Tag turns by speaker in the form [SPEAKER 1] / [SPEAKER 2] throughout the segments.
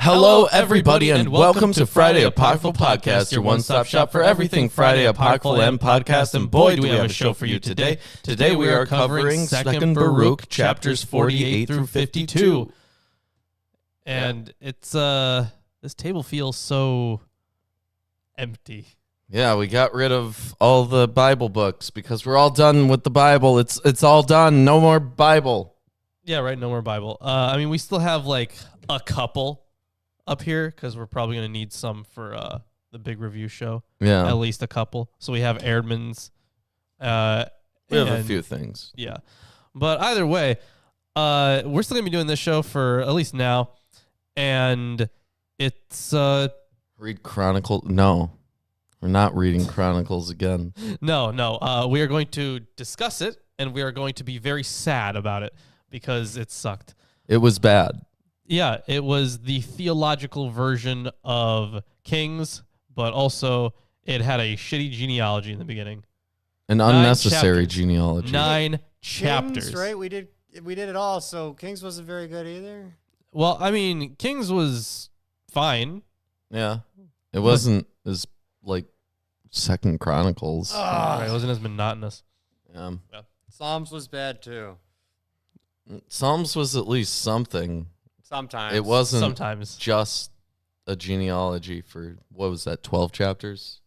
[SPEAKER 1] Hello, everybody, and welcome to Friday Apocryphal Podcast, your one-stop shop for everything Friday Apocryphal and podcast. And boy, do we have a show for you today. Today we are covering 2nd Baruch, chapters 48 through 52.
[SPEAKER 2] And it's this table feels so empty.
[SPEAKER 1] Yeah, we got rid of all the Bible books because we're all done with the Bible. It's all done. No more Bible.
[SPEAKER 2] Yeah, right. No more Bible. I mean, we still have like a couple up here because we're probably going to need some for the big review show.
[SPEAKER 1] Yeah.
[SPEAKER 2] At least a couple. So we have Erdman's.
[SPEAKER 1] We have a few things.
[SPEAKER 2] Yeah. But either way, we're still going to be doing this show for at least now. And it's...
[SPEAKER 1] Read Chronicle. No. We're not reading Chronicles again.
[SPEAKER 2] No. We are going to discuss it, and we are going to be very sad about it because it sucked.
[SPEAKER 1] It was bad.
[SPEAKER 2] Yeah, it was the theological version of Kings, but also it had a shitty genealogy in the beginning.
[SPEAKER 1] An unnecessary genealogy.
[SPEAKER 2] 9 chapters.
[SPEAKER 3] Kings, right? We did it all, so Kings wasn't very good either.
[SPEAKER 2] Well, I mean, Kings was fine.
[SPEAKER 1] Yeah. It wasn't as, like, 2nd Chronicles.
[SPEAKER 2] Right, it wasn't as monotonous.
[SPEAKER 1] Yeah.
[SPEAKER 3] Psalms was bad, too.
[SPEAKER 1] Psalms was at least something.
[SPEAKER 3] Sometimes.
[SPEAKER 1] It wasn't
[SPEAKER 2] Sometimes.
[SPEAKER 1] just a genealogy for, what was that, 12 chapters?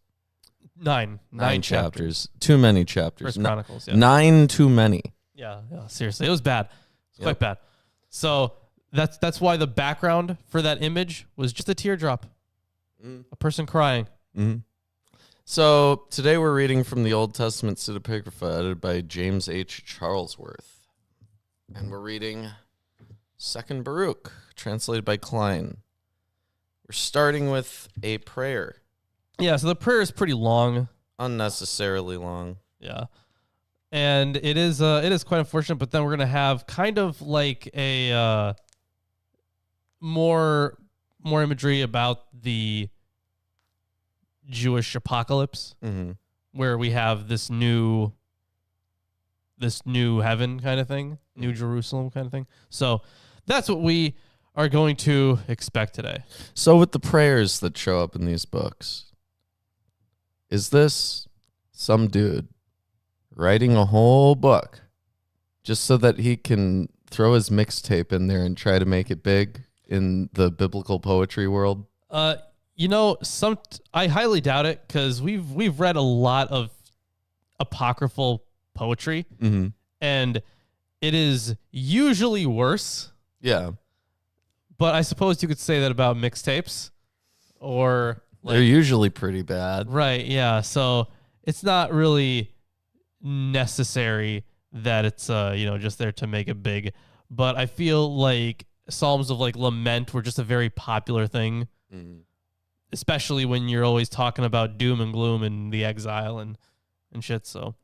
[SPEAKER 2] 9
[SPEAKER 1] chapters. Too many chapters.
[SPEAKER 2] First Chronicles, yeah.
[SPEAKER 1] 9 too many.
[SPEAKER 2] Yeah, seriously. It was bad. It's quite bad. So that's why the background for that image was just a teardrop. A person crying.
[SPEAKER 1] Mm-hmm. So today we're reading from the Old Testament Apocryphal, edited by James H. Charlesworth. And we're reading 2nd Baruch, translated by Klein. We're starting with a prayer.
[SPEAKER 2] Yeah, so the prayer is pretty long.
[SPEAKER 1] Unnecessarily long.
[SPEAKER 2] Yeah. And it is quite unfortunate, but then we're going to have kind of like a more imagery about the Jewish apocalypse, where we have this new heaven kind of thing, New Jerusalem kind of thing. So that's what we are going to expect today.
[SPEAKER 1] So with the prayers that show up in these books, is this some dude writing a whole book just so that he can throw his mixtape in there and try to make it big in the biblical poetry world?
[SPEAKER 2] I highly doubt it because we've read a lot of apocryphal poetry, and it is usually worse.
[SPEAKER 1] Yeah.
[SPEAKER 2] But I suppose you could say that about mixtapes, or
[SPEAKER 1] they're usually pretty bad.
[SPEAKER 2] Right, yeah. So it's not really necessary that it's just there to make it big. But I feel like Psalms of like lament were just a very popular thing. Especially when you're always talking about doom and gloom and the exile and shit. So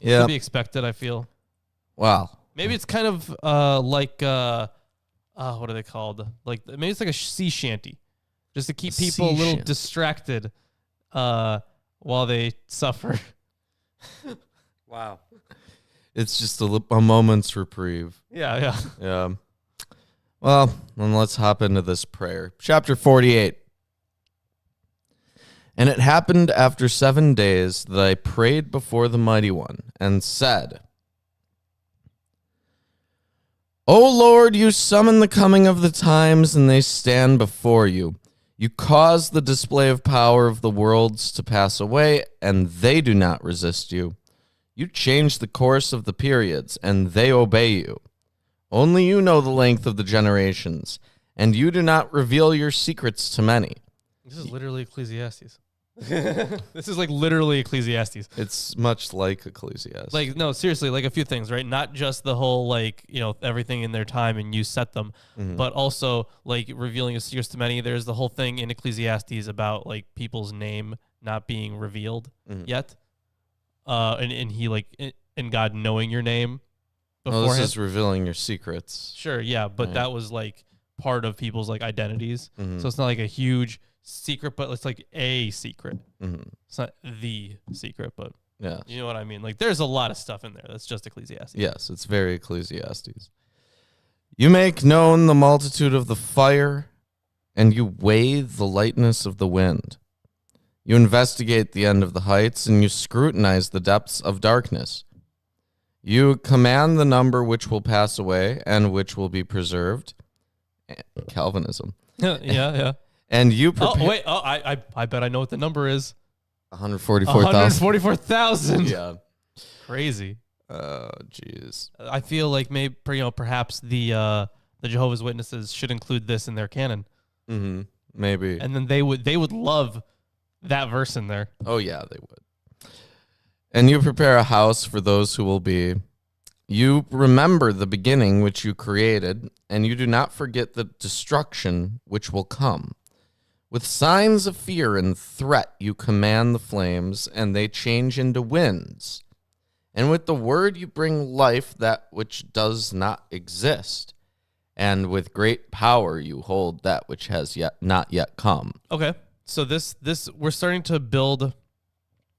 [SPEAKER 2] to be expected, I feel.
[SPEAKER 1] Wow.
[SPEAKER 2] Maybe it's kind of like what are they called? Like maybe it's like a sea shanty, just to keep people a little distracted while they suffer.
[SPEAKER 3] Wow.
[SPEAKER 1] It's just a moment's reprieve.
[SPEAKER 2] Yeah.
[SPEAKER 1] Well, then let's hop into this prayer. Chapter 48. And it happened after 7 days that I prayed before the Mighty One and said, O Lord, you summon the coming of the times, and they stand before you. You cause the display of power of the worlds to pass away, and they do not resist you. You change the course of the periods, and they obey you. Only you know the length of the generations, and you do not reveal your secrets to many.
[SPEAKER 2] This is literally Ecclesiastes. This is like literally Ecclesiastes.
[SPEAKER 1] It's much like Ecclesiastes.
[SPEAKER 2] Like, no, seriously, like a few things, right? Not just the whole, like, everything in their time and you set them, but also like revealing your secrets to many. There's the whole thing in Ecclesiastes about like people's name not being revealed yet. And he like, and God knowing your name beforehand.
[SPEAKER 1] This is revealing your secrets.
[SPEAKER 2] Sure, yeah, but that was like part of people's like identities. So it's not like a huge secret, but it's like a secret. It's not the secret, but
[SPEAKER 1] yeah,
[SPEAKER 2] you know what I mean? Like there's a lot of stuff in there that's just Ecclesiastes.
[SPEAKER 1] Yes, it's very Ecclesiastes. You make known the multitude of the fire. and you weigh the lightness of the wind. You investigate the end of the heights, and you scrutinize the depths of darkness. You command the number which will pass away and which will be preserved. Calvinism.
[SPEAKER 2] Yeah.
[SPEAKER 1] And you
[SPEAKER 2] Oh,
[SPEAKER 1] prepare...
[SPEAKER 2] wait. Oh, I bet I know what the number is.
[SPEAKER 1] 144,000.
[SPEAKER 2] 144,000.
[SPEAKER 1] Yeah.
[SPEAKER 2] Crazy.
[SPEAKER 1] Oh, jeez.
[SPEAKER 2] I feel like maybe perhaps the Jehovah's Witnesses should include this in their canon,
[SPEAKER 1] Mm-hmm. Maybe.
[SPEAKER 2] and then they would love that verse in there.
[SPEAKER 1] Oh, yeah, they would. And you prepare a house for those who will be. You remember the beginning which you created, and you do not forget the destruction which will come. With signs of fear and threat you command the flames, and they change into winds. And with the word you bring life that which does not exist. And with great power you hold that which has not yet come.
[SPEAKER 2] Okay, so this we're starting to build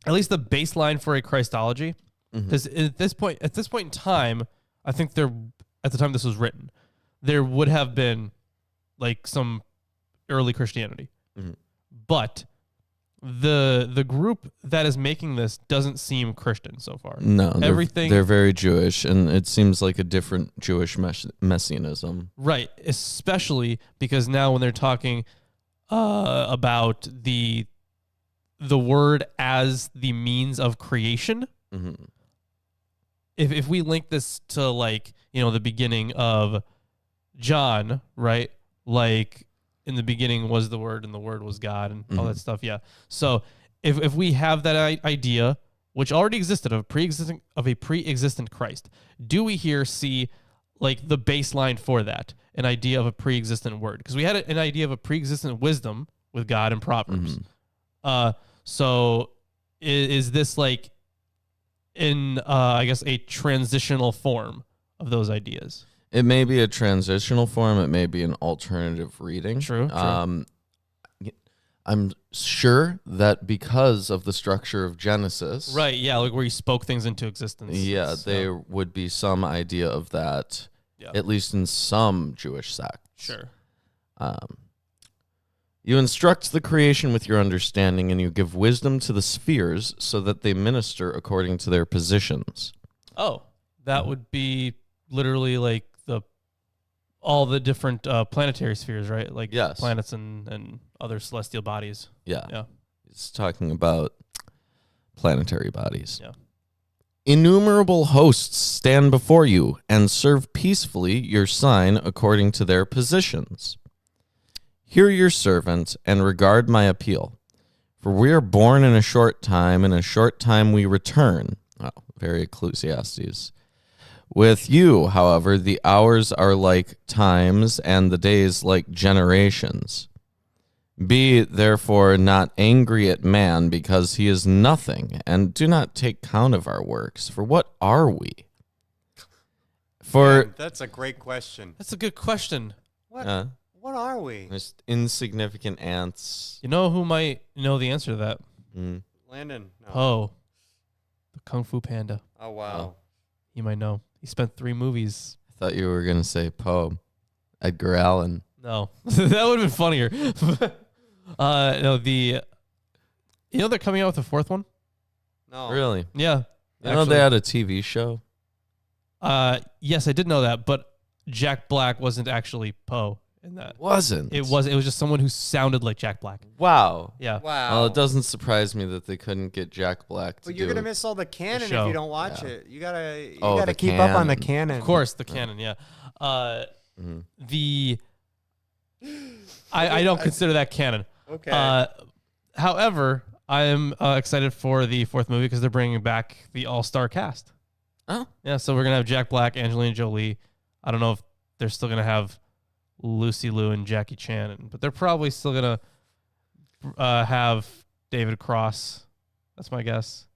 [SPEAKER 2] at least the baseline for a Christology, because at this point in time, I think at the time this was written, there would have been like some early Christianity, but the group that is making this doesn't seem Christian so far.
[SPEAKER 1] No, they're very Jewish, and it seems like a different Jewish messianism.
[SPEAKER 2] Right, especially because now when they're talking about the word as the means of creation, if we link this to like, the beginning of John, right? Like in the beginning was the Word, and the Word was God, and all that stuff. Yeah. So if we have that idea, which already existed of a pre-existent Christ, do we here see like the baseline for that, an idea of a pre-existent Word? Because we had an idea of a pre-existent wisdom with God in Proverbs. So is this like in I guess a transitional form of those ideas?
[SPEAKER 1] It may be a transitional form. It may be an alternative reading.
[SPEAKER 2] True.
[SPEAKER 1] I'm sure that because of the structure of Genesis,
[SPEAKER 2] Right. Yeah. Like where you spoke things into existence.
[SPEAKER 1] yeah, there would be some idea of that, at least in some Jewish sects.
[SPEAKER 2] Sure.
[SPEAKER 1] You instruct the creation with your understanding, and you give wisdom to the spheres so that they minister according to their positions.
[SPEAKER 2] Oh, that would be literally like all the different planetary spheres, right? Like planets and other celestial bodies.
[SPEAKER 1] Yeah. It's talking about planetary bodies.
[SPEAKER 2] Yeah.
[SPEAKER 1] Innumerable hosts stand before you and serve peacefully your sign according to their positions. Hear your servant and regard my appeal. For we are born in a short time, in a short time we return. Oh, very Ecclesiastes. With you, however, the hours are like times, and the days like generations. Be therefore not angry at man, because he is nothing, and do not take count of our works. For what are we?
[SPEAKER 3] Man, that's a great question.
[SPEAKER 2] That's a good question.
[SPEAKER 3] What are we?
[SPEAKER 1] Just insignificant ants.
[SPEAKER 2] You know who might know the answer to that?
[SPEAKER 3] Landon. No.
[SPEAKER 2] Poe, the Kung Fu Panda.
[SPEAKER 3] Oh, wow.
[SPEAKER 2] You might know. He spent 3 movies.
[SPEAKER 1] I thought you were going to say Poe. Edgar Allan.
[SPEAKER 2] No. That would have been funnier. No, they're coming out with a 4th one?
[SPEAKER 3] No.
[SPEAKER 1] Really?
[SPEAKER 2] Yeah.
[SPEAKER 1] You know they had a TV show?
[SPEAKER 2] Yes, I did know that, but Jack Black wasn't actually Poe in that.
[SPEAKER 1] Wasn't?
[SPEAKER 2] It was just someone who sounded like Jack Black.
[SPEAKER 1] Wow.
[SPEAKER 2] Yeah.
[SPEAKER 3] Wow.
[SPEAKER 1] Well, it doesn't surprise me that they couldn't get Jack Black to
[SPEAKER 3] But you're
[SPEAKER 1] do
[SPEAKER 3] going to miss all the canon if you don't watch it. You gotta keep up on the canon.
[SPEAKER 2] Of course, the canon, yeah. I don't consider that canon.
[SPEAKER 3] Okay.
[SPEAKER 2] However, I am excited for the 4th movie because they're bringing back the all-star cast.
[SPEAKER 1] Oh.
[SPEAKER 2] Yeah, so we're going to have Jack Black, Angelina Jolie. I don't know if they're still going to have Lucy Liu and Jackie Chan, but they're probably still going to have David Cross. That's my guess.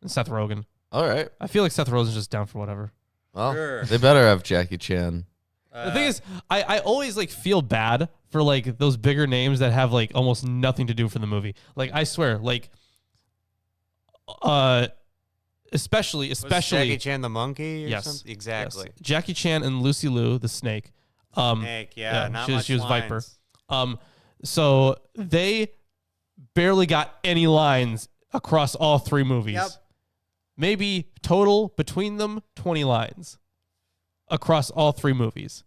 [SPEAKER 2] And Seth Rogen.
[SPEAKER 1] All right.
[SPEAKER 2] I feel like Seth Rogen's just down for whatever.
[SPEAKER 1] Well,
[SPEAKER 3] Sure.
[SPEAKER 1] they better have Jackie Chan.
[SPEAKER 2] The thing is, I always like feel bad for like those bigger names that have like almost nothing to do for the movie. Like I swear, like especially
[SPEAKER 3] Was Jackie Chan the monkey or
[SPEAKER 2] yes,
[SPEAKER 3] something? Exactly.
[SPEAKER 2] yes. Jackie Chan and Lucy Liu, the snake.
[SPEAKER 3] Snake, not much
[SPEAKER 2] she was Viper.
[SPEAKER 3] lines.
[SPEAKER 2] So they barely got any lines across all 3 movies.
[SPEAKER 3] Yep.
[SPEAKER 2] Maybe total between them 20 lines across all 3 movies.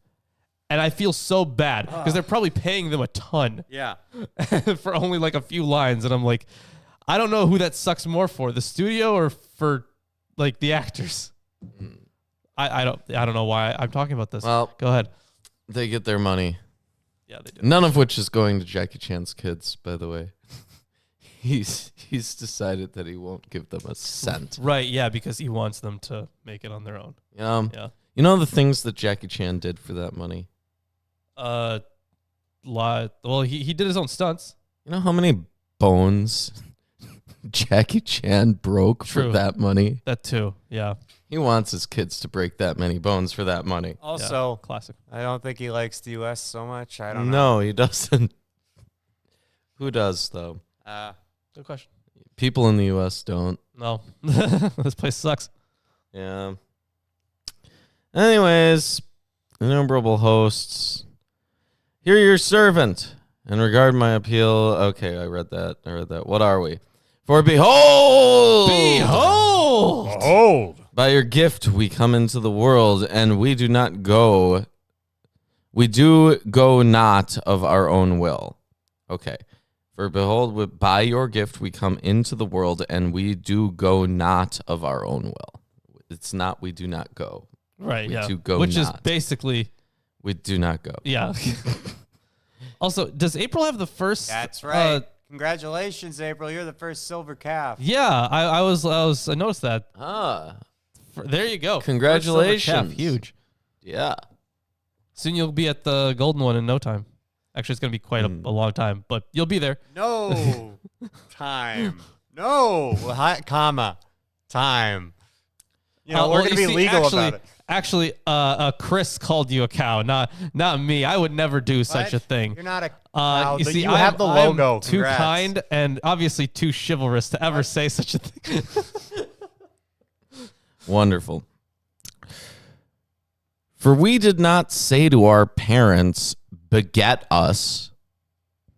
[SPEAKER 2] And I feel so bad because they're probably paying them a ton.
[SPEAKER 3] Yeah.
[SPEAKER 2] For only like a few lines. And I'm like, I don't know who that sucks more for, the studio or for like the actors. I don't know why I'm talking about this.
[SPEAKER 1] Well,
[SPEAKER 2] go ahead.
[SPEAKER 1] They get their money.
[SPEAKER 2] Yeah, they do.
[SPEAKER 1] None of which is going to Jackie Chan's kids, by the way. He's decided that he won't give them a cent.
[SPEAKER 2] Right, yeah, because he wants them to make it on their own. Yeah.
[SPEAKER 1] You know the things that Jackie Chan did for that money?
[SPEAKER 2] Well, he did his own stunts.
[SPEAKER 1] You know how many bones Jackie Chan broke for
[SPEAKER 2] True.
[SPEAKER 1] that money?
[SPEAKER 2] That too, yeah.
[SPEAKER 1] He wants his kids to break that many bones for that money.
[SPEAKER 3] Also,
[SPEAKER 2] yeah, classic.
[SPEAKER 3] I don't think he likes the U.S. so much. I don't know.
[SPEAKER 1] No, he doesn't. Who does, though?
[SPEAKER 2] Good question.
[SPEAKER 1] People in the U.S. don't.
[SPEAKER 2] No. This place sucks.
[SPEAKER 1] Yeah. Anyways, innumerable hosts, hear your servant and regard my appeal. Okay, I read that. What are we? For behold!
[SPEAKER 2] Behold!
[SPEAKER 1] By your gift we come into the world, and we do go not of our own will. Okay. For behold, by your gift we come into the world, and we do go not of our own will. It's not we do not go.
[SPEAKER 2] Right,
[SPEAKER 1] we
[SPEAKER 2] yeah.
[SPEAKER 1] do go
[SPEAKER 2] Which
[SPEAKER 1] not.
[SPEAKER 2] is basically...
[SPEAKER 1] We do not go.
[SPEAKER 2] Yeah. Also, does April have the first...
[SPEAKER 3] That's right. Congratulations, April. You're the first silver calf.
[SPEAKER 2] Yeah, I noticed that. There you go.
[SPEAKER 1] Congratulations.
[SPEAKER 2] First silver calf, huge.
[SPEAKER 1] Yeah.
[SPEAKER 2] Soon you'll be at the golden one in no time. Actually, it's going to be quite a long time, but you'll be there.
[SPEAKER 3] No time. No. Comma. Time. You know, we're going to be legal about it.
[SPEAKER 2] Actually, Chris called you a cow, not me. I would never do such a thing.
[SPEAKER 3] You're not a cow.
[SPEAKER 2] You see,
[SPEAKER 3] you have the logo.
[SPEAKER 2] I'm too kind and obviously too chivalrous to ever say such a thing.
[SPEAKER 1] Wonderful. For we did not say to our parents, beget us,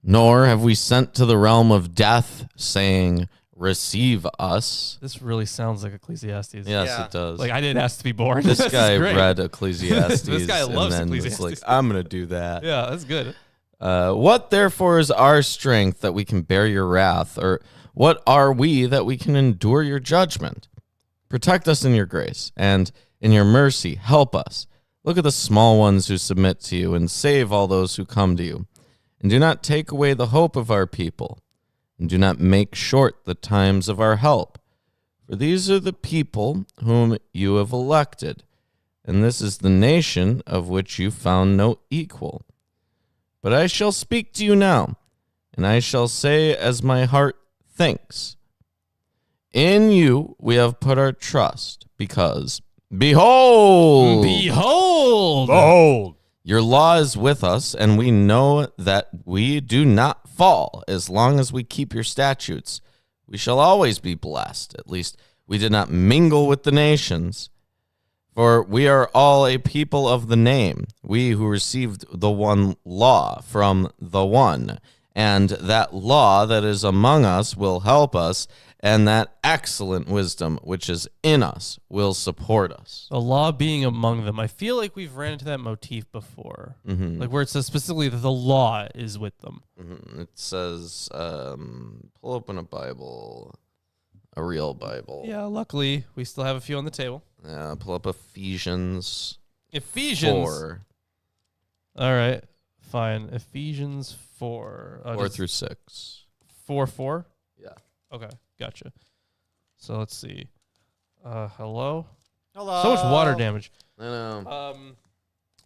[SPEAKER 1] nor have we sent to the realm of death, saying, receive us.
[SPEAKER 2] This really sounds like Ecclesiastes.
[SPEAKER 1] Yes, it does.
[SPEAKER 2] Like, I didn't ask to be born.
[SPEAKER 1] This guy read Ecclesiastes.
[SPEAKER 2] This guy loves
[SPEAKER 1] and then
[SPEAKER 2] Ecclesiastes.
[SPEAKER 1] was like, I'm going to do that.
[SPEAKER 2] Yeah, that's good.
[SPEAKER 1] What therefore is our strength that we can bear your wrath? Or what are we that we can endure your judgment? Protect us in your grace, and in your mercy help us. Look at the small ones who submit to you, and save all those who come to you. And do not take away the hope of our people, and do not make short the times of our help. For these are the people whom you have elected, and this is the nation of which you found no equal. But I shall speak to you now, and I shall say as my heart thinks. In you we have put our trust, because, behold!
[SPEAKER 2] Behold!
[SPEAKER 1] Your law is with us, and we know that we do not fall. As long as we keep your statutes, we shall always be blessed. At least we did not mingle with the nations. For we are all a people of the name, we who received the one law from the one. And that law that is among us will help us, and that excellent wisdom which is in us will support us.
[SPEAKER 2] The law being among them. I feel like we've ran into that motif before.
[SPEAKER 1] Mm-hmm.
[SPEAKER 2] Like where it says specifically that the law is with them.
[SPEAKER 1] Mm-hmm. It says, pull open a Bible, a real Bible.
[SPEAKER 2] Yeah, luckily we still have a few on the table.
[SPEAKER 1] Yeah, pull up Ephesians 4.
[SPEAKER 2] All right, fine. Ephesians 4.
[SPEAKER 1] 4 through 6.
[SPEAKER 2] 4:4?
[SPEAKER 1] Yeah.
[SPEAKER 2] Okay, gotcha. So let's see. Hello?
[SPEAKER 3] Hello.
[SPEAKER 2] So much water damage.
[SPEAKER 1] I know.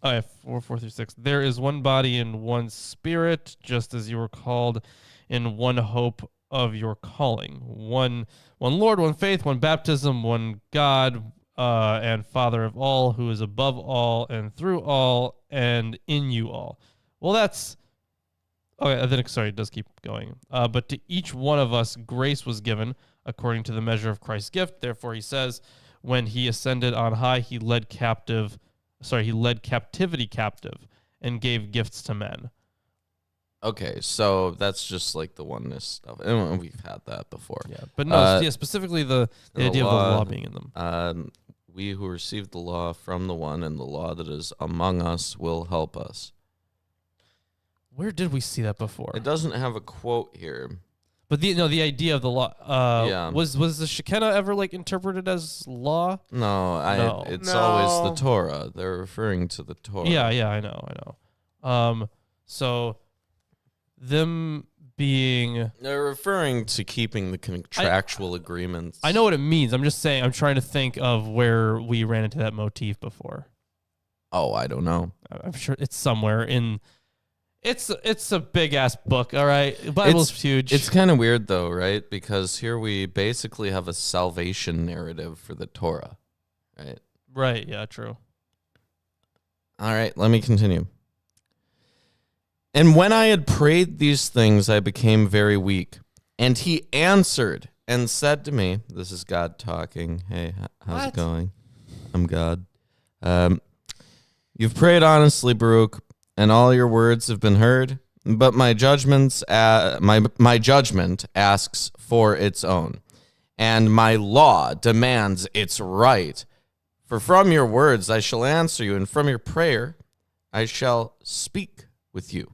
[SPEAKER 2] Oh yeah, 4 through 6. There is one body and one spirit, just as you were called in one hope of your calling. One Lord, one faith, one baptism, one God, and Father of all, who is above all and through all and in you all. Well, that's... Okay, then, sorry, it does keep going. But to each one of us grace was given according to the measure of Christ's gift. Therefore, he says, when he ascended on high, he led captivity captive and gave gifts to men.
[SPEAKER 1] Okay, so that's just like the oneness stuff, and we've had that before.
[SPEAKER 2] Yeah, but no, specifically the idea of the law being in them.
[SPEAKER 1] We who received the law from the one, and the law that is among us will help us.
[SPEAKER 2] Where did we see that before?
[SPEAKER 1] It doesn't have a quote here.
[SPEAKER 2] But the idea of the law was the Shekinah ever like interpreted as law?
[SPEAKER 1] No, it's always the Torah. They're referring to the Torah.
[SPEAKER 2] Yeah, I know. So them being
[SPEAKER 1] they're referring to keeping the contractual agreements.
[SPEAKER 2] I know what it means. I'm just saying I'm trying to think of where we ran into that motif before.
[SPEAKER 1] Oh, I don't know.
[SPEAKER 2] I'm sure it's somewhere in. It's a big ass book, all right? The Bible's huge.
[SPEAKER 1] It's kind of weird though, right? Because here we basically have a salvation narrative for the Torah, right?
[SPEAKER 2] Right, yeah, true.
[SPEAKER 1] All right, let me continue. And when I had prayed these things, I became very weak. And he answered and said to me, this is God talking. Hey, how's it going? I'm God. You've prayed honestly, Baruch, and all your words have been heard, but my judgment asks for its own, and my law demands its right. For from your words I shall answer you, and from your prayer I shall speak with you.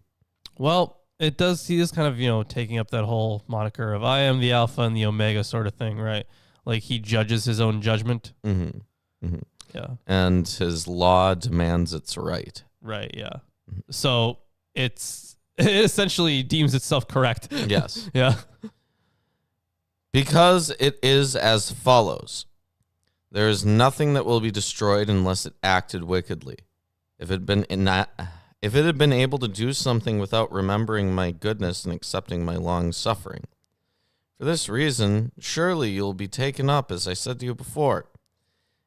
[SPEAKER 2] Well, he is kind of, taking up that whole moniker of I am the Alpha and the Omega sort of thing, right? Like he judges his own judgment.
[SPEAKER 1] Mm-hmm. Mm-hmm.
[SPEAKER 2] Yeah.
[SPEAKER 1] And his law demands its right.
[SPEAKER 2] Right, yeah. So it essentially deems itself correct.
[SPEAKER 1] Yes.
[SPEAKER 2] Yeah. Because
[SPEAKER 1] it is as follows. There is nothing that will be destroyed unless it acted wickedly. If it had been able to do something without remembering my goodness and accepting my long suffering. For this reason, surely you'll be taken up, as I said to you before.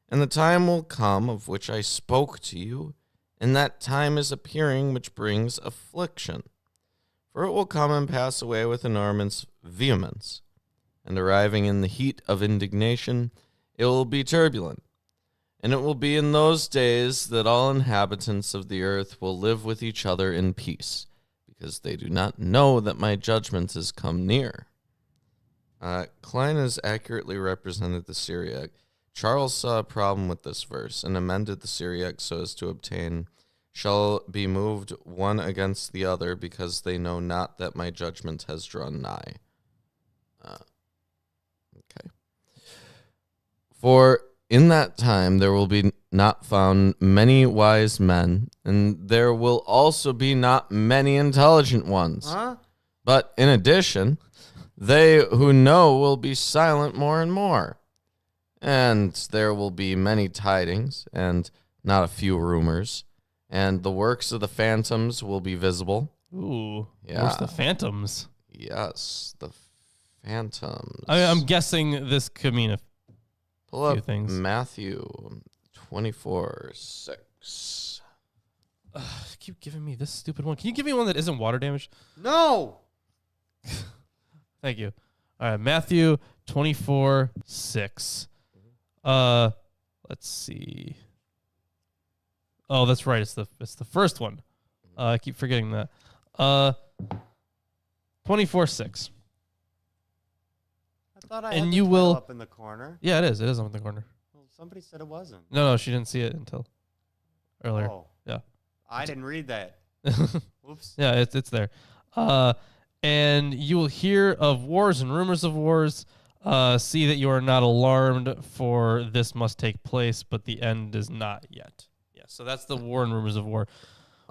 [SPEAKER 1] And the time will come of which I spoke to you, and that time is appearing which brings affliction. For it will come and pass away with enormous vehemence, and arriving in the heat of indignation, it will be turbulent. And it will be in those days that all inhabitants of the earth will live with each other in peace, because they do not know that my judgment has come near. Klein has accurately represented the Syriac. Charles saw a problem with this verse and amended the Syriac so as to obtain, shall be moved one against the other, because they know not that my judgment has drawn nigh. Okay. For in that time there will be not found many wise men, and there will also be not many intelligent ones.
[SPEAKER 3] Huh?
[SPEAKER 1] But in addition, they who know will be silent more and more. And there will be many tidings, and not a few rumors. And the works of the phantoms will be visible.
[SPEAKER 2] Ooh.
[SPEAKER 1] Yeah.
[SPEAKER 2] Where's the phantoms?
[SPEAKER 1] Yes, the phantoms.
[SPEAKER 2] I'm guessing this could mean
[SPEAKER 1] Pull up
[SPEAKER 2] few things.
[SPEAKER 1] Matthew 24:6.
[SPEAKER 2] Keep giving me this stupid one. Can you give me one that isn't water damaged?
[SPEAKER 3] No.
[SPEAKER 2] Thank you. All right, Matthew 24:6. Let's see. Oh, that's right. It's the first one. I keep forgetting that. 24:6.
[SPEAKER 3] I thought I
[SPEAKER 2] And
[SPEAKER 3] had
[SPEAKER 2] you
[SPEAKER 3] the
[SPEAKER 2] will-
[SPEAKER 3] title up in the corner.
[SPEAKER 2] Yeah, it is. It is on the corner.
[SPEAKER 3] Well, somebody said it wasn't.
[SPEAKER 2] No, she didn't see it until earlier.
[SPEAKER 3] Oh.
[SPEAKER 2] Yeah.
[SPEAKER 3] I didn't read that. Oops.
[SPEAKER 2] Yeah, it's there. And you will hear of wars and rumors of wars. See that you are not alarmed, for this must take place, but the end is not yet. Yeah, so that's the war and rumors of war.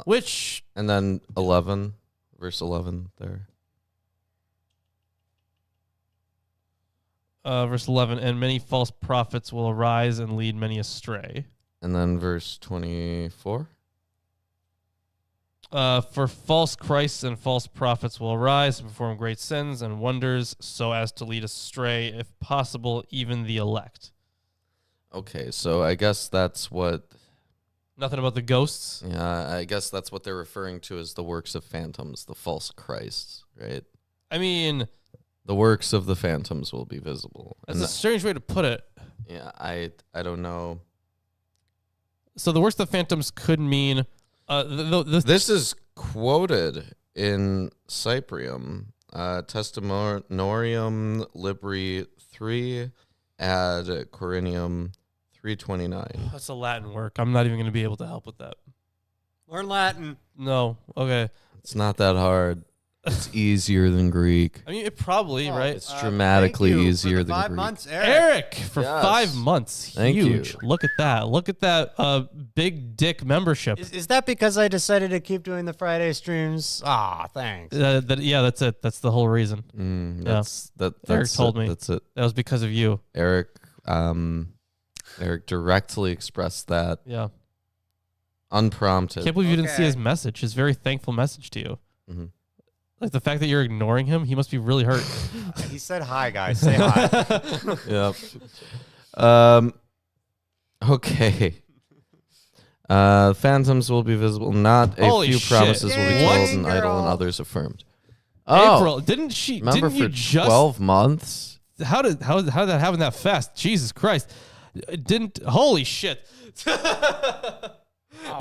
[SPEAKER 2] Which...
[SPEAKER 1] And then 11, verse 11 there.
[SPEAKER 2] Verse 11, and many false prophets will arise and lead many astray.
[SPEAKER 1] And then verse 24.
[SPEAKER 2] For false Christs and false prophets will arise and perform great sins and wonders, so as to lead astray, if possible, even the elect.
[SPEAKER 1] Okay, so I guess that's what...
[SPEAKER 2] Nothing about the ghosts?
[SPEAKER 1] Yeah, I guess that's what they're referring to as the works of phantoms, the false Christs, right?
[SPEAKER 2] I mean...
[SPEAKER 1] The works of the phantoms will be visible.
[SPEAKER 2] That's a strange way to put it.
[SPEAKER 1] Yeah, I don't know.
[SPEAKER 2] So the works of the phantoms could mean...
[SPEAKER 1] This is quoted in Cyprium, Testimonium Libri 3 ad Corinium 329.
[SPEAKER 2] That's a Latin work. I'm not even going to be able to help with that.
[SPEAKER 3] Learn Latin.
[SPEAKER 2] No. Okay.
[SPEAKER 1] It's not that hard. It's easier than Greek.
[SPEAKER 2] I mean, it probably, right?
[SPEAKER 1] It's dramatically
[SPEAKER 3] thank you
[SPEAKER 1] easier
[SPEAKER 3] for the
[SPEAKER 1] than
[SPEAKER 3] 5
[SPEAKER 1] Greek.
[SPEAKER 3] months,
[SPEAKER 2] Eric, for
[SPEAKER 1] Yes.
[SPEAKER 2] 5 months.
[SPEAKER 1] Thank
[SPEAKER 2] Huge.
[SPEAKER 1] you.
[SPEAKER 2] Look at that. Look at that big dick membership.
[SPEAKER 3] Is that because I decided to keep doing the Friday streams? Ah, thanks.
[SPEAKER 2] That's it. That's the whole reason.
[SPEAKER 1] That's
[SPEAKER 2] Eric told me.
[SPEAKER 1] That's it.
[SPEAKER 2] That was because of you.
[SPEAKER 1] Eric directly expressed that
[SPEAKER 2] Yeah.
[SPEAKER 1] unprompted.
[SPEAKER 2] Can't believe you didn't see
[SPEAKER 3] Okay.
[SPEAKER 2] his message. His very thankful message to you.
[SPEAKER 1] Mhm.
[SPEAKER 2] Like the fact that you're ignoring him, he must be really hurt.
[SPEAKER 3] He said hi, guys. Say hi.
[SPEAKER 1] Yep. Okay. Phantoms will be visible. Not a
[SPEAKER 2] Holy
[SPEAKER 1] few
[SPEAKER 2] shit.
[SPEAKER 1] promises will be
[SPEAKER 3] Yay,
[SPEAKER 1] told and idle and
[SPEAKER 3] girl.
[SPEAKER 1] others affirmed. Oh,
[SPEAKER 2] April, didn't
[SPEAKER 1] remember
[SPEAKER 2] you
[SPEAKER 1] for
[SPEAKER 2] just
[SPEAKER 1] 12 months?
[SPEAKER 2] how did that happen that fast? Jesus Christ. Holy shit.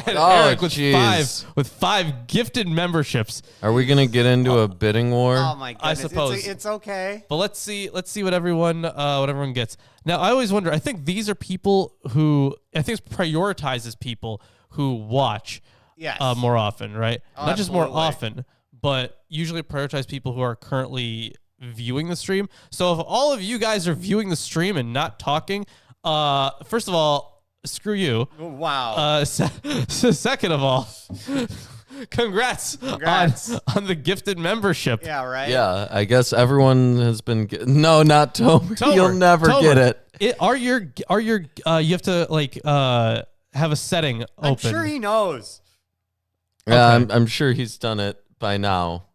[SPEAKER 2] And
[SPEAKER 1] Oh,
[SPEAKER 2] Eric
[SPEAKER 1] jeez.
[SPEAKER 2] with five gifted memberships.
[SPEAKER 1] Are we gonna get into a bidding war?
[SPEAKER 3] Oh my goodness.
[SPEAKER 2] I suppose.
[SPEAKER 3] It's okay.
[SPEAKER 2] But let's see what everyone gets. Now I always wonder, I think these are people who it prioritizes people who watch
[SPEAKER 3] Yes.
[SPEAKER 2] more often, right?
[SPEAKER 3] Oh,
[SPEAKER 2] Not just more
[SPEAKER 3] absolutely.
[SPEAKER 2] often, but usually prioritize people who are currently viewing the stream. So if all of you guys are viewing the stream and not talking, first of all, screw you.
[SPEAKER 3] Wow.
[SPEAKER 2] Second of all, congrats.
[SPEAKER 3] Congrats.
[SPEAKER 2] On the gifted membership.
[SPEAKER 3] Yeah, right?
[SPEAKER 1] Yeah, I guess everyone has been. No, not Tomer.
[SPEAKER 2] Tomer,
[SPEAKER 1] You'll never
[SPEAKER 2] Tomer.
[SPEAKER 1] get it.
[SPEAKER 2] You have to have a setting
[SPEAKER 3] I'm
[SPEAKER 2] open.
[SPEAKER 3] sure he knows.
[SPEAKER 1] Yeah,
[SPEAKER 2] Okay.
[SPEAKER 1] I'm sure he's done it by now.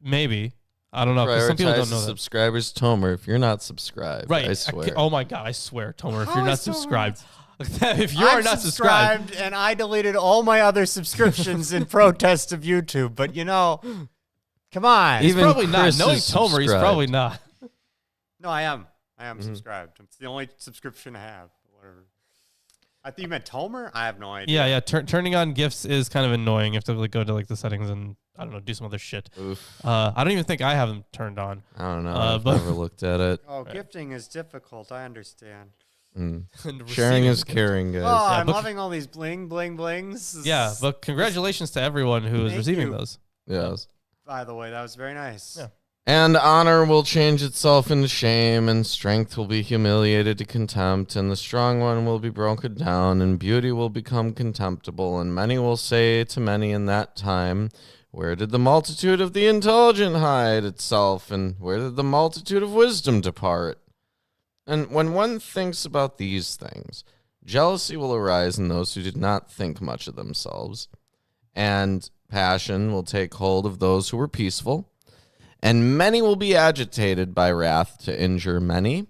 [SPEAKER 2] Maybe. I don't know. 'Cause some people
[SPEAKER 1] Prioritize
[SPEAKER 2] don't know that.
[SPEAKER 1] subscribers, Tomer. If you're not subscribed,
[SPEAKER 2] Right.
[SPEAKER 1] I swear.
[SPEAKER 2] Oh my God, I swear, Tomer, if
[SPEAKER 3] How
[SPEAKER 2] you're not
[SPEAKER 3] is Tomer
[SPEAKER 2] subscribed, if you are
[SPEAKER 3] I'm
[SPEAKER 2] not subscribed,
[SPEAKER 3] and I deleted all my other subscriptions in protest of YouTube. But come on.
[SPEAKER 1] Even
[SPEAKER 2] probably not.
[SPEAKER 1] Chris
[SPEAKER 2] Knowing
[SPEAKER 1] is
[SPEAKER 2] Tomer, he's
[SPEAKER 1] subscribed.
[SPEAKER 2] probably not.
[SPEAKER 3] No, I am. Subscribed. It's the only subscription I have. Whatever. I think you meant Tomer? I have no idea.
[SPEAKER 2] Yeah. Turning on gifts is kind of annoying. You have to go to the settings and I don't know, do some other shit.
[SPEAKER 1] Oof.
[SPEAKER 2] I don't even think I have them turned on.
[SPEAKER 1] I don't know. I've
[SPEAKER 2] but-
[SPEAKER 1] never looked at it.
[SPEAKER 3] Oh, gifting is difficult. I understand.
[SPEAKER 2] And
[SPEAKER 1] Sharing
[SPEAKER 2] receiving
[SPEAKER 1] is
[SPEAKER 2] gifts.
[SPEAKER 1] caring, guys.
[SPEAKER 3] Oh, I'm
[SPEAKER 2] but-
[SPEAKER 3] loving all these bling, bling, blings.
[SPEAKER 2] Yeah, but congratulations to everyone who is
[SPEAKER 3] Thank
[SPEAKER 2] receiving
[SPEAKER 3] you.
[SPEAKER 2] those.
[SPEAKER 1] Yes.
[SPEAKER 3] By the way, that was very nice.
[SPEAKER 2] Yeah.
[SPEAKER 1] And honor will change itself into shame, and strength will be humiliated to contempt, and the strong one will be broken down, and beauty will become contemptible, and many will say to many in that time, where did the multitude of the intelligent hide itself, and where did the multitude of wisdom depart? And when one thinks about these things, jealousy will arise in those who did not think much of themselves, and passion will take hold of those who were peaceful. And many will be agitated by wrath to injure many,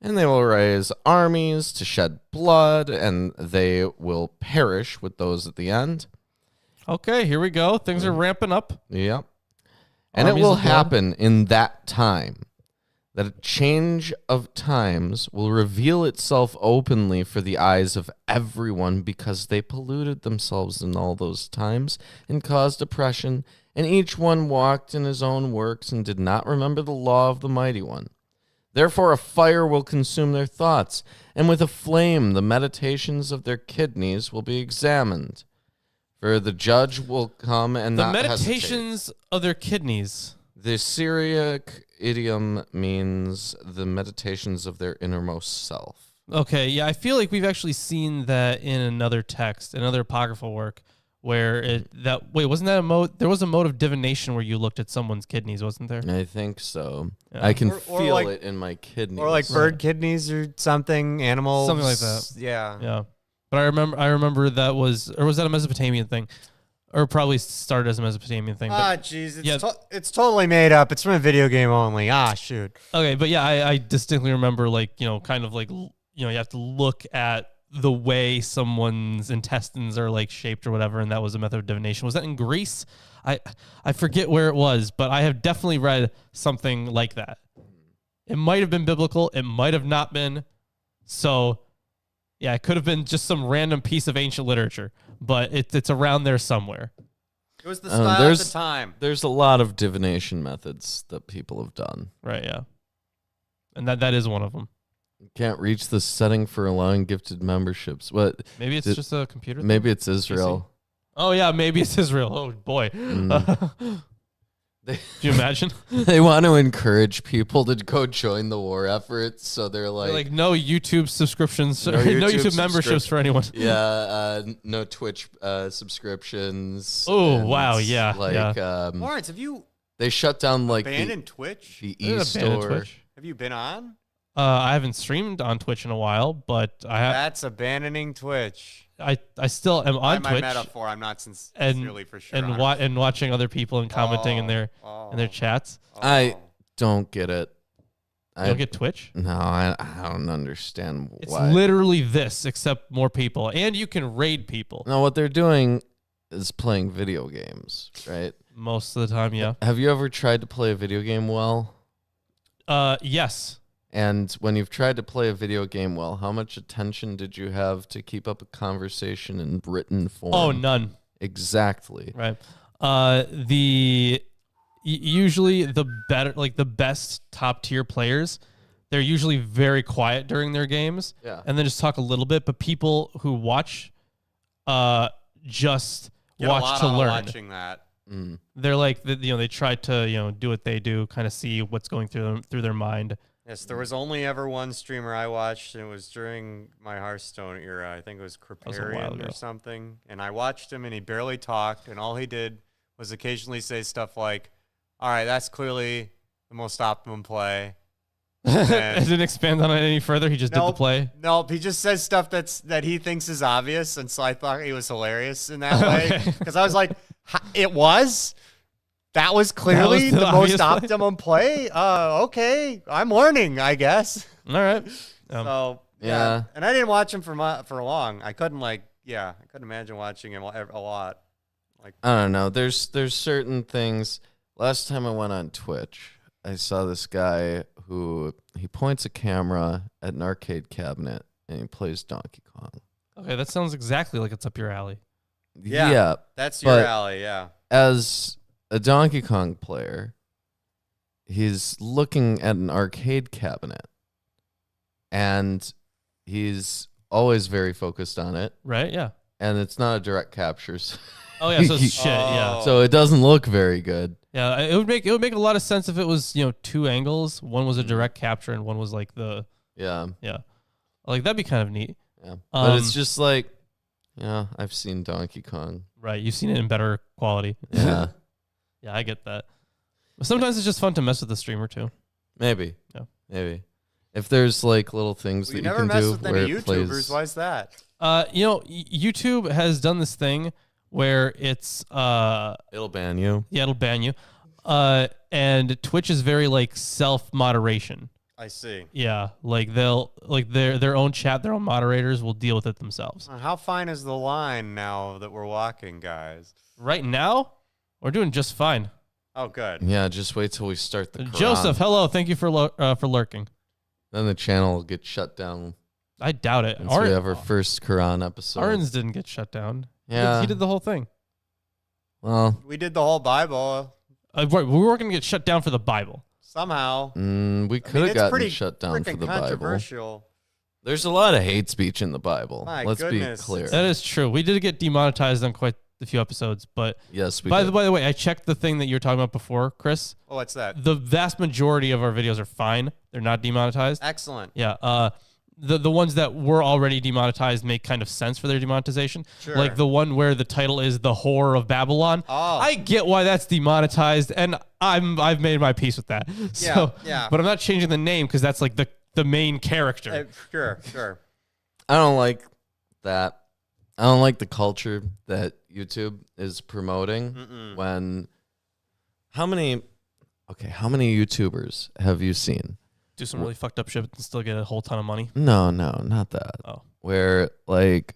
[SPEAKER 1] and they will raise armies to shed blood, and they will perish with those at the end.
[SPEAKER 2] Okay, here we go. Things are ramping up.
[SPEAKER 1] Yep. And it
[SPEAKER 2] Armies
[SPEAKER 1] will
[SPEAKER 2] of blood.
[SPEAKER 1] happen in that time that a change of times will reveal itself openly for the eyes of everyone because they polluted themselves in all those times and caused oppression, and each one walked in his own works and did not remember the law of the Mighty One. Therefore a fire will consume their thoughts, and with a flame the meditations of their kidneys will be examined. For the judge will come and
[SPEAKER 2] The
[SPEAKER 1] not hesitate.
[SPEAKER 2] meditations of their kidneys.
[SPEAKER 1] The Syriac idiom means the meditations of their innermost self.
[SPEAKER 2] Okay, yeah, I feel like we've actually seen that in another text, another apocryphal work, where wasn't that a mode? There was a mode of divination where you looked at someone's kidneys, wasn't there?
[SPEAKER 1] I think so.
[SPEAKER 2] Yeah.
[SPEAKER 1] I can
[SPEAKER 3] Or
[SPEAKER 1] feel
[SPEAKER 3] like-
[SPEAKER 1] it in my kidneys.
[SPEAKER 3] Or like bird kidneys or something, animals.
[SPEAKER 2] Something like that.
[SPEAKER 3] Yeah.
[SPEAKER 2] Yeah, but I remember that was that a Mesopotamian thing, or probably started as a Mesopotamian thing.
[SPEAKER 3] Ah,
[SPEAKER 2] But,
[SPEAKER 3] jeez.
[SPEAKER 2] Yeah.
[SPEAKER 3] It's totally made up. It's from a video game only. Ah, shoot.
[SPEAKER 2] okay, but yeah, I distinctly remember kind of you have to look at the way someone's intestines are shaped or whatever, and that was a method of divination. Was that in Greece? I forget where it was, but I have definitely read something like that. It might have been biblical. It might have not been. So, yeah, it could have been just some random piece of ancient literature, but it's around there somewhere.
[SPEAKER 3] It was the style at the time.
[SPEAKER 1] There's a lot of divination methods that people have done.
[SPEAKER 2] Right, yeah. And that is one of them.
[SPEAKER 1] You can't reach the setting for allowing gifted memberships. What?
[SPEAKER 2] Maybe it's just a computer thing?
[SPEAKER 1] Maybe it's Israel.
[SPEAKER 2] Oh, yeah, maybe it's Israel. Oh, boy. Do you imagine?
[SPEAKER 1] They want to encourage people to go join the war effort, so they're like
[SPEAKER 2] no YouTube subscriptions, no YouTube memberships for anyone.
[SPEAKER 1] Yeah, no Twitch subscriptions.
[SPEAKER 2] Oh, wow, yeah.
[SPEAKER 3] Lawrence, have you
[SPEAKER 1] they shut down
[SPEAKER 3] abandoned Twitch?
[SPEAKER 1] The e-store.
[SPEAKER 3] Have you been on?
[SPEAKER 2] I haven't streamed on Twitch in a while, but I have.
[SPEAKER 3] That's abandoning Twitch.
[SPEAKER 2] I still am on Twitch.
[SPEAKER 3] My metaphor, I'm not sincerely for sure.
[SPEAKER 2] And watching other people and commenting in their chats.
[SPEAKER 1] I don't get it.
[SPEAKER 2] You don't get Twitch?
[SPEAKER 1] No, I don't understand
[SPEAKER 2] it's
[SPEAKER 1] why.
[SPEAKER 2] It's literally this, except more people, and you can raid people.
[SPEAKER 1] No, what they're doing is playing video games, right?
[SPEAKER 2] Most of the time, yeah.
[SPEAKER 1] Have you ever tried to play a video game well?
[SPEAKER 2] Yes.
[SPEAKER 1] And when you've tried to play a video game well, how much attention did you have to keep up a conversation in written form?
[SPEAKER 2] Oh, none.
[SPEAKER 1] Exactly.
[SPEAKER 2] Right. Usually the better, like the best top tier players, they're usually very quiet during their games.
[SPEAKER 1] Yeah.
[SPEAKER 2] And then just talk a little bit. But people who watch, just watch to learn.
[SPEAKER 3] Watching that.
[SPEAKER 2] They're like, they try to, do what they do, kind of see what's going through their mind.
[SPEAKER 3] Yes, there was only ever one streamer I watched, and it was during my Hearthstone era. I think it was Kriparian or something. And I watched him, and he barely talked, and all he did was occasionally say stuff like, all right, that's clearly the most optimum play.
[SPEAKER 2] And didn't expand on it any further? He just did the play?
[SPEAKER 3] Nope, he just says stuff that he thinks is obvious, and so I thought he was hilarious in that way. Because I was like, it was? That was clearly the most optimum play? Okay, I'm learning, I guess.
[SPEAKER 2] All right.
[SPEAKER 3] So, yeah. And I didn't watch him for long. I couldn't imagine watching him a lot.
[SPEAKER 1] I don't know. There's certain things. Last time I went on Twitch, I saw this guy who he points a camera at an arcade cabinet and he plays Donkey Kong.
[SPEAKER 2] Okay, that sounds exactly like it's up your alley.
[SPEAKER 3] Yeah, that's your alley, yeah.
[SPEAKER 1] As a Donkey Kong player, he's looking at an arcade cabinet and he's always very focused on it.
[SPEAKER 2] Right, yeah.
[SPEAKER 1] And it's not a direct capture.
[SPEAKER 2] Oh yeah, so it's shit, yeah.
[SPEAKER 1] So it doesn't look very good.
[SPEAKER 2] Yeah, it would make a lot of sense if it was, two angles. One was a direct capture and one was like the Yeah. Like that'd be kind of neat.
[SPEAKER 1] Yeah. But it's just like, I've seen Donkey Kong.
[SPEAKER 2] Right, you've seen it in better quality.
[SPEAKER 1] Yeah.
[SPEAKER 2] Yeah, I get that. But sometimes it's just fun to mess with the streamer too.
[SPEAKER 1] Maybe.
[SPEAKER 2] Yeah.
[SPEAKER 1] Maybe. If there's like little things that you can do
[SPEAKER 3] with
[SPEAKER 1] where
[SPEAKER 3] any
[SPEAKER 1] it
[SPEAKER 3] YouTubers.
[SPEAKER 1] plays.
[SPEAKER 3] Why is that?
[SPEAKER 2] YouTube has done this thing where it's
[SPEAKER 1] it'll ban you.
[SPEAKER 2] Yeah, it'll ban you. And Twitch is very like self-moderation.
[SPEAKER 3] I see.
[SPEAKER 2] Yeah, like they'll their own chat, their own moderators will deal with it themselves.
[SPEAKER 3] How fine is the line now that we're walking, guys?
[SPEAKER 2] Right now, we're doing just fine.
[SPEAKER 3] Oh, good.
[SPEAKER 1] Yeah, just wait till we start the Quran.
[SPEAKER 2] Joseph, hello, thank you for lurking.
[SPEAKER 1] Then the channel will get shut down.
[SPEAKER 2] I doubt it.
[SPEAKER 1] Once we have our first Quran episode.
[SPEAKER 2] Arns didn't get shut down.
[SPEAKER 1] Yeah,
[SPEAKER 2] he did the whole thing.
[SPEAKER 1] Well,
[SPEAKER 3] we did the whole Bible.
[SPEAKER 2] We weren't going to get shut down for the Bible.
[SPEAKER 3] Somehow.
[SPEAKER 1] We could have gotten shut down for the Bible. There's a lot of hate speech in the Bible. Let's be clear.
[SPEAKER 2] That is true. We did get demonetized on quite a few episodes, but
[SPEAKER 1] yes, we
[SPEAKER 2] by
[SPEAKER 1] did.
[SPEAKER 2] the way, I checked the thing that you were talking about before, Chris.
[SPEAKER 3] Oh, what's that?
[SPEAKER 2] The vast majority of our videos are fine. They're not demonetized.
[SPEAKER 3] Excellent.
[SPEAKER 2] Yeah. The ones that were already demonetized make kind of sense for their demonetization.
[SPEAKER 3] Sure.
[SPEAKER 2] Like the one where the title is The Whore of Babylon.
[SPEAKER 3] Oh.
[SPEAKER 2] I get why that's demonetized, and I've made my peace with that. So,
[SPEAKER 3] yeah.
[SPEAKER 2] But I'm not changing the name because that's like the main character.
[SPEAKER 3] Sure.
[SPEAKER 1] I don't like that. I don't like the culture that YouTube is promoting. When how many YouTubers have you seen
[SPEAKER 2] do some really fucked up shit and still get a whole ton of money?
[SPEAKER 1] No, not that.
[SPEAKER 2] Oh.
[SPEAKER 1] Where like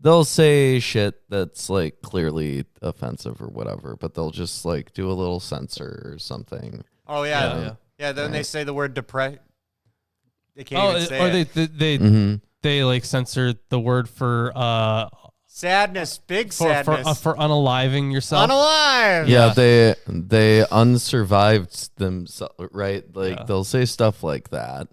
[SPEAKER 1] they'll say shit that's like clearly offensive or whatever, but they'll just like do a little censor or something.
[SPEAKER 3] Oh yeah. Then they say the word depressed. They can't even say it.
[SPEAKER 2] They like censor the word for
[SPEAKER 3] Sadness, big
[SPEAKER 2] for
[SPEAKER 3] sadness.
[SPEAKER 2] for unaliving yourself.
[SPEAKER 3] Unalive.
[SPEAKER 1] Yeah, they unsurvived themselves, right? Like they'll say stuff like that.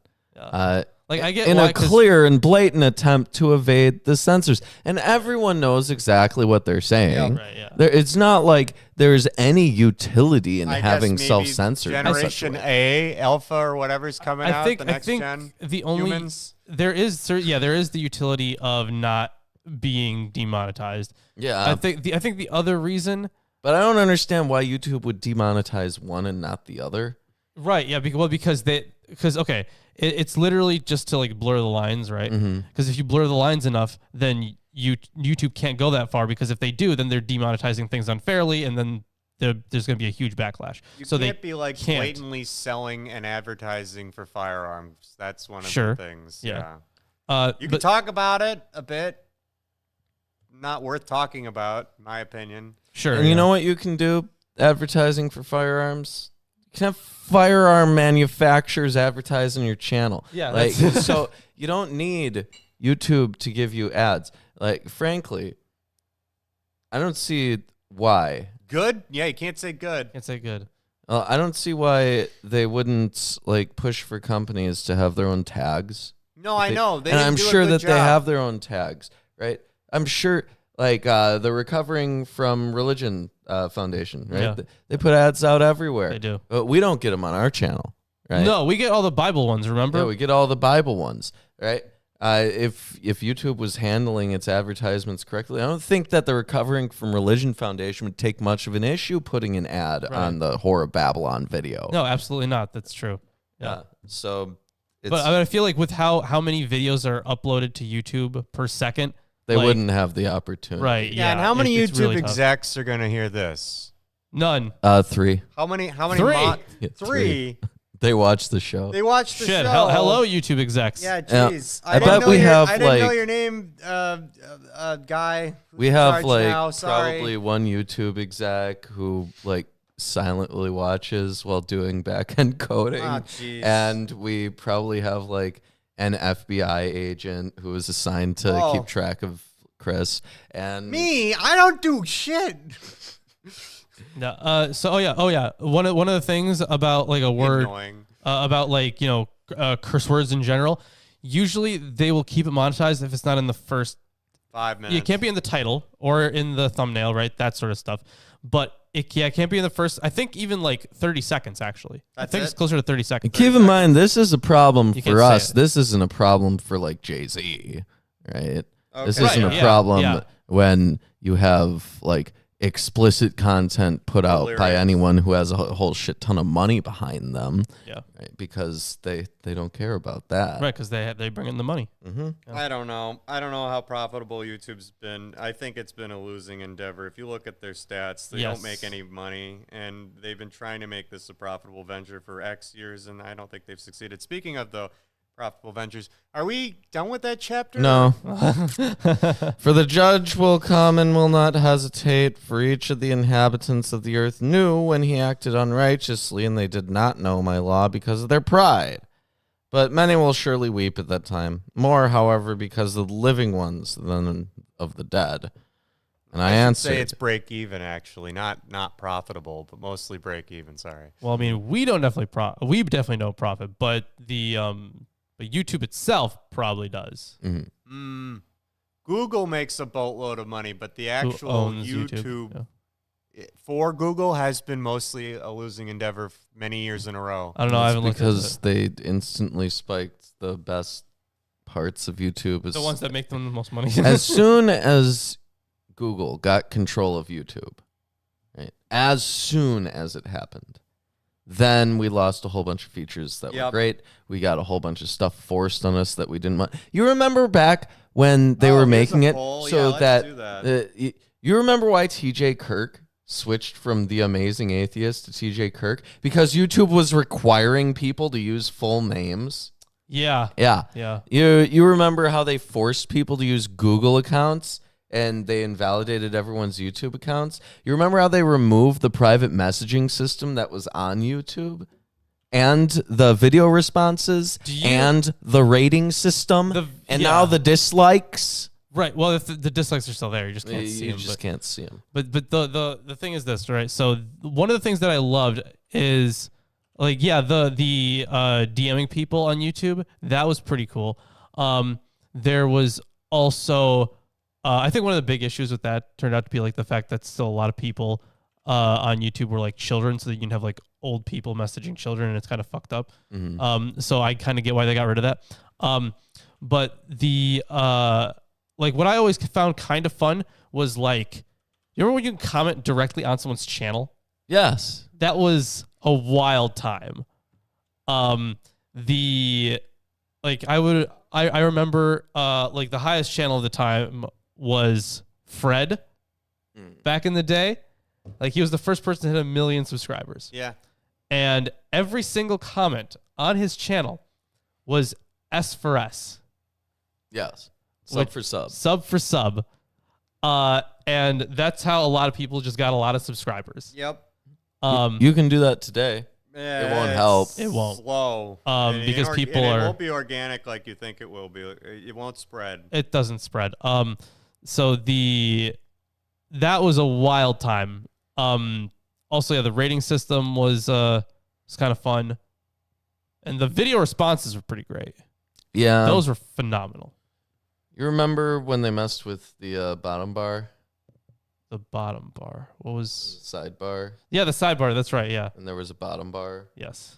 [SPEAKER 2] Like I get
[SPEAKER 1] in
[SPEAKER 2] why,
[SPEAKER 1] a clear and blatant attempt to evade the censors, and everyone knows exactly what they're saying.
[SPEAKER 2] Right, yeah.
[SPEAKER 1] It's not like there's any utility in
[SPEAKER 3] I
[SPEAKER 1] having
[SPEAKER 3] guess maybe
[SPEAKER 1] self-censored.
[SPEAKER 3] Generation A, Alpha, or whatever's coming out. The next gen.
[SPEAKER 2] The only
[SPEAKER 3] humans.
[SPEAKER 2] there is the utility of not being demonetized.
[SPEAKER 1] Yeah,
[SPEAKER 2] I think the other reason.
[SPEAKER 1] But I don't understand why YouTube would demonetize one and not the other.
[SPEAKER 2] Right. Yeah. Because okay, it's literally just to like blur the lines, right? Because if you blur the lines enough, then YouTube can't go that far. Because if they do, then they're demonetizing things unfairly, and then there's going to be a huge backlash.
[SPEAKER 3] You
[SPEAKER 2] so
[SPEAKER 3] can't
[SPEAKER 2] they
[SPEAKER 3] be like
[SPEAKER 2] can't.
[SPEAKER 3] blatantly selling and advertising for firearms. That's one of
[SPEAKER 2] Sure.
[SPEAKER 3] the things.
[SPEAKER 2] Yeah.
[SPEAKER 3] You can talk about it a bit. Not worth talking about, in my opinion.
[SPEAKER 2] Sure.
[SPEAKER 1] And you know what you can do? Advertising for firearms. You can have firearm manufacturers advertise on your channel.
[SPEAKER 2] Yeah.
[SPEAKER 1] Like so you don't need YouTube to give you ads. Like frankly, I don't see why.
[SPEAKER 3] Good? Yeah, you can't say good.
[SPEAKER 2] Can't say good.
[SPEAKER 1] I don't see why they wouldn't like push for companies to have their own tags.
[SPEAKER 3] No, I know. They
[SPEAKER 1] and
[SPEAKER 3] didn't
[SPEAKER 1] I'm
[SPEAKER 3] do a
[SPEAKER 1] sure
[SPEAKER 3] good
[SPEAKER 1] that
[SPEAKER 3] job.
[SPEAKER 1] they have their own tags, right? I'm sure, like the Recovering from Religion Foundation, right?
[SPEAKER 2] Yeah.
[SPEAKER 1] They put ads out everywhere.
[SPEAKER 2] They do.
[SPEAKER 1] But we don't get them on our channel, right?
[SPEAKER 2] No, we get all the Bible ones. Remember?
[SPEAKER 1] Yeah, we get all the Bible ones, right? If YouTube was handling its advertisements correctly, I don't think that the Recovering from Religion Foundation would take much of an issue putting an ad on the Whore of Babylon video.
[SPEAKER 2] No, absolutely not. That's true.
[SPEAKER 1] Yeah. So,
[SPEAKER 2] but I feel like with how many videos are uploaded to YouTube per second,
[SPEAKER 1] they wouldn't have the opportunity.
[SPEAKER 2] Right.
[SPEAKER 3] Yeah, and how many
[SPEAKER 2] it's
[SPEAKER 3] YouTube
[SPEAKER 2] really tough.
[SPEAKER 3] execs are going to hear this?
[SPEAKER 2] None.
[SPEAKER 1] 3.
[SPEAKER 3] How many?
[SPEAKER 2] Three.
[SPEAKER 1] Yeah,
[SPEAKER 3] 3.
[SPEAKER 1] They watch the show.
[SPEAKER 3] They watch the
[SPEAKER 2] Shit.
[SPEAKER 3] show.
[SPEAKER 2] Hello, YouTube execs.
[SPEAKER 3] Yeah, jeez.
[SPEAKER 1] I bet we have,
[SPEAKER 3] I didn't know
[SPEAKER 1] like-
[SPEAKER 3] your name, guy. who's
[SPEAKER 1] We
[SPEAKER 3] in
[SPEAKER 1] have
[SPEAKER 3] charge
[SPEAKER 1] like
[SPEAKER 3] now. Sorry.
[SPEAKER 1] probably one YouTube exec who like silently watches while doing back-end coding.
[SPEAKER 3] Oh, jeez.
[SPEAKER 1] And we probably have like an FBI agent who is assigned to keep track of Chris. And
[SPEAKER 3] Me? I don't do shit.
[SPEAKER 2] No. So oh yeah. One of the things about like a word
[SPEAKER 3] Annoying.
[SPEAKER 2] about like curse words in general. Usually they will keep it monetized if it's not in the first.
[SPEAKER 3] 5 minutes.
[SPEAKER 2] It can't be in the title or in the thumbnail, right? That sort of stuff. But it can't be in the first. I think even like 30 seconds actually. I
[SPEAKER 3] That's
[SPEAKER 2] think
[SPEAKER 3] it?
[SPEAKER 2] it's closer to 30 seconds.
[SPEAKER 1] keep in mind, this is a problem
[SPEAKER 2] You can't
[SPEAKER 1] for
[SPEAKER 2] say
[SPEAKER 1] us.
[SPEAKER 2] it.
[SPEAKER 1] This isn't a problem for like Jay-Z, right? This
[SPEAKER 3] Okay.
[SPEAKER 1] isn't
[SPEAKER 2] Right,
[SPEAKER 1] a
[SPEAKER 2] yeah,
[SPEAKER 1] problem
[SPEAKER 2] yeah.
[SPEAKER 1] when you have like explicit content put out by
[SPEAKER 3] Lyrics.
[SPEAKER 1] anyone who has a whole shit ton of money behind them,
[SPEAKER 2] Yeah.
[SPEAKER 1] right? Because they don't care about that.
[SPEAKER 2] Right, because they bring in the money.
[SPEAKER 3] I don't know. I don't know how profitable YouTube's been. I think it's been a losing endeavor. If you look at their stats, they
[SPEAKER 2] Yes.
[SPEAKER 3] don't make any money, and they've been trying to make this a profitable venture for X years, and I don't think they've succeeded. Speaking of the profitable ventures, are we done with that chapter?
[SPEAKER 1] No. For the judge will come and will not hesitate, for each of the inhabitants of the earth knew when he acted unrighteously, and they did not know my law because of their pride. But many will surely weep at that time, more, however, because of the living ones than of the dead. And I
[SPEAKER 3] should
[SPEAKER 1] answered,
[SPEAKER 3] say it's break even, actually, not profitable, but mostly break even. Sorry.
[SPEAKER 2] Well, I mean, we definitely don't profit, but but YouTube itself probably does.
[SPEAKER 3] Google makes a boatload of money, but the actual
[SPEAKER 2] owns
[SPEAKER 3] YouTube
[SPEAKER 2] Yeah.
[SPEAKER 3] for Google has been mostly a losing endeavor many years in a row.
[SPEAKER 2] I don't know. I
[SPEAKER 1] it's
[SPEAKER 2] haven't looked at
[SPEAKER 1] because they instantly spiked the best parts of YouTube.
[SPEAKER 2] the ones that make them the most money.
[SPEAKER 1] As soon as Google got control of YouTube, right, as soon as it happened, then we lost a whole bunch of features that were
[SPEAKER 3] Yep.
[SPEAKER 1] great. We got a whole bunch of stuff forced on us that we didn't want. You remember back when they
[SPEAKER 3] Oh,
[SPEAKER 1] were
[SPEAKER 3] here's
[SPEAKER 1] making
[SPEAKER 3] a
[SPEAKER 1] it
[SPEAKER 3] poll.
[SPEAKER 1] so
[SPEAKER 3] Yeah, let's
[SPEAKER 1] that,
[SPEAKER 3] do that.
[SPEAKER 1] You remember why TJ Kirk switched from The Amazing Atheist to TJ Kirk? Because YouTube was requiring people to use full names.
[SPEAKER 2] yeah.
[SPEAKER 1] Yeah.
[SPEAKER 2] Yeah.
[SPEAKER 1] You remember how they forced people to use Google accounts and they invalidated everyone's YouTube accounts? You remember how they removed the private messaging system that was on YouTube? And the video responses
[SPEAKER 2] Do you-
[SPEAKER 1] and the rating system
[SPEAKER 2] The-
[SPEAKER 1] and
[SPEAKER 2] yeah.
[SPEAKER 1] now the dislikes?
[SPEAKER 2] Right. Well, if the dislikes are still there, you just can't see them.
[SPEAKER 1] You just can't see them.
[SPEAKER 2] But the thing is this, right? So one of the things that I loved is like, yeah, the DMing people on YouTube, that was pretty cool. There was also, I think one of the big issues with that turned out to be like the fact that still a lot of people on YouTube were like children, so that you can have like old people messaging children, and it's kind of fucked up. So I kind of get why they got rid of that. But the like what I always found kind of fun was like, you remember when you can comment directly on someone's channel?
[SPEAKER 1] Yes.
[SPEAKER 2] That was a wild time. I remember like the highest channel of the time was Fred back in the day. Like he was the first person to hit 1 million subscribers.
[SPEAKER 3] Yeah.
[SPEAKER 2] And every single comment on his channel was S for S.
[SPEAKER 1] Yes. Sub for sub.
[SPEAKER 2] Sub for sub. And that's how a lot of people just got a lot of subscribers.
[SPEAKER 3] Yep.
[SPEAKER 1] You can do that today.
[SPEAKER 3] Yeah,
[SPEAKER 1] it won't help.
[SPEAKER 2] It won't.
[SPEAKER 3] Slow.
[SPEAKER 2] Because people
[SPEAKER 3] it
[SPEAKER 2] are.
[SPEAKER 3] It won't be organic like you think it will be. It won't spread.
[SPEAKER 2] It doesn't spread. So that was a wild time. Also, yeah, the rating system was kind of fun, and the video responses were pretty great.
[SPEAKER 1] Yeah,
[SPEAKER 2] those were phenomenal.
[SPEAKER 1] You remember when they messed with the bottom bar?
[SPEAKER 2] The bottom bar. What was
[SPEAKER 1] sidebar?
[SPEAKER 2] Yeah, the sidebar. That's right. Yeah.
[SPEAKER 1] And there was a bottom bar.
[SPEAKER 2] Yes.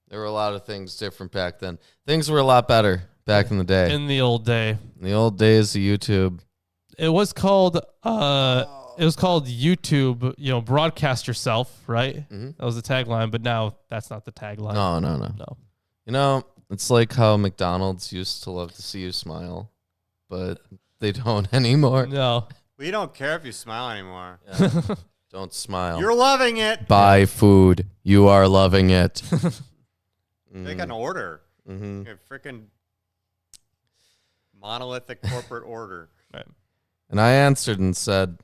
[SPEAKER 1] There were a lot of things different back then. Things were a lot better back in the day.
[SPEAKER 2] In the old day.
[SPEAKER 1] In the old days of YouTube.
[SPEAKER 2] It was called YouTube, broadcast yourself, right? Mm-hmm. That was the tagline, but now that's not the tagline.
[SPEAKER 1] No. You know, it's like how McDonald's used to love to see you smile, but they don't anymore.
[SPEAKER 2] No.
[SPEAKER 3] We don't care if you smile anymore.
[SPEAKER 1] Yeah. Don't smile.
[SPEAKER 3] You're loving it.
[SPEAKER 1] Buy food. You are loving it.
[SPEAKER 3] Take an order.
[SPEAKER 1] Mm-hmm.
[SPEAKER 3] A freaking monolithic corporate order.
[SPEAKER 2] Right.
[SPEAKER 1] And I answered and said,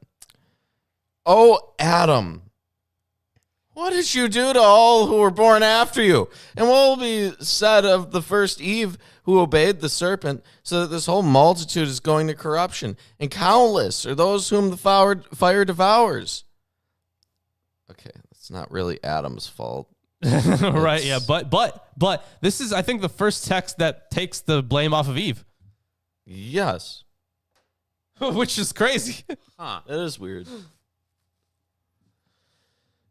[SPEAKER 1] "Oh, Adam, what did you do to all who were born after you? And what will be said of the first Eve who obeyed the serpent, so that this whole multitude is going to corruption, and countless are those whom the fire devours?" Okay, that's not really Adam's fault.
[SPEAKER 2] Right, yeah, but this is, I think, the first text that takes the blame off of Eve.
[SPEAKER 1] Yes.
[SPEAKER 2] Which is crazy.
[SPEAKER 1] Huh. It is weird.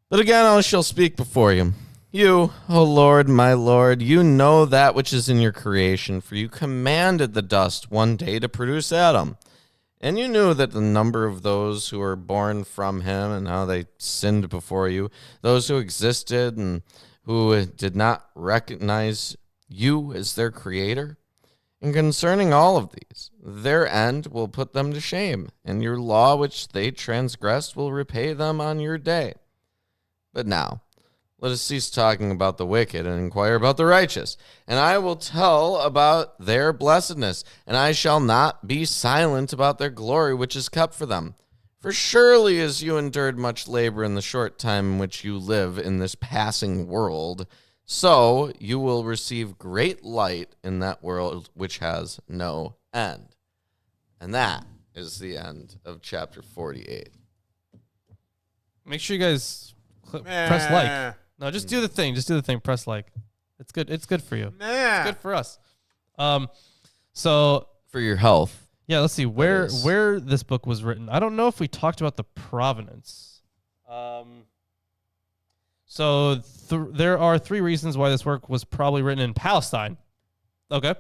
[SPEAKER 1] But again, I shall speak before you. You, O Lord, my Lord, you know that which is in your creation, for you commanded the dust one day to produce Adam. And you knew that the number of those who were born from him and how they sinned before you, those who existed and who did not recognize you as their creator. And concerning all of these, their end will put them to shame, and your law which they transgressed will repay them on your day. But now, let us cease talking about the wicked and inquire about the righteous. And I will tell about their blessedness, and I shall not be silent about their glory which is kept for them. For surely as you endured much labor in the short time in which you live in this passing world, so you will receive great light in that world which has no end. And that is the end of chapter 48.
[SPEAKER 2] Make sure you guys press like. No, just do the thing. Just do the thing. Press like. It's good. It's good for you. It's good for us. So
[SPEAKER 1] for your health.
[SPEAKER 2] Yeah, let's see where this book was written. I don't know if we talked about the provenance. So there are 3 reasons why this work was probably written in Palestine. Okay.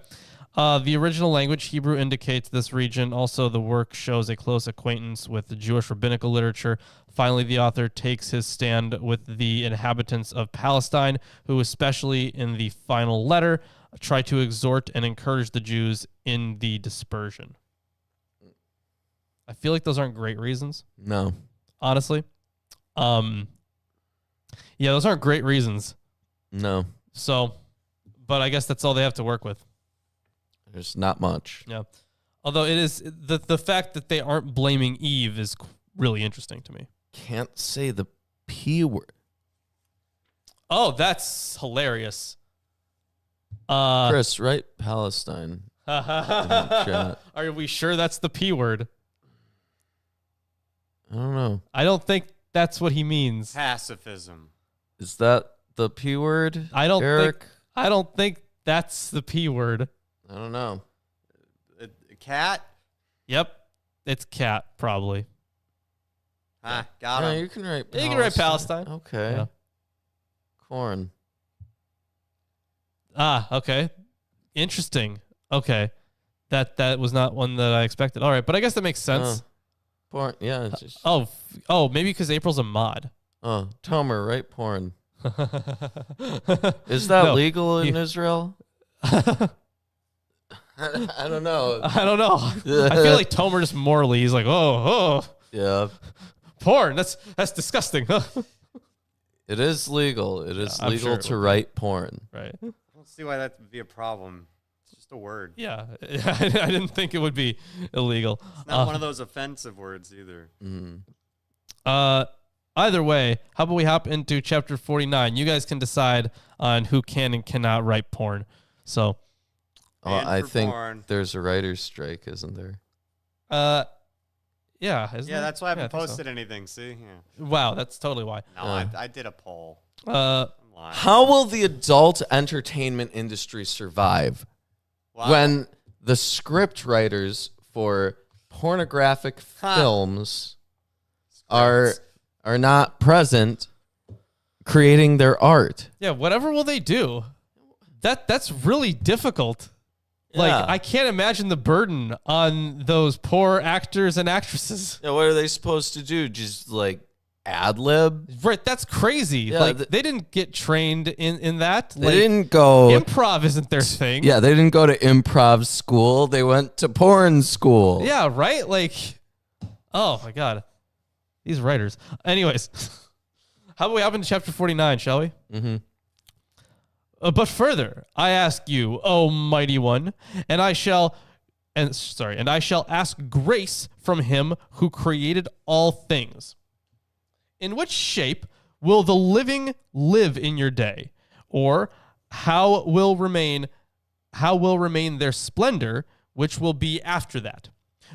[SPEAKER 2] The original language, Hebrew, indicates this region. Also, the work shows a close acquaintance with the Jewish rabbinical literature. Finally, the author takes his stand with the inhabitants of Palestine, who, especially in the final letter, try to exhort and encourage the Jews in the dispersion. I feel like those aren't great reasons.
[SPEAKER 1] No.
[SPEAKER 2] Honestly. Yeah, those aren't great reasons.
[SPEAKER 1] No.
[SPEAKER 2] So, but I guess that's all they have to work with.
[SPEAKER 1] There's not much.
[SPEAKER 2] Yeah. Although it is, the fact that they aren't blaming Eve is really interesting to me.
[SPEAKER 1] Can't say the P word.
[SPEAKER 2] Oh, that's hilarious.
[SPEAKER 1] Chris, right? Palestine.
[SPEAKER 2] Are we sure that's the P word?
[SPEAKER 1] I don't know.
[SPEAKER 2] I don't think that's what he means.
[SPEAKER 3] Pacifism.
[SPEAKER 1] Is that the P word?
[SPEAKER 2] I don't
[SPEAKER 1] Eric?
[SPEAKER 2] think that's the P word.
[SPEAKER 1] I don't know.
[SPEAKER 3] A cat?
[SPEAKER 2] Yep. It's cat, probably.
[SPEAKER 3] Got
[SPEAKER 1] Yeah,
[SPEAKER 3] him.
[SPEAKER 1] you can write
[SPEAKER 2] Yeah, you can write Palestine.
[SPEAKER 1] Okay.
[SPEAKER 2] Yeah.
[SPEAKER 1] Corn.
[SPEAKER 2] Okay. Interesting. Okay. That was not one that I expected. All right, but I guess that makes sense.
[SPEAKER 1] Porn. Yeah. It's just,
[SPEAKER 2] Maybe because April's a mod.
[SPEAKER 1] Tomer, right? Porn. Is that
[SPEAKER 2] No,
[SPEAKER 1] legal in Israel? I don't know.
[SPEAKER 2] I don't know. I feel like Tomer just morally, he's like,
[SPEAKER 1] Yeah.
[SPEAKER 2] porn. That's disgusting.
[SPEAKER 1] It is legal. It is
[SPEAKER 2] I'm
[SPEAKER 1] legal
[SPEAKER 2] sure it
[SPEAKER 1] to
[SPEAKER 2] would be.
[SPEAKER 1] write porn.
[SPEAKER 2] Right.
[SPEAKER 3] I don't see why that would be a problem. It's just a word.
[SPEAKER 2] Yeah. I didn't think it would be illegal.
[SPEAKER 3] It's not one of those offensive words either.
[SPEAKER 2] Either way, how about we hop into chapter 49? You guys can decide on who can and cannot write porn. So,
[SPEAKER 1] I
[SPEAKER 3] for
[SPEAKER 1] think
[SPEAKER 3] porn.
[SPEAKER 1] there's a writer's strike, isn't there?
[SPEAKER 2] yeah.
[SPEAKER 3] Yeah,
[SPEAKER 2] there?
[SPEAKER 3] that's why I haven't
[SPEAKER 2] think so.
[SPEAKER 3] posted anything. See? Yeah.
[SPEAKER 2] Wow, that's totally why.
[SPEAKER 3] No, I did a poll.
[SPEAKER 2] Uh,
[SPEAKER 3] I'm lying.
[SPEAKER 1] How will the adult entertainment industry survive
[SPEAKER 3] Wow.
[SPEAKER 1] when the script writers for pornographic films are not present creating their art?
[SPEAKER 2] yeah, whatever will they do? That's really difficult. Like,
[SPEAKER 1] Yeah.
[SPEAKER 2] I can't imagine the burden on those poor actors and actresses.
[SPEAKER 1] Yeah, what are they supposed to do? Just like ad lib?
[SPEAKER 2] Right, that's crazy.
[SPEAKER 1] Yeah,
[SPEAKER 2] like, they didn't get trained in that.
[SPEAKER 1] They
[SPEAKER 2] Like,
[SPEAKER 1] didn't go.
[SPEAKER 2] improv isn't their thing.
[SPEAKER 1] Yeah, they didn't go to improv school. They went to porn school.
[SPEAKER 2] Yeah, right? Like, oh my God. These writers. Anyways, how about we hop into chapter 49, shall we?
[SPEAKER 1] Mm-hmm.
[SPEAKER 2] But further, I ask you, O mighty one, and I shall ask grace from him who created all things. In which shape will the living live in your day? Or how will remain their splendor, which will be after that?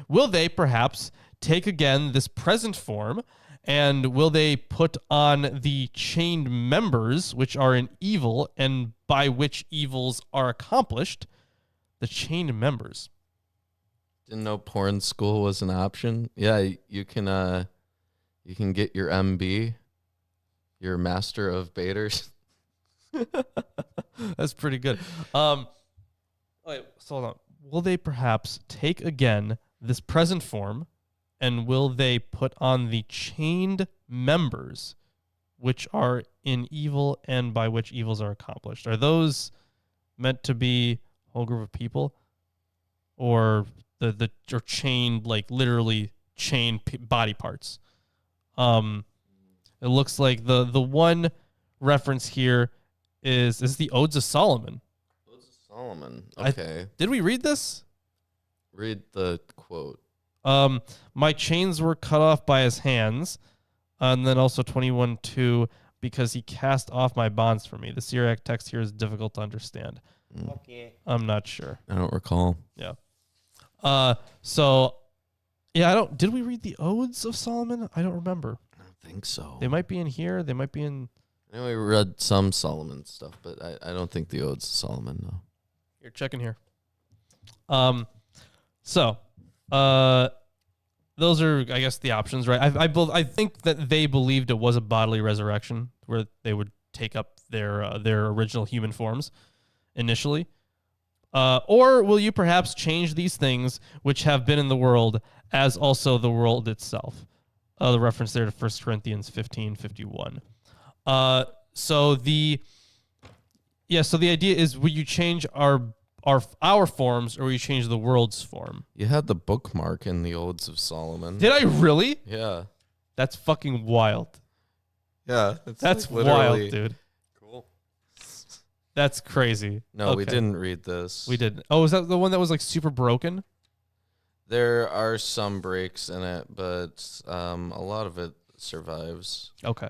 [SPEAKER 2] Will they perhaps take again this present form, and will they put on the chained members which are in evil, and by which evils are accomplished? The chained members.
[SPEAKER 1] Didn't know porn school was an option. Yeah, you can get your MB, your Master of Baiters.
[SPEAKER 2] That's pretty good. Wait, so hold on. Will they perhaps take again this present form, and will they put on the chained members, which are in evil, and by which evils are accomplished? Are those meant to be a whole group of people, or or chained, like literally chained body parts? It looks like the one reference here is the Odes of Solomon.
[SPEAKER 1] Odes of Solomon. Okay.
[SPEAKER 2] Did we read this?
[SPEAKER 1] Read the quote.
[SPEAKER 2] My chains were cut off by his hands, and then also 21:2, because he cast off my bonds for me. The Syriac text here is difficult to understand.
[SPEAKER 3] Okay.
[SPEAKER 2] I'm not sure.
[SPEAKER 1] I don't recall.
[SPEAKER 2] Yeah. Did we read the Odes of Solomon? I don't remember.
[SPEAKER 1] I don't think so.
[SPEAKER 2] They might be in here. They might be in.
[SPEAKER 1] I know we read some Solomon stuff, but I don't think the Odes of Solomon, no.
[SPEAKER 2] You're checking here. Those are, I guess, the options, right? I think that they believed it was a bodily resurrection, where they would take up their original human forms initially. Or will you perhaps change these things which have been in the world, as also the world itself? The reference there to 1 Corinthians 15:51. So the idea is, will you change our forms, or will you change the world's form?
[SPEAKER 1] You had the bookmark in the Odes of Solomon.
[SPEAKER 2] Did I really?
[SPEAKER 1] Yeah.
[SPEAKER 2] That's fucking wild.
[SPEAKER 1] Yeah.
[SPEAKER 2] That's
[SPEAKER 1] like
[SPEAKER 2] wild, dude.
[SPEAKER 3] Cool.
[SPEAKER 2] That's crazy.
[SPEAKER 1] No, we
[SPEAKER 2] Okay.
[SPEAKER 1] didn't read this.
[SPEAKER 2] We didn't. Oh, is that the one that was like super broken?
[SPEAKER 1] There are some breaks in it, but a lot of it survives.
[SPEAKER 2] Okay.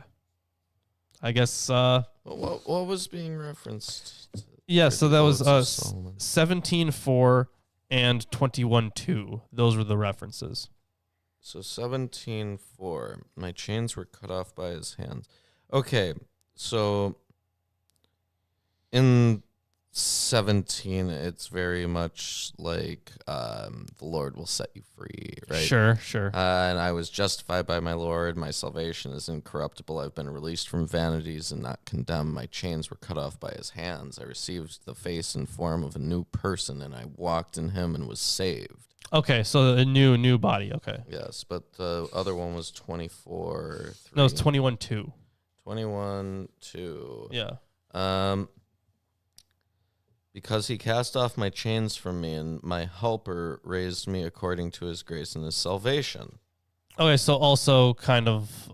[SPEAKER 2] I guess.
[SPEAKER 1] What was being referenced?
[SPEAKER 2] Yeah. So that was
[SPEAKER 1] Odes of Solomon.
[SPEAKER 2] 17:4 and 21:2. Those were the references.
[SPEAKER 1] So 17:4. My chains were cut off by his hands. Okay, so in 17, it's very much like the Lord will set you free, right?
[SPEAKER 2] Sure.
[SPEAKER 1] And I was justified by my Lord. My salvation is incorruptible. I've been released from vanities and not condemned. My chains were cut off by his hands. I received the face and form of a new person, and I walked in him and was saved.
[SPEAKER 2] Okay, so a new body. Okay.
[SPEAKER 1] Yes, but the other one was 24. 3.
[SPEAKER 2] No, it's 21:2.
[SPEAKER 1] 21:2.
[SPEAKER 2] Yeah.
[SPEAKER 1] Because he cast off my chains from me, and my helper raised me according to his grace and his salvation.
[SPEAKER 2] Okay, so also kind of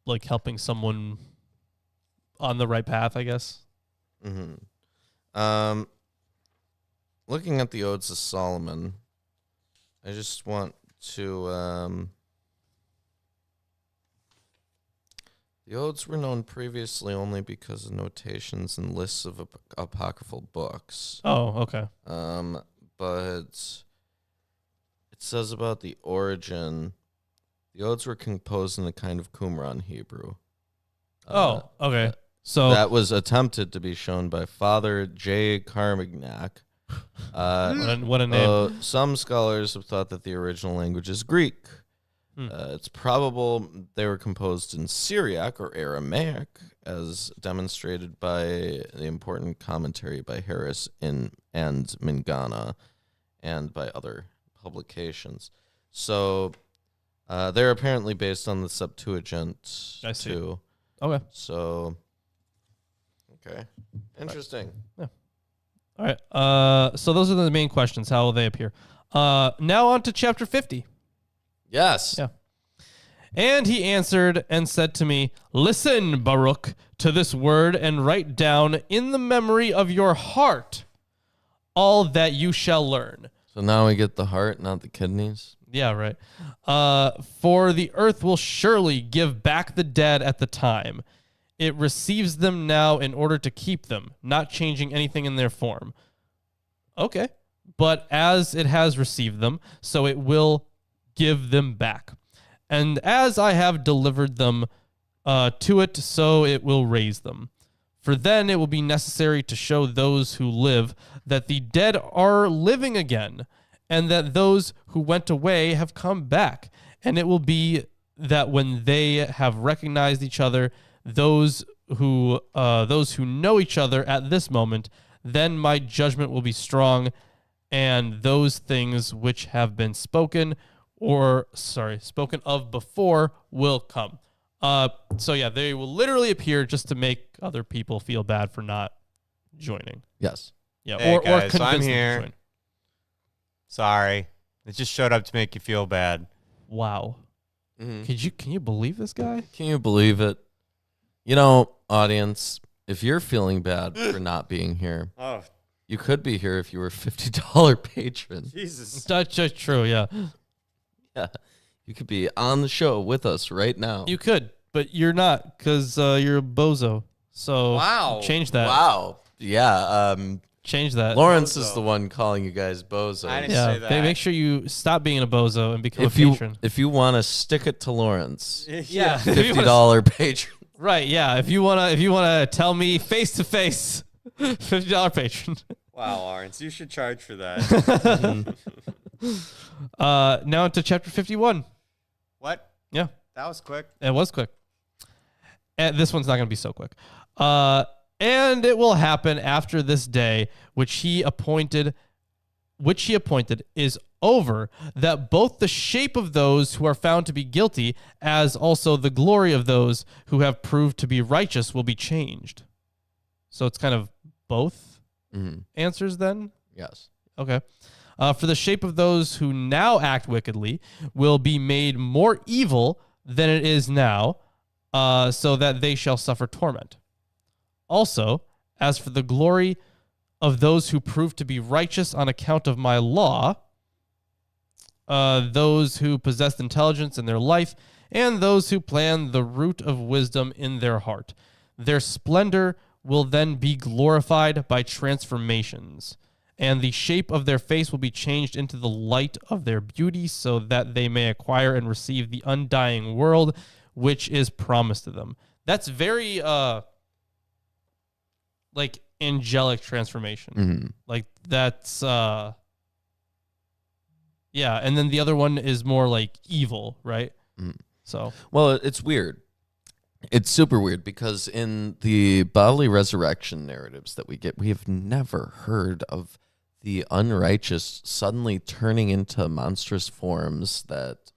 [SPEAKER 2] like helping someone on the right path, I guess.
[SPEAKER 1] Mm-hmm. Looking at the Odes of Solomon, I just want to... The Odes were known previously only because of notations and lists of apocryphal books.
[SPEAKER 2] Oh, okay.
[SPEAKER 1] But it says about the origin, the Odes were composed in a kind of Qumran Hebrew.
[SPEAKER 2] Okay. So
[SPEAKER 1] that was attempted to be shown by Father J. Carmignac.
[SPEAKER 2] what a name.
[SPEAKER 1] Some scholars have thought that the original language is Greek. It's probable they were composed in Syriac or Aramaic, as demonstrated by the important commentary by Harris and Mingana, and by other publications. So they're apparently based on the Septuagint,
[SPEAKER 2] I see.
[SPEAKER 1] too.
[SPEAKER 2] Okay.
[SPEAKER 1] So, okay. Interesting.
[SPEAKER 2] Yeah. All right. So those are the main questions. How will they appear? Now on to chapter 50.
[SPEAKER 1] Yes.
[SPEAKER 2] Yeah. And he answered and said to me, "Listen, Baruch, to this word and write down in the memory of your heart all that you shall learn."
[SPEAKER 1] So now we get the heart, not the kidneys.
[SPEAKER 2] Yeah, right. For the earth will surely give back the dead at the time. It receives them now in order to keep them, not changing anything in their form. Okay. But as it has received them, so it will give them back. And as I have delivered them to it, so it will raise them. For then it will be necessary to show those who live that the dead are living again, and that those who went away have come back. And it will be that when they have recognized each other, those who know each other at this moment, then my judgment will be strong, and those things which have been spoken of before will come. So yeah, they will literally appear just to make other people feel bad for not joining.
[SPEAKER 1] Yes.
[SPEAKER 2] Yeah,
[SPEAKER 3] Hey,
[SPEAKER 2] or
[SPEAKER 3] guys,
[SPEAKER 2] convince
[SPEAKER 3] I'm
[SPEAKER 2] them to
[SPEAKER 3] here.
[SPEAKER 2] join.
[SPEAKER 3] Sorry. It just showed up to make you feel bad.
[SPEAKER 2] Wow.
[SPEAKER 1] Mm-hmm.
[SPEAKER 2] Can you believe this guy?
[SPEAKER 1] Can you believe it? You know, audience, if you're feeling bad for not being here,
[SPEAKER 3] Oh,
[SPEAKER 1] you could be here if you were a $50 patron.
[SPEAKER 3] Jesus.
[SPEAKER 2] That's just true, yeah.
[SPEAKER 1] Yeah. You could be on the show with us right now.
[SPEAKER 2] You could, but you're not because you're a bozo. So change that.
[SPEAKER 1] Wow. Yeah.
[SPEAKER 2] Change that.
[SPEAKER 1] Lawrence
[SPEAKER 3] Bozo.
[SPEAKER 1] is the one calling you guys bozos.
[SPEAKER 3] I didn't
[SPEAKER 2] Yeah,
[SPEAKER 3] say that.
[SPEAKER 2] make sure you stop being a bozo and become
[SPEAKER 1] If
[SPEAKER 2] a patron.
[SPEAKER 1] you want to stick it to Lawrence,
[SPEAKER 2] Yeah.
[SPEAKER 1] $50 patron.
[SPEAKER 2] Right, yeah. If you wanna tell me face to face, $50 patron.
[SPEAKER 3] Wow, Lawrence, you should charge for that.
[SPEAKER 2] Now into chapter 51.
[SPEAKER 3] What?
[SPEAKER 2] Yeah,
[SPEAKER 3] That was quick.
[SPEAKER 2] it was quick. And this one's not gonna be so quick. And it will happen after this day, which he appointed is over, that both the shape of those who are found to be guilty, as also the glory of those who have proved to be righteous, will be changed. So it's kind of both answers then?
[SPEAKER 1] Yes.
[SPEAKER 2] Okay. For the shape of those who now act wickedly will be made more evil than it is now, so that they shall suffer torment. Also, as for the glory of those who prove to be righteous on account of my law, those who possessed intelligence in their life, and those who plan the root of wisdom in their heart, their splendor will then be glorified by transformations. and the shape of their face will be changed into the light of their beauty, so that they may acquire and receive the undying world, which is promised to them. That's very like angelic transformation.
[SPEAKER 1] Mm-hmm.
[SPEAKER 2] Like that's yeah, and then the other one is more like evil, right?
[SPEAKER 1] Mm-hmm.
[SPEAKER 2] So
[SPEAKER 1] well, it's weird. It's super weird because in the bodily resurrection narratives that we get, we have never heard of the unrighteous suddenly turning into monstrous forms that,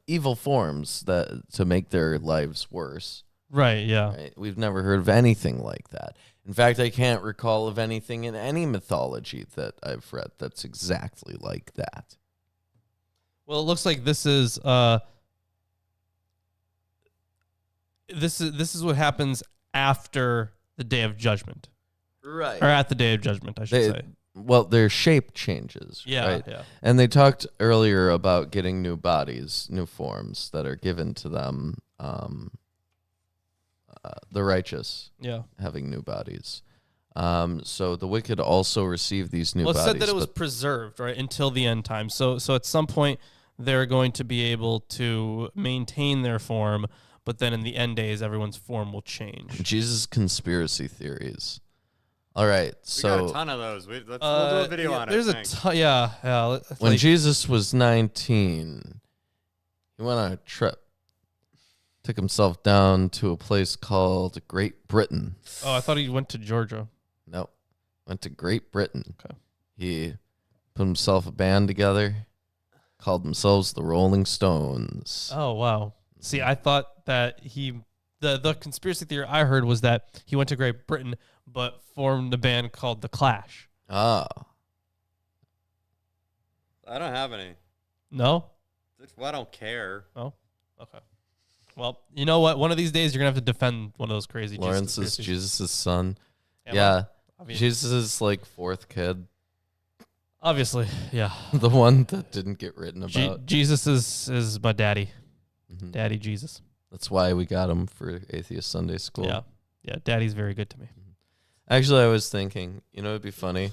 [SPEAKER 1] evil forms that to make their lives worse.
[SPEAKER 2] right, yeah.
[SPEAKER 1] Right? We've never heard of anything like that. In fact, I can't recall of anything in any mythology that I've read that's exactly like that.
[SPEAKER 2] Well, it looks like this is this is what happens after the day of judgment.
[SPEAKER 1] Right.
[SPEAKER 2] Or at the day of judgment, I should say.
[SPEAKER 1] Well, their shape changes.
[SPEAKER 2] Yeah,
[SPEAKER 1] right?
[SPEAKER 2] yeah.
[SPEAKER 1] And they talked earlier about getting new bodies, new forms that are given to them. The righteous,
[SPEAKER 2] Yeah.
[SPEAKER 1] having new bodies. So the wicked also receive these new
[SPEAKER 2] Well, it
[SPEAKER 1] bodies.
[SPEAKER 2] said that it was preserved, right, until the end time. So at some point they're going to be able to maintain their form, but then in the end days everyone's form will change.
[SPEAKER 1] Jesus' conspiracy theories. All right,
[SPEAKER 3] We got a
[SPEAKER 1] so
[SPEAKER 3] ton of those. We'll do a video
[SPEAKER 2] yeah,
[SPEAKER 3] on it.
[SPEAKER 2] there's
[SPEAKER 3] I think.
[SPEAKER 2] yeah.
[SPEAKER 1] when
[SPEAKER 2] like-
[SPEAKER 1] Jesus was 19, he went on a trip. Took himself down to a place called Great Britain.
[SPEAKER 2] Oh, I thought he went to Georgia.
[SPEAKER 1] No, went to Great Britain.
[SPEAKER 2] Okay.
[SPEAKER 1] He put himself a band together, called themselves the Rolling Stones.
[SPEAKER 2] Oh, wow. See, I thought that the conspiracy theory I heard was that he went to Great Britain but formed a band called The Clash.
[SPEAKER 1] Ah,
[SPEAKER 3] I don't have any.
[SPEAKER 2] No?
[SPEAKER 3] Well, I don't care.
[SPEAKER 2] Oh, okay. Well, you know what? One of these days you're going to have to defend one of those crazy
[SPEAKER 1] Lawrence is
[SPEAKER 2] conspiracies.
[SPEAKER 1] Jesus' son.
[SPEAKER 2] Am
[SPEAKER 1] Yeah,
[SPEAKER 2] I mean,
[SPEAKER 1] Jesus is like fourth kid,
[SPEAKER 2] obviously, yeah.
[SPEAKER 1] the one that didn't get written about.
[SPEAKER 2] Jesus is my daddy.
[SPEAKER 1] Mhm.
[SPEAKER 2] Daddy Jesus.
[SPEAKER 1] That's why we got him for Atheist Sunday School.
[SPEAKER 2] Yeah. Yeah, daddy's very good to me.
[SPEAKER 1] Actually, I was thinking, it'd be funny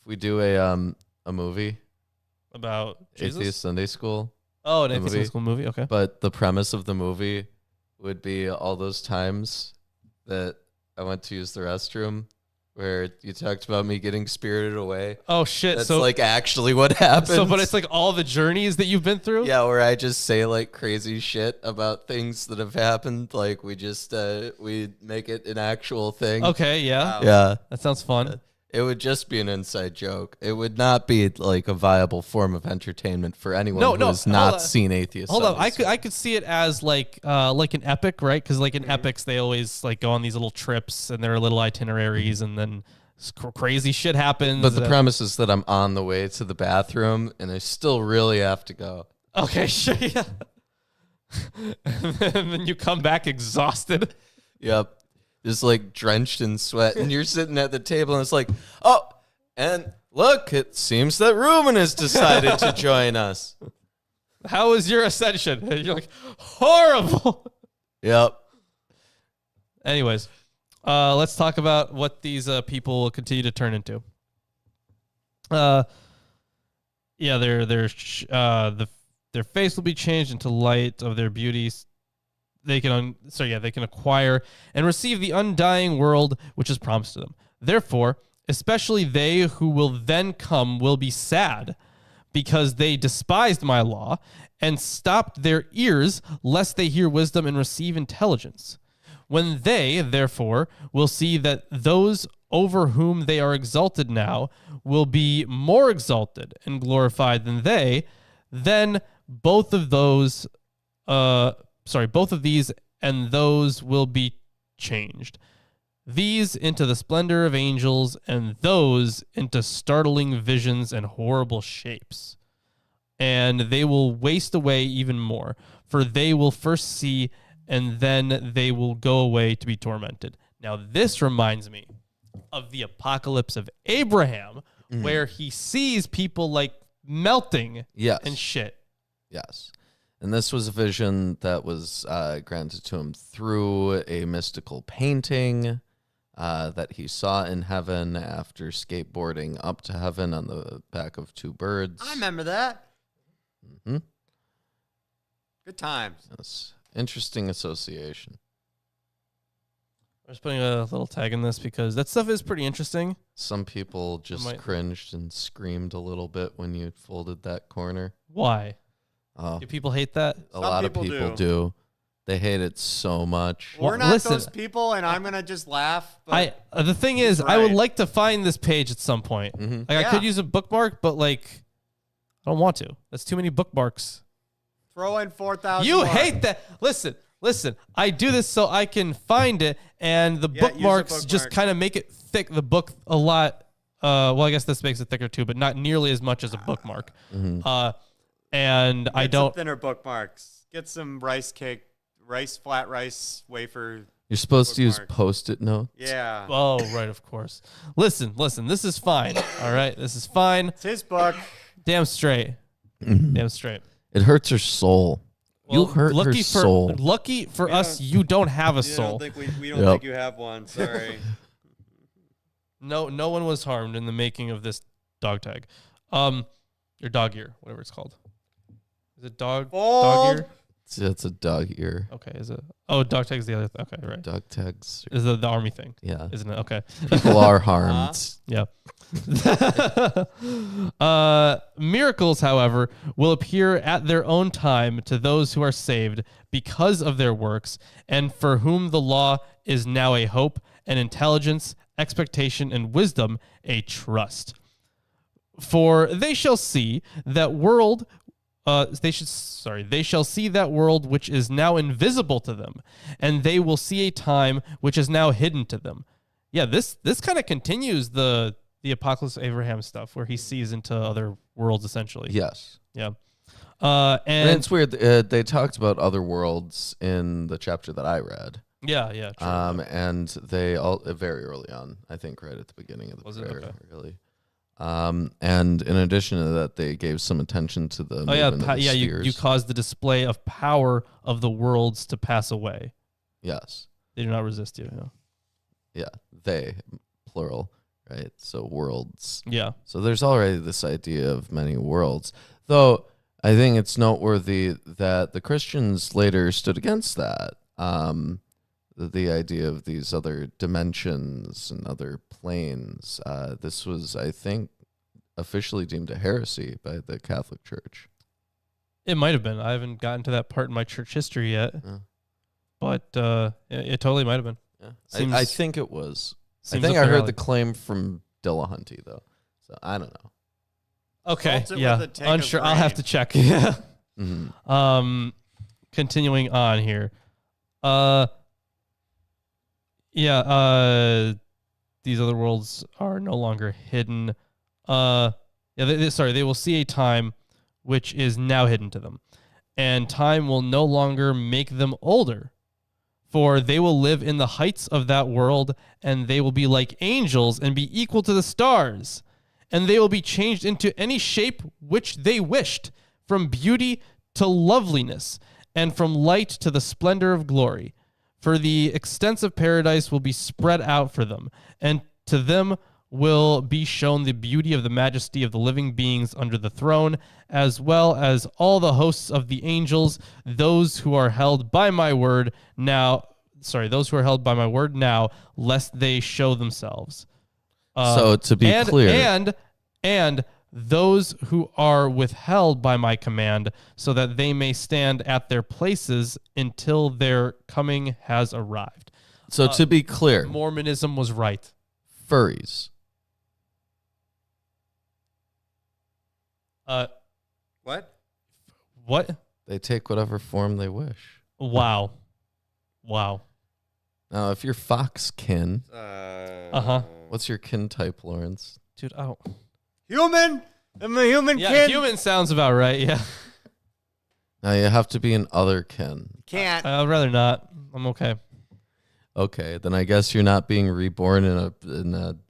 [SPEAKER 1] if we do a movie,
[SPEAKER 2] About Jesus?
[SPEAKER 1] Atheist Sunday School,
[SPEAKER 2] Oh, an
[SPEAKER 1] the
[SPEAKER 2] atheist
[SPEAKER 1] movie.
[SPEAKER 2] school movie? Okay.
[SPEAKER 1] but the premise of the movie would be all those times that I went to use the restroom where you talked about me getting spirited away.
[SPEAKER 2] Oh, shit.
[SPEAKER 1] That's
[SPEAKER 2] So,
[SPEAKER 1] like actually what happened.
[SPEAKER 2] but it's like all the journeys that you've been through?
[SPEAKER 1] yeah, where I just say like crazy shit about things that have happened. Like we just we make it an actual thing.
[SPEAKER 2] Okay, yeah.
[SPEAKER 3] Wow.
[SPEAKER 1] Yeah.
[SPEAKER 2] That sounds fun.
[SPEAKER 1] It would just be an inside joke. It would not be like a viable form of entertainment for anyone who has
[SPEAKER 2] hold
[SPEAKER 1] not
[SPEAKER 2] on.
[SPEAKER 1] seen Atheist.
[SPEAKER 2] Hold on,
[SPEAKER 1] Sunday
[SPEAKER 2] I could see it as like an epic, right? Because like in epics, they always like go on these little trips and there are little itineraries, and then crazy shit happens.
[SPEAKER 1] But the premise is that I'm on the way to the bathroom and I still really have to go.
[SPEAKER 2] Okay, sure, yeah. And then you come back exhausted.
[SPEAKER 1] Yep. Just like drenched in sweat. And you're sitting at the table and it's like, oh, and look, it seems that Ruben has decided to join us.
[SPEAKER 2] How was your ascension? And you're like, horrible.
[SPEAKER 1] Yep.
[SPEAKER 2] Anyways, let's talk about what these people will continue to turn into. Yeah, their face will be changed into light of their beauties. They can acquire and receive the undying world which is promised to them. Therefore, especially they who will then come will be sad, because they despised my law and stopped their ears, lest they hear wisdom and receive intelligence. When they, therefore, will see that those over whom they are exalted now will be more exalted and glorified than they, then both of these and those will be changed. These into the splendor of angels, and those into startling visions and horrible shapes. And they will waste away even more, for they will first see, and then they will go away to be tormented. Now, this reminds me of the apocalypse of Abraham, where he sees people like melting
[SPEAKER 1] Yes.
[SPEAKER 2] and shit.
[SPEAKER 1] Yes. And this was a vision that was granted to him through a mystical painting that he saw in heaven after skateboarding up to heaven on the back of two birds.
[SPEAKER 3] I remember that.
[SPEAKER 1] Mm-hmm.
[SPEAKER 3] Good times.
[SPEAKER 1] Yes. Interesting association.
[SPEAKER 2] I'm just putting a little tag in this because that stuff is pretty interesting.
[SPEAKER 1] Some people just cringed and screamed a little bit when you folded that corner.
[SPEAKER 2] Why?
[SPEAKER 1] Oh,
[SPEAKER 2] Do people hate that?
[SPEAKER 1] a lot of people do. They hate it so much.
[SPEAKER 3] We're not those people, and I'm gonna just laugh. But
[SPEAKER 2] the thing is,
[SPEAKER 3] right.
[SPEAKER 2] I would like to find this page at some point.
[SPEAKER 1] Mm-hmm.
[SPEAKER 2] Like I could use a bookmark, but like I don't want to. That's too many bookmarks.
[SPEAKER 3] Throw in 4,000.
[SPEAKER 2] You hate that. Listen. I do this so I can find it, and the bookmarks just kind of make it thick. The book a lot. Well, I guess this makes it thicker too, but not nearly as much as a bookmark.
[SPEAKER 1] Mm-hmm.
[SPEAKER 2] And I don't.
[SPEAKER 3] Some thinner bookmarks. Get some flat rice wafer.
[SPEAKER 1] You're supposed to use Post-it notes.
[SPEAKER 3] Yeah.
[SPEAKER 2] Oh, right, of course. Listen. This is fine. All right, this is fine.
[SPEAKER 3] It's his book.
[SPEAKER 2] Damn straight.
[SPEAKER 1] Mm-hmm.
[SPEAKER 2] Damn straight.
[SPEAKER 1] It hurts her soul.
[SPEAKER 2] Well,
[SPEAKER 1] you hurt her soul.
[SPEAKER 2] Lucky for us, you don't have a soul.
[SPEAKER 3] We don't think you have one. Sorry.
[SPEAKER 2] No one was harmed in the making of this dog tag. Or dog ear, whatever it's called. Is it dog ear?
[SPEAKER 1] It's a dog ear.
[SPEAKER 2] Okay, is it? Oh, dog tag's the other okay, right.
[SPEAKER 1] Dog tags.
[SPEAKER 2] Is the army thing.
[SPEAKER 1] Yeah.
[SPEAKER 2] Isn't it? Okay.
[SPEAKER 1] People are harmed.
[SPEAKER 2] Yeah. Miracles, however, will appear at their own time to those who are saved because of their works, and for whom the law is now a hope, an intelligence, expectation, and wisdom, a trust. For they shall see that world. They shall see that world which is now invisible to them, and they will see a time which is now hidden to them. Yeah, this kind of continues the Apocalypse of Abraham stuff, where he sees into other worlds essentially.
[SPEAKER 1] Yes.
[SPEAKER 2] Yeah.
[SPEAKER 1] And it's weird. They talked about other worlds in the chapter that I read.
[SPEAKER 2] Yeah. True.
[SPEAKER 1] And they all very early on, I think, right at the beginning of the prayer,
[SPEAKER 2] okay.
[SPEAKER 1] really. And in addition to that, they gave some attention to the movement of the spheres.
[SPEAKER 2] You caused the display of power of the worlds to pass away.
[SPEAKER 1] Yes.
[SPEAKER 2] They do not resist you.
[SPEAKER 1] Yeah, they, plural, right? So worlds.
[SPEAKER 2] Yeah.
[SPEAKER 1] So there's already this idea of many worlds, though I think it's noteworthy that the Christians later stood against that. The idea of these other dimensions and other planes. This was, I think, officially deemed a heresy by the Catholic Church.
[SPEAKER 2] It might have been. I haven't gotten to that part in my church history yet, but it totally might have been.
[SPEAKER 1] Yeah. I think it was. I think I heard the claim from Dillahunty, though. So I don't know.
[SPEAKER 2] Okay, yeah, unsure. I'll have to check. Yeah. Mm-hmm. Continuing on here. These other worlds are no longer hidden. They will see a time which is now hidden to them, and time will no longer make them older, for they will live in the heights of that world, and they will be like angels and be equal to the stars, and they will be changed into any shape which they wished, from beauty to loveliness, and from light to the splendor of glory. For the extensive paradise will be spread out for them, and to them will be shown the beauty of the majesty of the living beings under the throne, as well as all the hosts of the angels, those who are held by my word now, lest they show themselves.
[SPEAKER 1] So to be clear.
[SPEAKER 2] And those who are withheld by my command, so that they may stand at their places until their coming has arrived.
[SPEAKER 1] So to be clear,
[SPEAKER 2] Mormonism was right.
[SPEAKER 1] Furries.
[SPEAKER 3] What?
[SPEAKER 2] What?
[SPEAKER 1] They take whatever form they wish.
[SPEAKER 2] Wow.
[SPEAKER 1] Now, if you're fox kin, what's your kin type, Lawrence?
[SPEAKER 2] Dude, oh.
[SPEAKER 3] Human? I'm a human kin?
[SPEAKER 2] Yeah, human sounds about right, yeah.
[SPEAKER 1] Now, you have to be an other kin.
[SPEAKER 3] Can't.
[SPEAKER 2] I'd rather not. I'm okay.
[SPEAKER 1] Okay, then I guess you're not being reborn in a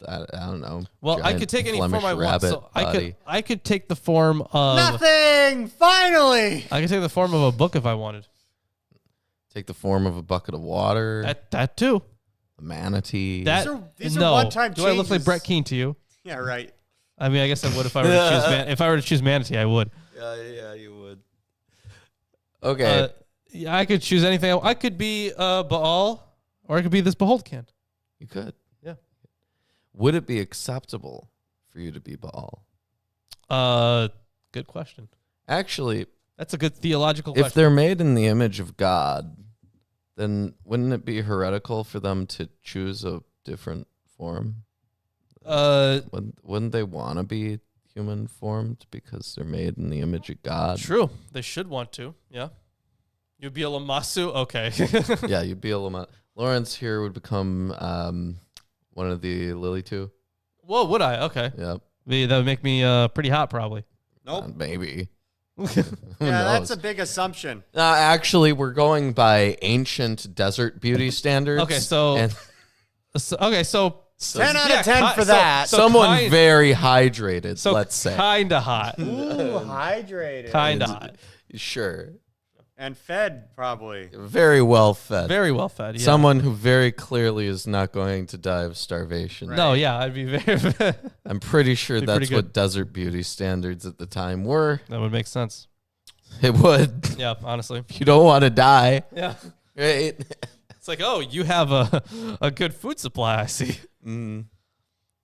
[SPEAKER 1] I don't know.
[SPEAKER 2] Well, I could take any form I want. So
[SPEAKER 1] body.
[SPEAKER 2] I could take the form of
[SPEAKER 3] nothing. Finally,
[SPEAKER 2] I could take the form of a book if I wanted.
[SPEAKER 1] Take the form of a bucket of water.
[SPEAKER 2] That too.
[SPEAKER 1] A manatee.
[SPEAKER 3] These are one-time
[SPEAKER 2] Do I look like
[SPEAKER 3] changes.
[SPEAKER 2] Brett Keane to you?
[SPEAKER 3] Yeah, right.
[SPEAKER 2] I mean, I guess I would if I were to choose if I were to choose manatee, I would.
[SPEAKER 1] Yeah, you would. Okay.
[SPEAKER 2] Yeah, I could choose anything. I could be Baal, or I could be this Behold can.
[SPEAKER 1] You could.
[SPEAKER 2] Yeah.
[SPEAKER 1] Would it be acceptable for you to be Baal?
[SPEAKER 2] Good question.
[SPEAKER 1] Actually,
[SPEAKER 2] That's a good theological question.
[SPEAKER 1] if they're made in the image of God, then wouldn't it be heretical for them to choose a different form? Wouldn't they want to be human formed because they're made in the image of God?
[SPEAKER 2] True. They should want to. Yeah. You'd be a Lamasu? Okay.
[SPEAKER 1] Yeah, you'd be a little. Lawrence here would become one of the Lily two.
[SPEAKER 2] Whoa, would I? Okay.
[SPEAKER 1] Yep.
[SPEAKER 2] That would make me pretty hot, probably.
[SPEAKER 3] Nope.
[SPEAKER 1] Maybe.
[SPEAKER 3] Yeah, that's a big assumption.
[SPEAKER 1] Actually, we're going by ancient desert beauty standards.
[SPEAKER 2] Okay, so
[SPEAKER 3] 10 out of 10 for that.
[SPEAKER 1] Someone very hydrated, let's say.
[SPEAKER 2] Kind of hot.
[SPEAKER 3] Ooh, hydrated.
[SPEAKER 2] Kind of hot.
[SPEAKER 1] Sure.
[SPEAKER 3] And fed, probably.
[SPEAKER 1] Very well fed.
[SPEAKER 2] Very well fed. Yeah.
[SPEAKER 1] Someone who very clearly is not going to die of starvation.
[SPEAKER 3] Right.
[SPEAKER 2] No, yeah, I'd be very.
[SPEAKER 1] I'm pretty sure
[SPEAKER 2] Be
[SPEAKER 1] that's
[SPEAKER 2] pretty
[SPEAKER 1] what desert beauty standards at the time were.
[SPEAKER 2] That would make sense.
[SPEAKER 1] It would.
[SPEAKER 2] Yeah, honestly.
[SPEAKER 1] You don't want to die.
[SPEAKER 2] Yeah.
[SPEAKER 1] Right?
[SPEAKER 2] It's like, oh, you have a good food supply, I see.
[SPEAKER 1] Mm.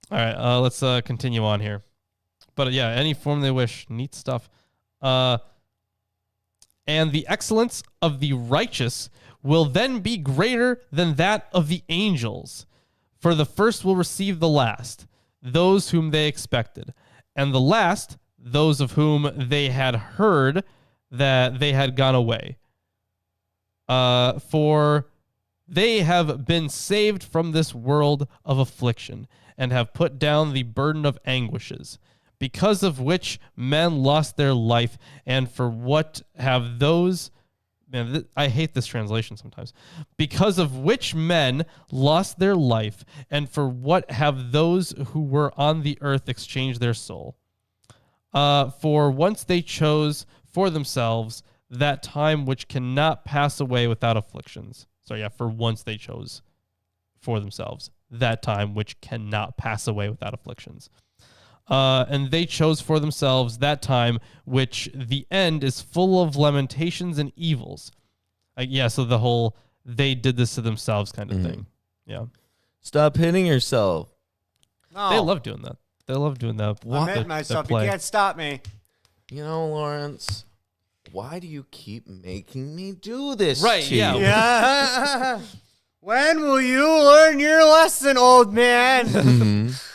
[SPEAKER 2] All right, let's continue on here. But yeah, any form they wish. Neat stuff. And the excellence of the righteous will then be greater than that of the angels. For the first will receive the last, those whom they expected. And the last, those of whom they had heard that they had gone away. For they have been saved from this world of affliction, and have put down the burden of anguishes, because of which men lost their life, and for what have those... Man, I hate this translation sometimes. Because of which men lost their life, and for what have those who were on the earth exchanged their soul? For once they chose for themselves that time which cannot pass away without afflictions. So yeah, for once they chose for themselves that time which cannot pass away without afflictions. And they chose for themselves that time which the end is full of lamentations and evils. So the whole they did this to themselves kind of thing. Yeah.
[SPEAKER 1] Stop hitting yourself.
[SPEAKER 3] No.
[SPEAKER 2] They love doing that. They love doing that.
[SPEAKER 3] I'm hitting myself. You can't stop me.
[SPEAKER 1] You know, Lawrence, why do you keep making me do this
[SPEAKER 2] Right,
[SPEAKER 1] to
[SPEAKER 2] yeah.
[SPEAKER 1] you?
[SPEAKER 3] Yeah. When will you learn your lesson, old man?
[SPEAKER 1] Mhm.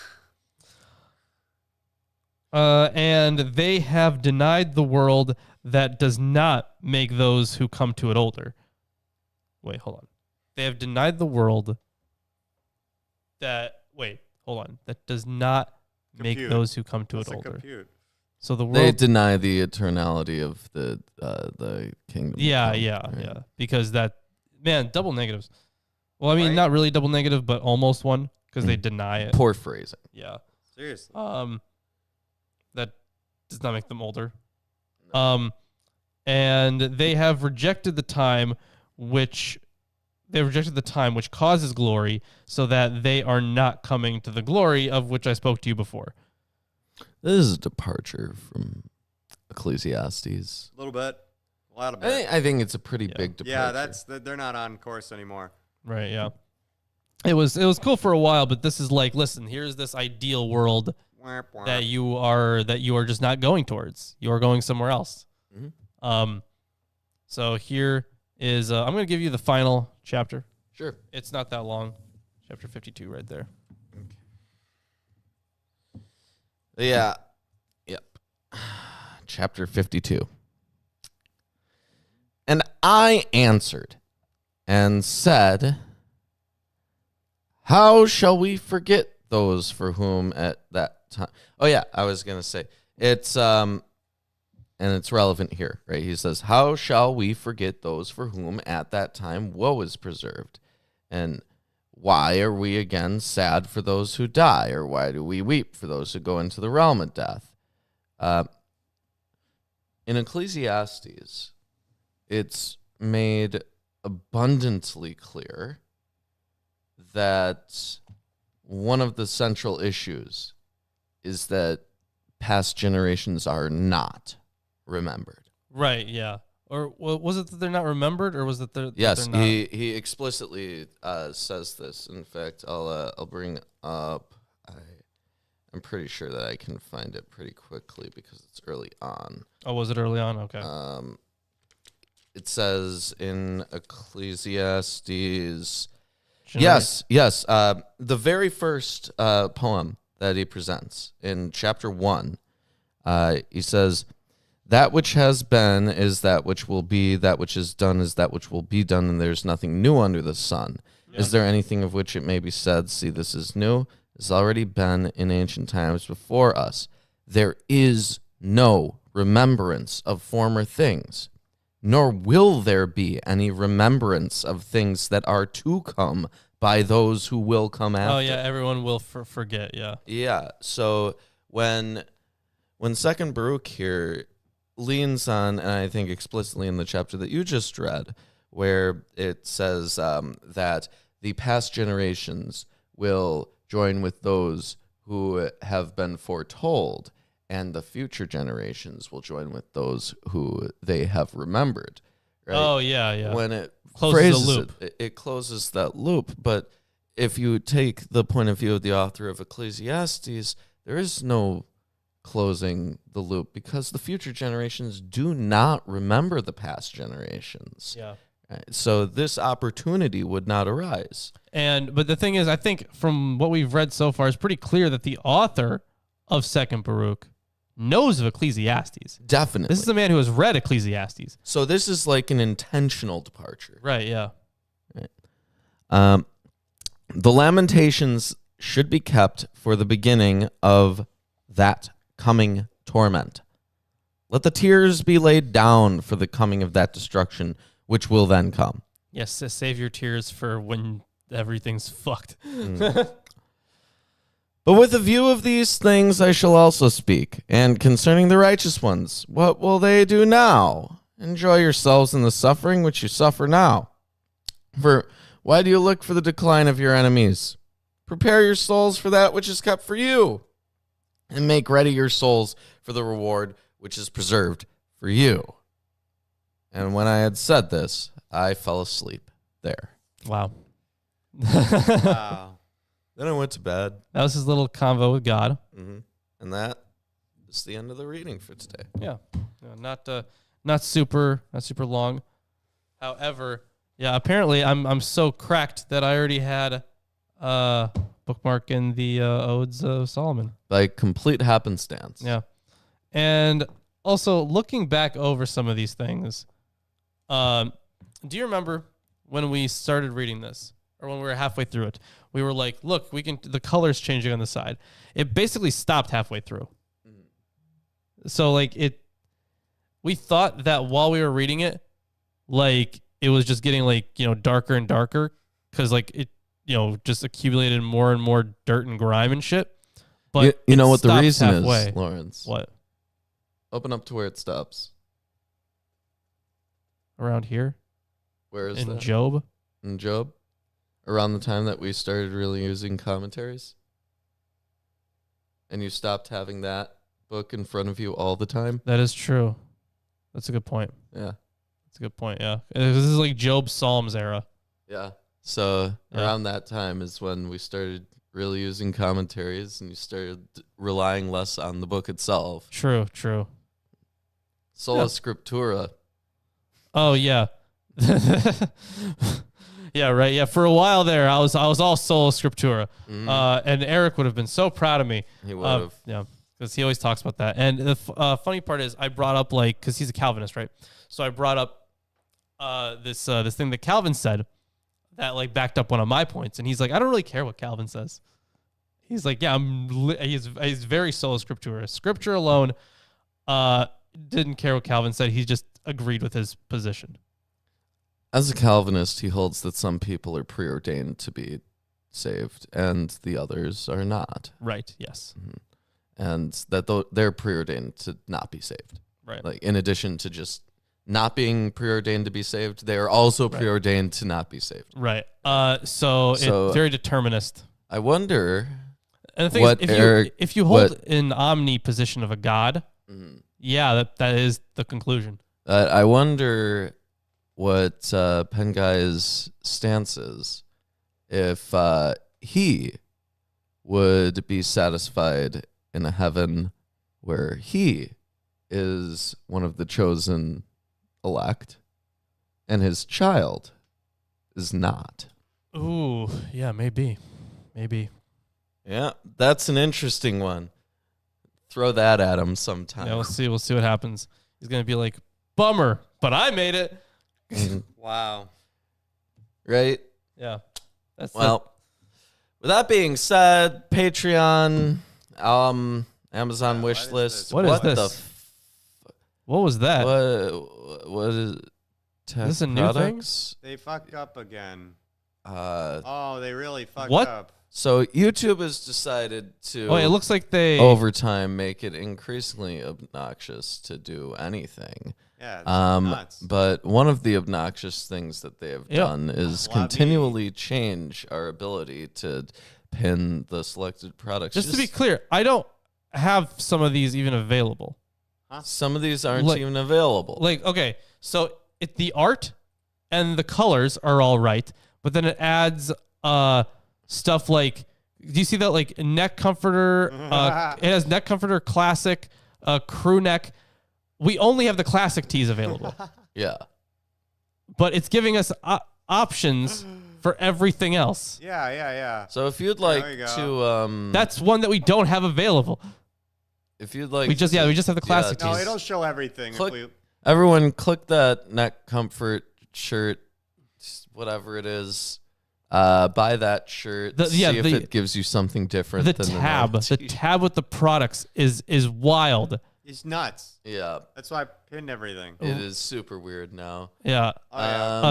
[SPEAKER 2] And they have denied the world that does not make those who come to it older. Wait, hold on. They have denied the world that does not make
[SPEAKER 3] Compute.
[SPEAKER 2] those who come to
[SPEAKER 3] What's
[SPEAKER 2] it
[SPEAKER 3] a
[SPEAKER 2] older.
[SPEAKER 3] compute?
[SPEAKER 2] So the world.
[SPEAKER 1] They deny the eternality of the kingdom.
[SPEAKER 2] Yeah,
[SPEAKER 1] to come,
[SPEAKER 2] yeah,
[SPEAKER 1] right?
[SPEAKER 2] yeah. Because double negatives. Well, I mean,
[SPEAKER 3] Right.
[SPEAKER 2] not really double negative, but almost one because they deny it.
[SPEAKER 1] Poor phrasing.
[SPEAKER 2] Yeah.
[SPEAKER 3] Seriously.
[SPEAKER 2] That does not make them older. And they have rejected the time which causes glory, so that they are not coming to the glory of which I spoke to you before.
[SPEAKER 1] This is a departure from Ecclesiastes.
[SPEAKER 3] A little bit. A lot of bit.
[SPEAKER 1] I think it's a pretty big departure.
[SPEAKER 3] Yeah, they're not on course anymore.
[SPEAKER 2] Right, yeah. It was cool for a while, but this is like, listen, here's this ideal world that you are just not going towards. You are going somewhere else.
[SPEAKER 1] Mhm.
[SPEAKER 2] So here is I'm going to give you the final chapter.
[SPEAKER 1] Sure.
[SPEAKER 2] It's not that long. Chapter 52 right there.
[SPEAKER 1] Yeah. Yep. Chapter 52. And I answered and said, how shall we forget those for whom at that time? Oh yeah, I was going to say it's and it's relevant here, right? He says, how shall we forget those for whom at that time woe is preserved? And why are we again sad for those who die? Or why do we weep for those who go into the realm of death? In Ecclesiastes, it's made abundantly clear that one of the central issues is that past generations are not remembered.
[SPEAKER 2] Right, yeah. Or was it that they're not remembered, or was it that
[SPEAKER 1] Yes,
[SPEAKER 2] they're not?
[SPEAKER 1] he explicitly says this. In fact, I'll bring up. I'm pretty sure that I can find it pretty quickly because it's early on.
[SPEAKER 2] Oh, was it early on? Okay.
[SPEAKER 1] It says in Ecclesiastes. Yes. The very first poem that he presents in chapter 1, he says, "That which has been is that which will be, that which is done is that which will be done, and there's nothing new under the sun. Yeah. Is there anything of which it may be said, see, this is new? It's already been in ancient times before us. There is no remembrance of former things, nor will there be any remembrance of things that are to come by those who will come after."
[SPEAKER 2] Oh, yeah, everyone will forget, yeah.
[SPEAKER 1] Yeah, so when Second Baruch here leans on, and I think explicitly in the chapter that you just read, where it says that the past generations will join with those who have been foretold, and the future generations will join with those who they have remembered. Right?
[SPEAKER 2] Oh, yeah.
[SPEAKER 1] When it
[SPEAKER 2] Closes
[SPEAKER 1] phrases
[SPEAKER 2] the loop.
[SPEAKER 1] it closes that loop. But if you take the point of view of the author of Ecclesiastes, there is no closing the loop because the future generations do not remember the past generations.
[SPEAKER 2] Yeah.
[SPEAKER 1] Right? So this opportunity would not arise.
[SPEAKER 2] But the thing is, I think from what we've read so far, it's pretty clear that the author of Second Baruch knows of Ecclesiastes.
[SPEAKER 1] Definitely.
[SPEAKER 2] This is a man who has read Ecclesiastes.
[SPEAKER 1] So this is like an intentional departure.
[SPEAKER 2] Right, yeah.
[SPEAKER 1] Right. The lamentations should be kept for the beginning of that coming torment. Let the tears be laid down for the coming of that destruction, which will then come.
[SPEAKER 2] Yes, save your tears for when everything's fucked.
[SPEAKER 1] But with a view of these things I shall also speak, and concerning the righteous ones, what will they do now? Enjoy yourselves in the suffering which you suffer now. For why do you look for the decline of your enemies? Prepare your souls for that which is kept for you, and make ready your souls for the reward which is preserved for you. And when I had said this, I fell asleep there.
[SPEAKER 2] Wow.
[SPEAKER 3] Wow.
[SPEAKER 1] Then I went to bed.
[SPEAKER 2] That was his little convo with God.
[SPEAKER 1] Mm-hmm. And that is the end of the reading for today.
[SPEAKER 2] Yeah. Not super long. However, yeah, apparently I'm so cracked that I already had bookmark in the Odes of Solomon.
[SPEAKER 1] By complete happenstance.
[SPEAKER 2] Yeah. And also looking back over some of these things, do you remember when we started reading this, or when we were halfway through it? We were like, look, the color's changing on the side. It basically stopped halfway through. So like we thought that while we were reading it, like it was just getting like, darker and darker because like it, just accumulated more and more dirt and grime and shit. But
[SPEAKER 1] you know what the reason
[SPEAKER 2] halfway.
[SPEAKER 1] is, Lawrence?
[SPEAKER 2] What?
[SPEAKER 1] Open up to where it stops.
[SPEAKER 2] Around here?
[SPEAKER 1] Where is
[SPEAKER 2] in
[SPEAKER 1] that?
[SPEAKER 2] Job?
[SPEAKER 1] In Job? Around the time that we started really using commentaries? And you stopped having that book in front of you all the time?
[SPEAKER 2] That is true. That's a good point.
[SPEAKER 1] Yeah.
[SPEAKER 2] That's a good point, yeah. This is like Job's Psalms era.
[SPEAKER 1] Yeah. So around that time is when we started really using commentaries and you started relying less on the book itself.
[SPEAKER 2] True.
[SPEAKER 1] Sola Scriptura.
[SPEAKER 2] Oh, yeah. Yeah, right. Yeah, for a while there, I was all Sola Scriptura. And Eric would have been so proud of me.
[SPEAKER 1] He would have.
[SPEAKER 2] Yeah, because he always talks about that. And the funny part is I brought up, like, because he's a Calvinist, right? So I brought up this thing that Calvin said that, like, backed up one of my points. And he's like, I don't really care what Calvin says. He's like, yeah, he's very Sola Scriptura. Scripture alone, didn't care what Calvin said. He just agreed with his position.
[SPEAKER 1] As a Calvinist, he holds that some people are preordained to be saved and the others are not.
[SPEAKER 2] Right, yes.
[SPEAKER 1] Mm-hmm. And that they're preordained to not be saved.
[SPEAKER 2] Right.
[SPEAKER 1] Like, in addition to just not being preordained to be saved, they are also preordained to not be saved.
[SPEAKER 2] Right. So it's very determinist.
[SPEAKER 1] I wonder.
[SPEAKER 2] And the thing is, if you hold an omni position of a god, that is the conclusion.
[SPEAKER 1] I wonder what Pengai's stance is. If he would be satisfied in a heaven where he is one of the chosen elect and his child is not.
[SPEAKER 2] Ooh, yeah, maybe.
[SPEAKER 1] Yeah, that's an interesting one. Throw that at him sometime.
[SPEAKER 2] Yeah, we'll see what happens. He's going to be like, bummer, but I made it.
[SPEAKER 3] Wow.
[SPEAKER 1] Right?
[SPEAKER 2] Yeah.
[SPEAKER 1] With that being said, Patreon, Amazon wish list.
[SPEAKER 2] What is this? What was that?
[SPEAKER 1] What is tech
[SPEAKER 2] this a new
[SPEAKER 1] products?
[SPEAKER 3] They fucked up again.
[SPEAKER 1] Oh,
[SPEAKER 3] they really fucked
[SPEAKER 2] what?
[SPEAKER 3] up.
[SPEAKER 1] So YouTube has decided to
[SPEAKER 2] it looks like they
[SPEAKER 1] over time make it increasingly obnoxious to do anything.
[SPEAKER 3] Yeah, it's nuts.
[SPEAKER 1] But one of the obnoxious things that they have done is continually change our ability to pin the selected products.
[SPEAKER 2] Just to be clear, I don't have some of these even available.
[SPEAKER 1] Huh? Some of these aren't even available.
[SPEAKER 2] Okay, so the art and the colors are all right, but then it adds stuff like, do you see that, like, neck comforter? It has neck comforter, classic, crew neck. We only have the classic tees available.
[SPEAKER 1] Yeah.
[SPEAKER 2] But it's giving us options for everything else.
[SPEAKER 3] Yeah.
[SPEAKER 1] So if you'd like to...
[SPEAKER 2] that's one that we don't have available.
[SPEAKER 1] If you'd like...
[SPEAKER 2] We just have the classic tees.
[SPEAKER 3] No, it'll show everything.
[SPEAKER 1] Everyone click that neck comfort shirt, whatever it is. Buy that shirt. See if it gives you something different.
[SPEAKER 2] The tab with the products is wild.
[SPEAKER 3] It's nuts.
[SPEAKER 1] Yeah.
[SPEAKER 3] That's why I pinned everything.
[SPEAKER 1] It is super weird now.
[SPEAKER 2] Yeah.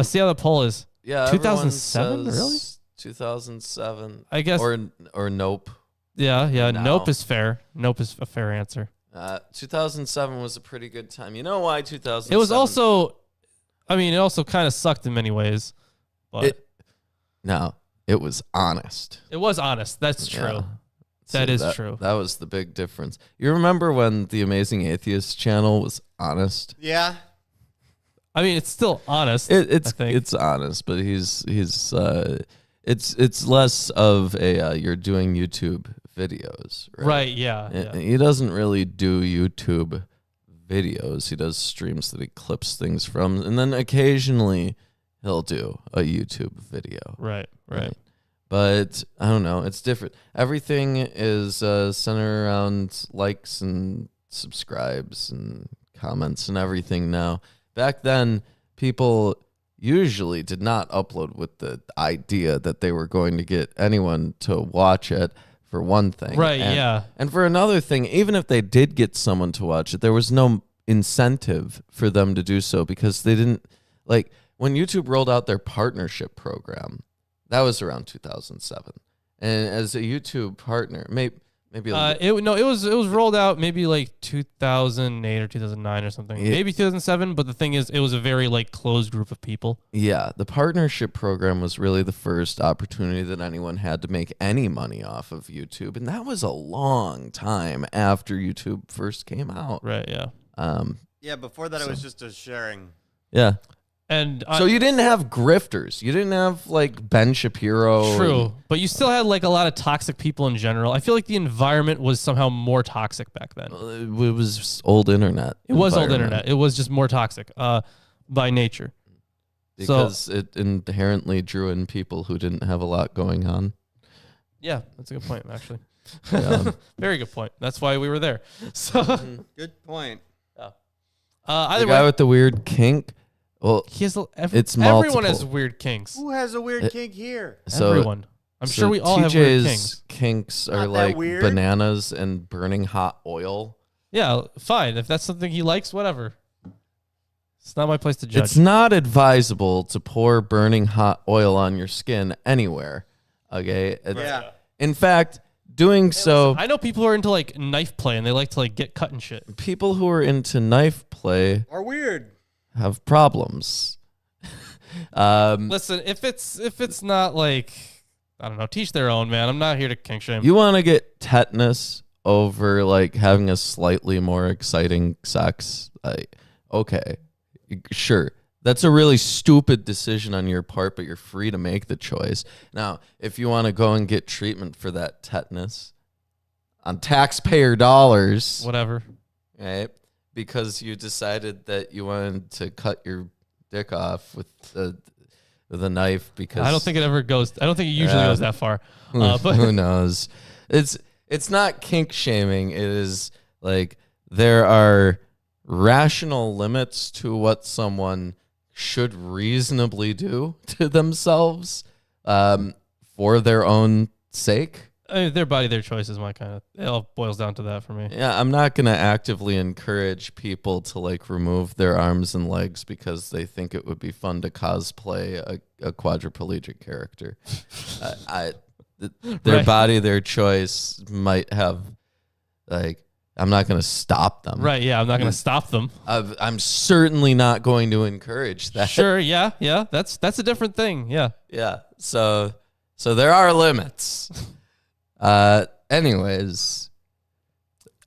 [SPEAKER 2] See how the poll is.
[SPEAKER 1] Yeah.
[SPEAKER 2] 2007, really?
[SPEAKER 1] 2007.
[SPEAKER 2] I guess.
[SPEAKER 1] Or nope.
[SPEAKER 2] Yeah. No. Nope is fair. Nope is a fair answer.
[SPEAKER 1] 2007 was a pretty good time. You know why 2007?
[SPEAKER 2] It was also, it also kind of sucked in many ways. But
[SPEAKER 1] it was honest.
[SPEAKER 2] It was honest. That's true. Yeah. That is true.
[SPEAKER 1] That was the big difference. You remember when the Amazing Atheist channel was honest?
[SPEAKER 3] Yeah.
[SPEAKER 2] It's still honest.
[SPEAKER 1] It's honest, but it's less of a you're doing YouTube videos, right?
[SPEAKER 2] Right, yeah.
[SPEAKER 1] He doesn't really do YouTube videos. He does streams that he clips things from, and then occasionally he'll do a YouTube video.
[SPEAKER 2] Right.
[SPEAKER 1] But I don't know. It's different. Everything is centered around likes and subscribes and comments and everything now. Back then, people usually did not upload with the idea that they were going to get anyone to watch it, for one thing.
[SPEAKER 2] Right,
[SPEAKER 1] And for another thing, even if they did get someone to watch it, there was no incentive for them to do so because they didn't, when YouTube rolled out their partnership program, that was around 2007, and as a YouTube partner, maybe
[SPEAKER 2] it was rolled out maybe like 2008 or 2009 or something, maybe 2007. But the thing is, it was a very closed group of people. Yeah,
[SPEAKER 1] the partnership program was really the first opportunity that anyone had to make any money off of YouTube, and that was a long time after YouTube first came out.
[SPEAKER 2] Right. Yeah.
[SPEAKER 3] Before that, it was just a sharing.
[SPEAKER 1] Yeah.
[SPEAKER 2] And
[SPEAKER 1] so you didn't have grifters. You didn't have Ben Shapiro.
[SPEAKER 2] True, but you still had a lot of toxic people in general. I feel like the environment was somehow more toxic back then.
[SPEAKER 1] It was old internet.
[SPEAKER 2] It was old internet. It was just more toxic by nature.
[SPEAKER 1] Because it inherently drew in people who didn't have a lot going on.
[SPEAKER 2] Yeah, that's a good point, actually. Very good point. That's why we were there. So
[SPEAKER 3] good point.
[SPEAKER 1] The guy with the weird kink. Well,
[SPEAKER 2] everyone has weird kinks.
[SPEAKER 3] Who has a weird kink here?
[SPEAKER 2] Everyone. I'm sure we all have weird kinks.
[SPEAKER 1] Kinks are like bananas and burning hot oil.
[SPEAKER 2] Yeah, fine. If that's something he likes, whatever. It's not my place to judge.
[SPEAKER 1] It's not advisable to pour burning hot oil on your skin anywhere. Okay?
[SPEAKER 3] Yeah.
[SPEAKER 1] In fact, so...
[SPEAKER 2] I know people who are into knife play and they like to get cut and shit.
[SPEAKER 1] People who are into knife play...
[SPEAKER 3] are weird.
[SPEAKER 1] have problems.
[SPEAKER 2] Listen, if it's not like, I don't know, teach their own, man. I'm not here to kink shame.
[SPEAKER 1] You want to get tetanus over like having a slightly more exciting sex? Okay, sure. That's a really stupid decision on your part, but you're free to make the choice. Now, if you want to go and get treatment for that tetanus on taxpayer dollars,
[SPEAKER 2] Whatever.
[SPEAKER 1] right? Because you decided that you wanted to cut your dick off with a knife because
[SPEAKER 2] I don't think it ever goes. I don't think it usually goes that far. But
[SPEAKER 1] who knows? It's not kink shaming. It is like there are rational limits to what someone should reasonably do to themselves for their own sake.
[SPEAKER 2] I mean, their body, their choice is my kind of. It all boils down to that for me.
[SPEAKER 1] Yeah, I'm not going to actively encourage people to like remove their arms and legs because they think it would be fun to cosplay a quadriplegic character. Their
[SPEAKER 2] Right.
[SPEAKER 1] body, their choice might have like. I'm not going to stop them.
[SPEAKER 2] Right? Yeah, I'm not going to stop them.
[SPEAKER 1] I'm certainly not going to encourage that.
[SPEAKER 2] Sure. Yeah. Yeah. That's a different thing. Yeah.
[SPEAKER 1] Yeah. So there are limits. Anyways,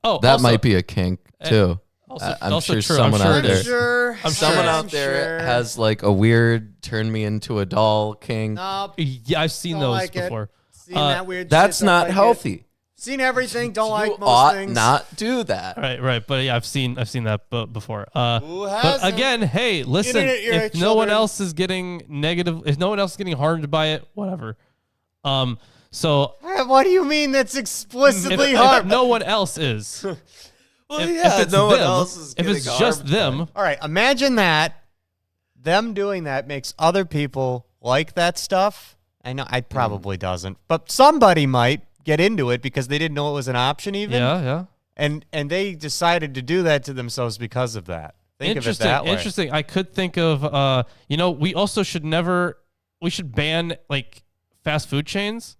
[SPEAKER 1] that
[SPEAKER 2] also,
[SPEAKER 1] might be a kink too. I'm
[SPEAKER 2] also
[SPEAKER 1] sure
[SPEAKER 2] true.
[SPEAKER 1] someone
[SPEAKER 2] I'm sure
[SPEAKER 1] out
[SPEAKER 2] it
[SPEAKER 1] there,
[SPEAKER 2] is.
[SPEAKER 3] Sure.
[SPEAKER 1] someone
[SPEAKER 3] I'm
[SPEAKER 1] out there
[SPEAKER 3] sure.
[SPEAKER 1] has like a weird turn me into a doll kink.
[SPEAKER 3] Nope.
[SPEAKER 2] Yeah, I've seen
[SPEAKER 3] Don't
[SPEAKER 2] those
[SPEAKER 3] like it.
[SPEAKER 2] before.
[SPEAKER 3] Seen that weird
[SPEAKER 1] That's
[SPEAKER 3] shit, don't
[SPEAKER 1] not
[SPEAKER 3] like it.
[SPEAKER 1] healthy.
[SPEAKER 3] Seen everything, don't
[SPEAKER 1] You
[SPEAKER 3] like most
[SPEAKER 1] ought
[SPEAKER 3] things.
[SPEAKER 1] not do that.
[SPEAKER 2] Right. But yeah, I've seen that before.
[SPEAKER 3] Who
[SPEAKER 2] But
[SPEAKER 3] hasn't?
[SPEAKER 2] again, hey, listen,
[SPEAKER 3] Internet era
[SPEAKER 2] if no one
[SPEAKER 3] children.
[SPEAKER 2] else is getting negative, if no one else is getting harmed by it, whatever. So
[SPEAKER 3] What do you mean that's explicitly
[SPEAKER 2] if
[SPEAKER 3] harm?
[SPEAKER 2] no one else is,
[SPEAKER 1] Well,
[SPEAKER 2] if it's
[SPEAKER 1] no one
[SPEAKER 2] them,
[SPEAKER 1] else is
[SPEAKER 2] if it's
[SPEAKER 1] getting
[SPEAKER 2] just
[SPEAKER 1] harmed by
[SPEAKER 2] them,
[SPEAKER 1] it.
[SPEAKER 3] All right, imagine that. Them doing that makes other people like that stuff. I know it probably doesn't, but somebody might get into it because they didn't know it was an option even.
[SPEAKER 2] yeah.
[SPEAKER 3] And they decided to do that to themselves because of that. Think of it that way.
[SPEAKER 2] Interesting. I could think of, we also we should ban like fast food chains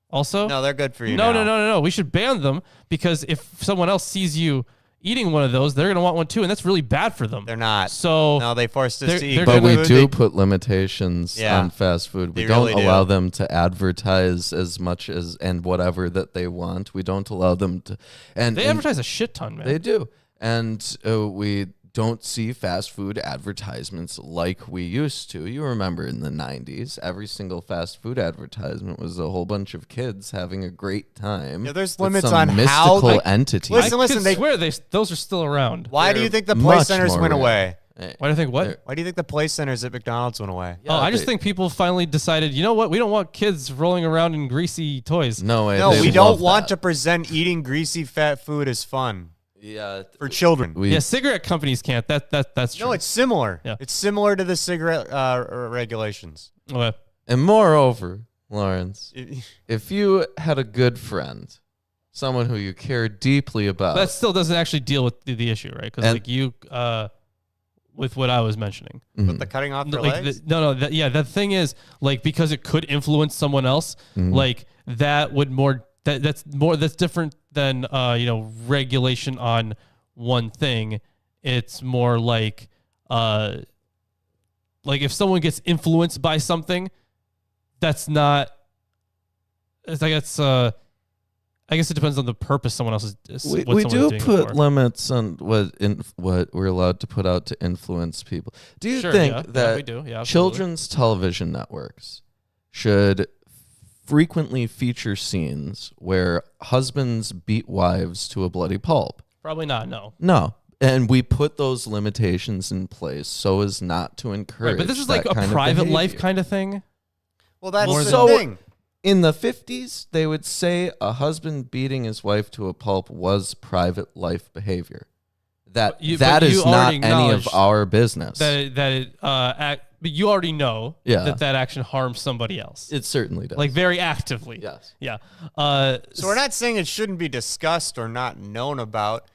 [SPEAKER 2] also.
[SPEAKER 3] No, they're good for you.
[SPEAKER 2] No.
[SPEAKER 3] now.
[SPEAKER 2] We should ban them because if someone else sees you eating one of those, they're going to want one too. And that's really bad for them.
[SPEAKER 3] They're not.
[SPEAKER 2] So
[SPEAKER 3] No, they forced us
[SPEAKER 2] they're-
[SPEAKER 3] to eat.
[SPEAKER 2] they're
[SPEAKER 1] But we
[SPEAKER 2] gonna-
[SPEAKER 1] do put limitations
[SPEAKER 3] Yeah.
[SPEAKER 1] on fast food. We
[SPEAKER 3] They
[SPEAKER 1] don't
[SPEAKER 3] really do.
[SPEAKER 1] allow them to advertise as much as and whatever that they want. We don't allow them to. And
[SPEAKER 2] they
[SPEAKER 1] and
[SPEAKER 2] advertise a shit ton, man.
[SPEAKER 1] They do. And we don't see fast food advertisements like we used to. You remember in the 90s, every single fast food advertisement was a whole bunch of kids having a great time.
[SPEAKER 3] Yeah, there's
[SPEAKER 1] with
[SPEAKER 3] limits
[SPEAKER 1] some
[SPEAKER 3] on how
[SPEAKER 1] mystical
[SPEAKER 3] they-
[SPEAKER 1] entity.
[SPEAKER 3] Listen,
[SPEAKER 2] I could
[SPEAKER 3] they-
[SPEAKER 2] swear those are still around.
[SPEAKER 3] Why do
[SPEAKER 1] They're
[SPEAKER 3] you think the play
[SPEAKER 1] much
[SPEAKER 3] centers
[SPEAKER 1] more
[SPEAKER 3] went
[SPEAKER 1] rare.
[SPEAKER 3] away?
[SPEAKER 2] Why do you think what?
[SPEAKER 3] Why do you think the play centers at McDonald's went away?
[SPEAKER 1] Yeah,
[SPEAKER 2] I just
[SPEAKER 1] they-
[SPEAKER 2] think people finally decided, you know what? We don't want kids rolling around in greasy toys.
[SPEAKER 1] No way.
[SPEAKER 3] No,
[SPEAKER 1] they
[SPEAKER 3] we
[SPEAKER 1] love
[SPEAKER 3] don't want
[SPEAKER 1] that.
[SPEAKER 3] to present eating greasy fat food as fun
[SPEAKER 1] Yeah,
[SPEAKER 3] for children.
[SPEAKER 1] we
[SPEAKER 2] Cigarette companies can't. That's true.
[SPEAKER 3] No, it's similar.
[SPEAKER 2] Yeah.
[SPEAKER 3] It's similar to the cigarette regulations.
[SPEAKER 2] Okay.
[SPEAKER 1] and moreover, Lawrence, if you had a good friend, someone who you care deeply about,
[SPEAKER 2] That still doesn't actually deal with the issue, right? Because
[SPEAKER 1] And-
[SPEAKER 2] like you, with what I was mentioning,
[SPEAKER 3] With the cutting off their legs?
[SPEAKER 2] the thing is like because it could influence someone else, like that would that's different than regulation on one thing. It's more like if someone gets influenced by something, that's not. It's like it's I guess it depends on the purpose someone else is.
[SPEAKER 1] we
[SPEAKER 2] what someone
[SPEAKER 1] do
[SPEAKER 2] is doing it
[SPEAKER 1] put
[SPEAKER 2] for.
[SPEAKER 1] limits on what we're allowed to put out to influence people. Do you
[SPEAKER 2] Sure,
[SPEAKER 1] think
[SPEAKER 2] yeah,
[SPEAKER 1] that
[SPEAKER 2] we do? Yeah, absolutely.
[SPEAKER 1] children's television networks should frequently feature scenes where husbands beat wives to a bloody pulp?
[SPEAKER 2] Probably not. No.
[SPEAKER 1] No. And we put those limitations in place so as not to encourage.
[SPEAKER 2] Right, but this is
[SPEAKER 1] that
[SPEAKER 2] like a
[SPEAKER 1] kind of
[SPEAKER 2] private life
[SPEAKER 1] behavior.
[SPEAKER 2] kind of thing.
[SPEAKER 3] Well, that's
[SPEAKER 1] Well,
[SPEAKER 3] the
[SPEAKER 1] so-
[SPEAKER 3] thing.
[SPEAKER 1] In the 50s, they would say a husband beating his wife to a pulp was private life behavior. That
[SPEAKER 2] But
[SPEAKER 1] that
[SPEAKER 2] you
[SPEAKER 1] is not
[SPEAKER 2] already
[SPEAKER 1] any of
[SPEAKER 2] acknowledged
[SPEAKER 1] our business.
[SPEAKER 2] But you already know
[SPEAKER 1] Yeah.
[SPEAKER 2] that action harms somebody else,
[SPEAKER 1] It certainly does.
[SPEAKER 2] like very actively.
[SPEAKER 1] yes.
[SPEAKER 2] Yeah.
[SPEAKER 3] So we're not saying it shouldn't be discussed or not known about.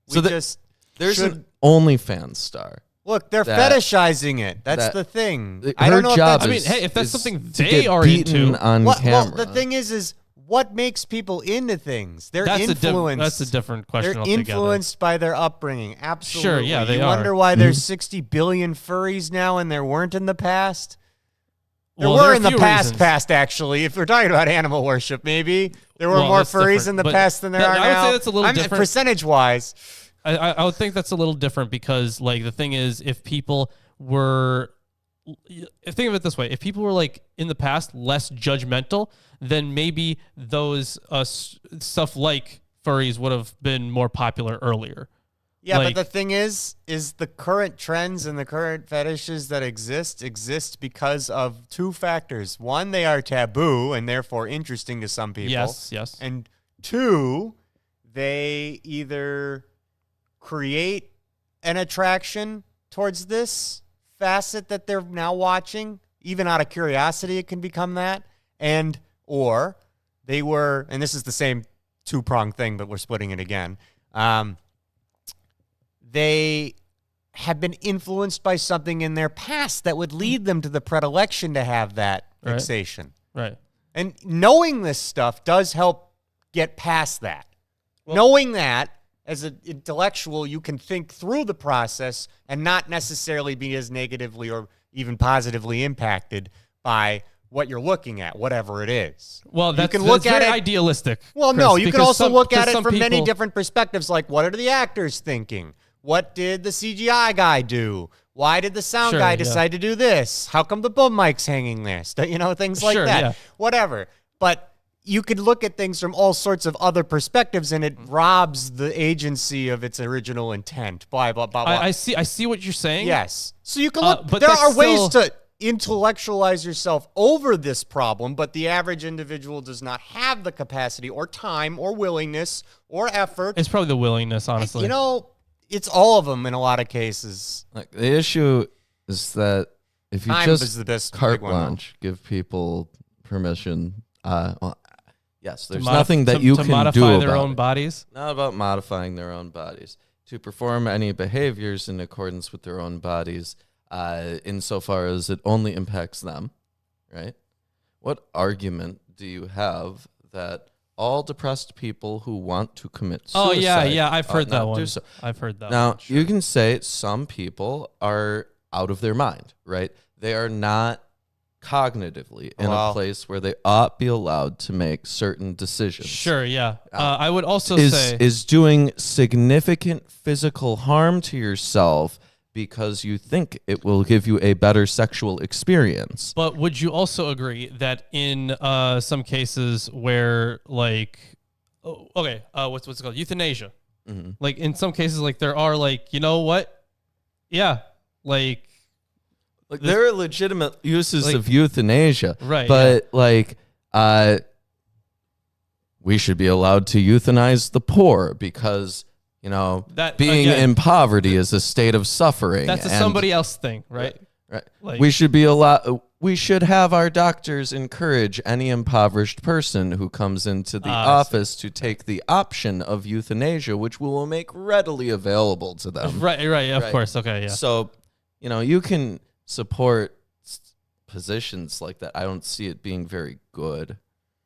[SPEAKER 3] We
[SPEAKER 1] So the-
[SPEAKER 3] just
[SPEAKER 1] There's
[SPEAKER 3] should
[SPEAKER 1] an OnlyFans star.
[SPEAKER 3] look. They're
[SPEAKER 1] that-
[SPEAKER 3] fetishizing it. That's
[SPEAKER 1] that-
[SPEAKER 3] the thing.
[SPEAKER 1] Her
[SPEAKER 3] I don't know.
[SPEAKER 1] job
[SPEAKER 3] if
[SPEAKER 2] I
[SPEAKER 3] that's,
[SPEAKER 2] mean, hey, if that's
[SPEAKER 1] is
[SPEAKER 2] something
[SPEAKER 1] to
[SPEAKER 2] they
[SPEAKER 1] get
[SPEAKER 2] are
[SPEAKER 1] beaten
[SPEAKER 2] into-
[SPEAKER 1] on
[SPEAKER 3] well,
[SPEAKER 1] camera.
[SPEAKER 3] the thing is what makes people into things? They're influenced.
[SPEAKER 2] That's a different question
[SPEAKER 3] They're
[SPEAKER 2] altogether.
[SPEAKER 3] influenced by their upbringing. Absolutely.
[SPEAKER 2] Sure, yeah, they
[SPEAKER 3] you
[SPEAKER 2] are.
[SPEAKER 3] wonder why there's 60 billion furries now and there weren't in the past? There
[SPEAKER 2] Well, there
[SPEAKER 3] were
[SPEAKER 2] are
[SPEAKER 3] in
[SPEAKER 2] a
[SPEAKER 3] the
[SPEAKER 2] few reasons.
[SPEAKER 3] past, actually. If we're talking about animal worship, maybe. There were
[SPEAKER 2] Well,
[SPEAKER 3] more
[SPEAKER 2] that's
[SPEAKER 3] furries
[SPEAKER 2] different,
[SPEAKER 3] in the
[SPEAKER 2] but
[SPEAKER 3] past than there are now.
[SPEAKER 2] I would say that's a little different.
[SPEAKER 3] Percentage-wise.
[SPEAKER 2] I would think that's a little different because, like, the thing is, if people were, think of it this way, if people were, like, in the past less judgmental, then maybe those stuff like furries would have been more popular earlier.
[SPEAKER 3] Yeah,
[SPEAKER 2] Like-
[SPEAKER 3] but the thing is the current trends and the current fetishes that exist because of two factors. One, they are taboo and therefore interesting to some people.
[SPEAKER 2] Yes.
[SPEAKER 3] And two, they either create an attraction towards this facet that they're now watching, even out of curiosity it can become that, and or they were, and this is the same two-pronged thing, but we're splitting it again, they have been influenced by something in their past that would lead them to the predilection to have that
[SPEAKER 2] Right.
[SPEAKER 3] fixation.
[SPEAKER 2] Right.
[SPEAKER 3] And knowing this stuff does help get past that. Knowing that, as an intellectual, you can think through the process and not necessarily be as negatively or even positively impacted by what you're looking at, whatever it is.
[SPEAKER 2] Well,
[SPEAKER 3] you can look at
[SPEAKER 2] very
[SPEAKER 3] it
[SPEAKER 2] idealistic.
[SPEAKER 3] Well,
[SPEAKER 2] Chris,
[SPEAKER 3] no, you can
[SPEAKER 2] because
[SPEAKER 3] also look at
[SPEAKER 2] because
[SPEAKER 3] it
[SPEAKER 2] some
[SPEAKER 3] from many
[SPEAKER 2] people-
[SPEAKER 3] different perspectives, like what are the actors thinking? What did the CGI guy do? Why did the sound
[SPEAKER 2] Sure,
[SPEAKER 3] guy
[SPEAKER 2] yeah.
[SPEAKER 3] decide to do this? How come the boom mic's hanging this? You know, things like
[SPEAKER 2] Sure,
[SPEAKER 3] that.
[SPEAKER 2] yeah.
[SPEAKER 3] Whatever. But you could look at things from all sorts of other perspectives, and it robs the agency of its original intent. Blah, blah, blah, blah.
[SPEAKER 2] I see what you're saying.
[SPEAKER 3] Yes. So you can look,
[SPEAKER 2] but
[SPEAKER 3] there
[SPEAKER 2] that's
[SPEAKER 3] are ways
[SPEAKER 2] still-
[SPEAKER 3] to intellectualize yourself over this problem, but the average individual does not have the capacity or time or willingness or effort.
[SPEAKER 2] It's probably the willingness, honestly.
[SPEAKER 3] You know, it's all of them in a lot of cases.
[SPEAKER 1] Like, the issue is that if you
[SPEAKER 3] Time
[SPEAKER 1] just
[SPEAKER 3] is the best
[SPEAKER 1] carte
[SPEAKER 3] big one, though.
[SPEAKER 1] blanche, give people permission. Well, yes, there's
[SPEAKER 2] To
[SPEAKER 1] nothing that
[SPEAKER 2] to-
[SPEAKER 1] you
[SPEAKER 2] to
[SPEAKER 1] can
[SPEAKER 2] modify
[SPEAKER 1] do
[SPEAKER 2] their
[SPEAKER 1] about
[SPEAKER 2] own
[SPEAKER 1] it.
[SPEAKER 2] bodies.
[SPEAKER 1] Not about modifying their own bodies. To perform any behaviors in accordance with their own bodies, insofar as it only impacts them, right? What argument do you have that all depressed people who want to commit suicide
[SPEAKER 2] Oh yeah, I've
[SPEAKER 1] ought
[SPEAKER 2] heard that
[SPEAKER 1] not
[SPEAKER 2] one.
[SPEAKER 1] do so?
[SPEAKER 2] I've heard that.
[SPEAKER 1] Now,
[SPEAKER 2] one, sure.
[SPEAKER 1] you can say some people are out of their mind, right? They are not cognitively in
[SPEAKER 3] Well-
[SPEAKER 1] a place where they ought be allowed to make certain decisions.
[SPEAKER 2] Sure, yeah. I would also
[SPEAKER 1] Is
[SPEAKER 2] say
[SPEAKER 1] is doing significant physical harm to yourself because you think it will give you a better sexual experience.
[SPEAKER 2] But would you also agree that in some cases where, like, what's it called, euthanasia?
[SPEAKER 1] Mm-hmm.
[SPEAKER 2] Like in some cases, like there are, like, you know what? Yeah, like
[SPEAKER 1] Like, there are legitimate uses
[SPEAKER 2] like-
[SPEAKER 1] of euthanasia,
[SPEAKER 2] Right,
[SPEAKER 1] But we should be allowed to euthanize the poor because
[SPEAKER 2] That,
[SPEAKER 1] being
[SPEAKER 2] again,
[SPEAKER 1] in poverty is a state of suffering.
[SPEAKER 2] that's a
[SPEAKER 1] and-
[SPEAKER 2] somebody else thing, right?
[SPEAKER 1] Right.
[SPEAKER 2] Like-
[SPEAKER 1] we should be allowed. We should have our doctors encourage any impoverished person who comes into the
[SPEAKER 2] I see.
[SPEAKER 1] office to take the option of euthanasia, which we will make readily available to them.
[SPEAKER 2] Right, of
[SPEAKER 1] Right.
[SPEAKER 2] course. Okay, yeah.
[SPEAKER 1] So, you can support positions like that. I don't see it being very good,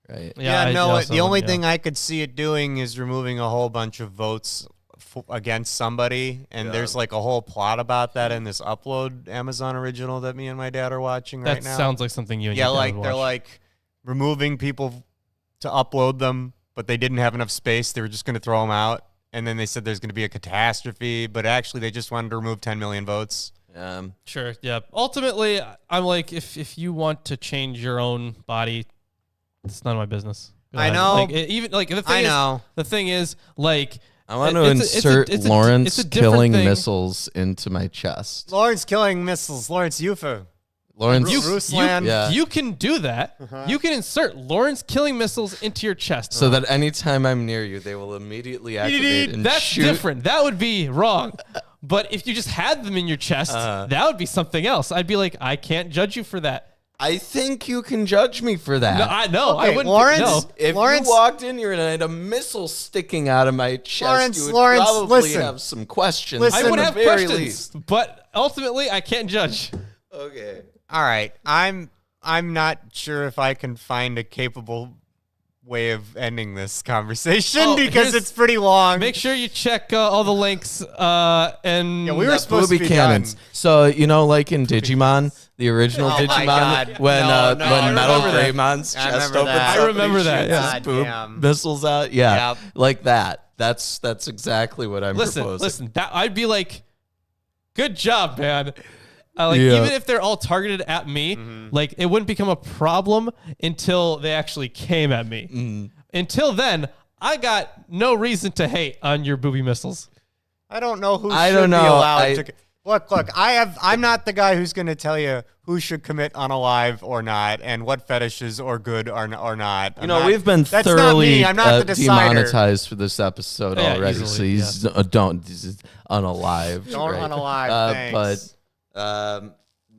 [SPEAKER 1] right?
[SPEAKER 3] Yeah,
[SPEAKER 2] I
[SPEAKER 3] no,
[SPEAKER 2] also
[SPEAKER 3] the only
[SPEAKER 2] would, yeah.
[SPEAKER 3] thing I could see it doing is removing a whole bunch of votes against somebody, and
[SPEAKER 1] Yeah.
[SPEAKER 3] there's like a whole plot about that in this Upload Amazon original that me and my dad are watching right
[SPEAKER 2] That
[SPEAKER 3] now.
[SPEAKER 2] sounds like something you and
[SPEAKER 3] Yeah,
[SPEAKER 2] your dad
[SPEAKER 3] like
[SPEAKER 2] would
[SPEAKER 3] they're
[SPEAKER 2] watch.
[SPEAKER 3] like removing people to upload them, but they didn't have enough space. They were just going to throw them out, and then they said there's going to be a catastrophe, but actually they just wanted to remove 10 million votes.
[SPEAKER 2] Sure, yeah. Ultimately, I'm like, if you want to change your own body, it's none of my business. Go
[SPEAKER 3] I
[SPEAKER 2] ahead.
[SPEAKER 3] know.
[SPEAKER 2] Like, even like the thing
[SPEAKER 3] I
[SPEAKER 2] is,
[SPEAKER 3] know.
[SPEAKER 2] the thing is, like,
[SPEAKER 1] I want to
[SPEAKER 2] it's a-
[SPEAKER 1] insert
[SPEAKER 2] it's a
[SPEAKER 1] Lawrence
[SPEAKER 2] different
[SPEAKER 1] killing
[SPEAKER 2] thing.
[SPEAKER 1] missiles into my chest.
[SPEAKER 3] Lawrence killing missiles. Lawrence Ufa.
[SPEAKER 1] Lawrence,
[SPEAKER 3] Ruslan.
[SPEAKER 1] Yeah.
[SPEAKER 2] You can do that. You can insert Lawrence killing missiles into your chest.
[SPEAKER 1] so that anytime I'm near you, they will immediately activate and
[SPEAKER 2] That's
[SPEAKER 1] shoot.
[SPEAKER 2] different. That would be wrong. But if you just had them in your chest, that would be something else. I'd be like, I can't judge you for that.
[SPEAKER 1] I think you can judge me for that.
[SPEAKER 2] No, I know. I
[SPEAKER 3] Okay,
[SPEAKER 2] wouldn't.
[SPEAKER 3] Lawrence,
[SPEAKER 2] No.
[SPEAKER 1] If
[SPEAKER 3] Lawrence-
[SPEAKER 1] you walked in here and I had a missile sticking out of my chest, you would
[SPEAKER 3] Lawrence,
[SPEAKER 1] probably
[SPEAKER 3] listen.
[SPEAKER 1] have some questions.
[SPEAKER 3] Listen.
[SPEAKER 2] I would
[SPEAKER 1] at
[SPEAKER 2] have
[SPEAKER 1] the very
[SPEAKER 2] questions,
[SPEAKER 1] least.
[SPEAKER 2] but ultimately, I can't judge.
[SPEAKER 1] Okay.
[SPEAKER 3] All right, I'm not sure if I can find a capable way of ending this conversation
[SPEAKER 2] Oh,
[SPEAKER 3] because
[SPEAKER 2] here's-
[SPEAKER 3] it's pretty long.
[SPEAKER 2] Make sure you check all the links. And
[SPEAKER 3] Yeah, we were supposed to be
[SPEAKER 1] cannons.
[SPEAKER 3] done.
[SPEAKER 1] So like in Digimon, the original
[SPEAKER 3] Oh my
[SPEAKER 1] Digimon,
[SPEAKER 3] God.
[SPEAKER 1] when
[SPEAKER 3] No,
[SPEAKER 1] when Metal
[SPEAKER 3] remember that.
[SPEAKER 1] Greymon's
[SPEAKER 3] I
[SPEAKER 1] chest
[SPEAKER 3] remember
[SPEAKER 1] opens
[SPEAKER 3] that.
[SPEAKER 1] up,
[SPEAKER 2] I remember
[SPEAKER 1] and he
[SPEAKER 2] that,
[SPEAKER 1] shoots
[SPEAKER 2] yeah.
[SPEAKER 1] his boom
[SPEAKER 3] Goddamn.
[SPEAKER 1] missiles out. Yeah,
[SPEAKER 3] Yep.
[SPEAKER 1] like that. That's exactly what I'm proposing.
[SPEAKER 2] Listen. That I'd be like, good job, man. Yeah. Even if they're all targeted at me, like it wouldn't become a problem until they actually came at me. Until then, I got no reason to hate on your booby missiles.
[SPEAKER 3] I don't know who
[SPEAKER 1] I
[SPEAKER 3] should
[SPEAKER 1] don't
[SPEAKER 3] be
[SPEAKER 1] know.
[SPEAKER 3] allowed to. Look. I'm not the guy who's going to tell you who should commit unalive or not, and what fetishes are good or not.
[SPEAKER 1] We've been
[SPEAKER 3] That's not
[SPEAKER 1] thoroughly
[SPEAKER 3] me. I'm not the decider.
[SPEAKER 1] demonetized for this episode
[SPEAKER 2] Yeah,
[SPEAKER 1] already.
[SPEAKER 2] easily,
[SPEAKER 1] So he's don't he's unalive.
[SPEAKER 3] Don't
[SPEAKER 1] right?
[SPEAKER 3] unalive. Thanks.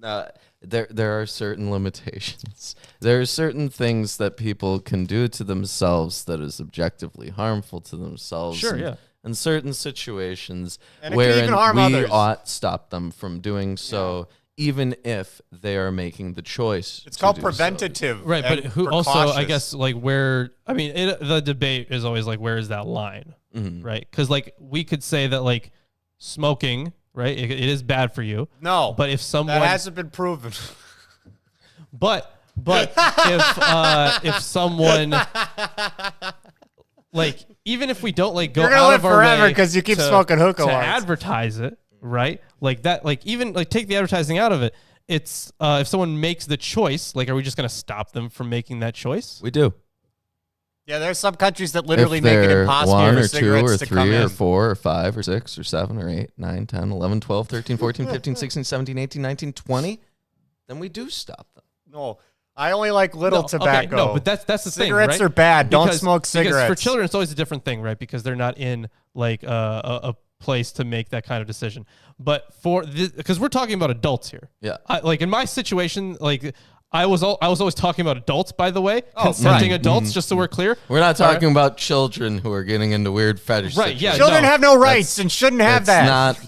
[SPEAKER 1] But there are certain limitations. There are certain things that people can do to themselves that is objectively harmful to themselves.
[SPEAKER 2] Sure, yeah.
[SPEAKER 1] In certain situations
[SPEAKER 3] And it can even
[SPEAKER 1] wherein
[SPEAKER 3] harm
[SPEAKER 1] we
[SPEAKER 3] others.
[SPEAKER 1] ought stop them from doing so, even if they are making the choice.
[SPEAKER 3] It's
[SPEAKER 1] to
[SPEAKER 3] called
[SPEAKER 1] do so.
[SPEAKER 3] preventative.
[SPEAKER 2] Right, but
[SPEAKER 3] and
[SPEAKER 2] who also, I
[SPEAKER 3] precautious.
[SPEAKER 2] guess, like where, I mean, the debate is always like, where is that line, right? Because like we could say that like smoking, right, it is bad for you.
[SPEAKER 3] No,
[SPEAKER 2] But if someone,
[SPEAKER 3] that hasn't been proven.
[SPEAKER 2] but if someone, like even if we don't like go
[SPEAKER 3] You're gonna
[SPEAKER 2] out
[SPEAKER 3] live
[SPEAKER 2] of our
[SPEAKER 3] forever
[SPEAKER 2] way
[SPEAKER 3] 'cause you keep
[SPEAKER 2] to-
[SPEAKER 3] smoking hookah
[SPEAKER 2] to
[SPEAKER 3] lines.
[SPEAKER 2] advertise it, right? Like that, like even like take the advertising out of it. It's if someone makes the choice, like, are we just gonna stop them from making that choice?
[SPEAKER 1] We do.
[SPEAKER 3] Yeah, there's some countries that literally
[SPEAKER 1] If
[SPEAKER 3] make it
[SPEAKER 1] they're
[SPEAKER 3] impossible
[SPEAKER 1] one
[SPEAKER 3] for
[SPEAKER 1] or two
[SPEAKER 3] cigarettes
[SPEAKER 1] or
[SPEAKER 3] to
[SPEAKER 1] three
[SPEAKER 3] come
[SPEAKER 1] or
[SPEAKER 3] in.
[SPEAKER 1] 4 or 5 or 6 or 7 or 8, 9, 10, 11, 12, 13, 14, 15, 16, 17, 18, 19, 20, then we do stop them.
[SPEAKER 3] No, I only like little tobacco.
[SPEAKER 2] Okay, no, but that's the thing.
[SPEAKER 3] Cigarettes
[SPEAKER 2] Right?
[SPEAKER 3] are bad. Don't
[SPEAKER 2] Because-
[SPEAKER 3] smoke
[SPEAKER 2] Because
[SPEAKER 3] cigarettes.
[SPEAKER 2] for children, it's always a different thing, right? Because they're not in like a place to make that kind of decision. But for because we're talking about adults here.
[SPEAKER 1] Yeah.
[SPEAKER 2] Like in my situation, like I was always talking about adults. By the way,
[SPEAKER 3] Oh,
[SPEAKER 2] consenting
[SPEAKER 1] right.
[SPEAKER 2] adults. Just so we're clear,
[SPEAKER 1] We're not talking about children who are getting into weird fetish
[SPEAKER 2] Right, yeah.
[SPEAKER 1] situations.
[SPEAKER 3] Children
[SPEAKER 2] no,
[SPEAKER 3] have no rights and shouldn't have that.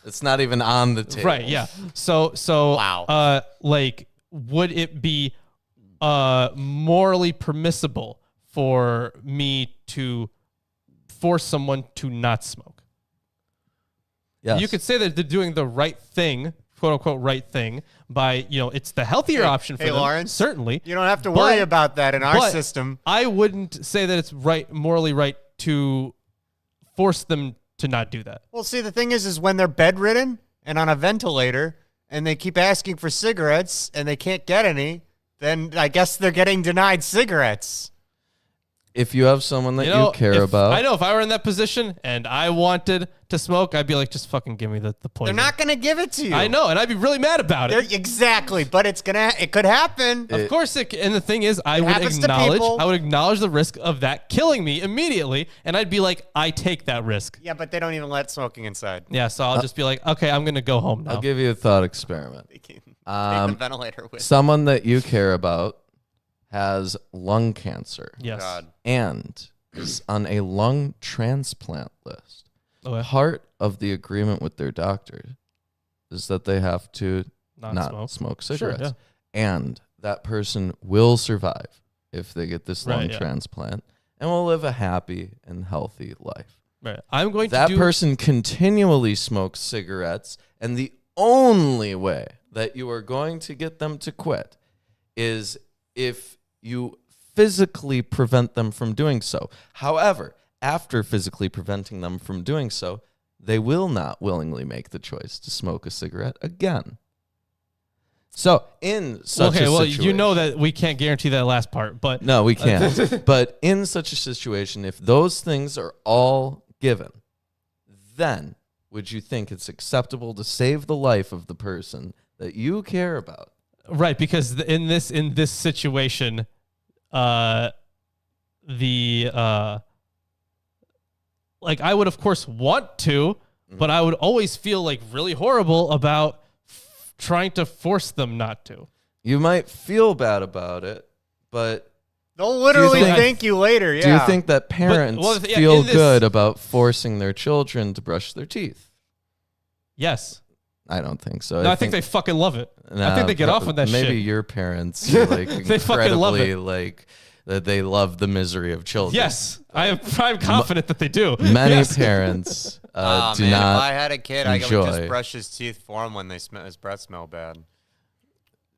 [SPEAKER 1] It's not even on the table.
[SPEAKER 2] Right. Yeah. So
[SPEAKER 3] Wow.
[SPEAKER 2] like, would it be morally permissible for me to force someone to not smoke?
[SPEAKER 1] Yes.
[SPEAKER 2] You could say that they're doing the right thing, quote unquote, right thing by, it's the healthier option for
[SPEAKER 3] hey,
[SPEAKER 2] them.
[SPEAKER 3] Lawrence,
[SPEAKER 2] Certainly.
[SPEAKER 3] You don't have to worry
[SPEAKER 2] But-
[SPEAKER 3] about that in our
[SPEAKER 2] but
[SPEAKER 3] system.
[SPEAKER 2] I wouldn't say that it's morally right to force them to not do that.
[SPEAKER 3] Well, see, the thing is when they're bedridden and on a ventilator and they keep asking for cigarettes and they can't get any, then I guess they're getting denied cigarettes.
[SPEAKER 1] If you have someone that you care about.
[SPEAKER 2] I know if I were in that position and I wanted to smoke, I'd be like, just fucking give me the
[SPEAKER 3] They're
[SPEAKER 2] poison.
[SPEAKER 3] not going to give it to you.
[SPEAKER 2] I know, and I'd be really mad about it.
[SPEAKER 3] Exactly, but it could happen.
[SPEAKER 2] Of course, and the thing is, I would
[SPEAKER 3] happens to people.
[SPEAKER 2] acknowledge the risk of that killing me immediately, and I'd be like, I take that risk.
[SPEAKER 3] Yeah, but they don't even let smoking inside.
[SPEAKER 2] Yeah, so I'll just be like, okay, I'm gonna go home now.
[SPEAKER 1] I'll give you a thought experiment.
[SPEAKER 3] They can take the ventilator with.
[SPEAKER 1] Someone that you care about has lung cancer
[SPEAKER 2] Yes.
[SPEAKER 3] God.
[SPEAKER 1] and is on a lung transplant list.
[SPEAKER 2] Okay.
[SPEAKER 1] Part of the agreement with their doctor is that they have to not smoke cigarettes.
[SPEAKER 2] yeah.
[SPEAKER 1] And that person will survive if they get this lung
[SPEAKER 2] Right, yeah.
[SPEAKER 1] transplant and will live a happy and healthy life.
[SPEAKER 2] Right. I'm going
[SPEAKER 1] That
[SPEAKER 2] to do
[SPEAKER 1] person continually smokes cigarettes, and the only way that you are going to get them to quit is if you physically prevent them from doing so. However, after physically preventing them from doing so, they will not willingly make the choice to smoke a cigarette again. So in such a situation,
[SPEAKER 2] you know that we can't guarantee that last part, but
[SPEAKER 1] no, we can't. But in such a situation, if those things are all given, then would you think it's acceptable to save the life of the person that you care about?
[SPEAKER 2] right, because in this situation, like I would of course want to, but I would always feel like really horrible about trying to force them not to.
[SPEAKER 1] You might feel bad about it, but
[SPEAKER 3] They'll literally
[SPEAKER 1] think-
[SPEAKER 3] thank you later. Yeah.
[SPEAKER 1] do you think that parents
[SPEAKER 2] well, yeah,
[SPEAKER 1] feel
[SPEAKER 2] in this-
[SPEAKER 1] good about forcing their children to brush their teeth?
[SPEAKER 2] Yes.
[SPEAKER 1] I don't think so.
[SPEAKER 2] No, I think they fucking love it. I think they get off on that
[SPEAKER 1] maybe
[SPEAKER 2] shit.
[SPEAKER 1] your parents are like
[SPEAKER 2] They fucking love
[SPEAKER 1] incredibly like that they love the misery of children.
[SPEAKER 2] Yes, I'm confident that they do.
[SPEAKER 1] Many
[SPEAKER 2] Yes.
[SPEAKER 1] parents do
[SPEAKER 3] man,
[SPEAKER 1] not.
[SPEAKER 3] if I had a kid, I would
[SPEAKER 1] enjoy.
[SPEAKER 3] just brush his teeth for him when his breath smell bad.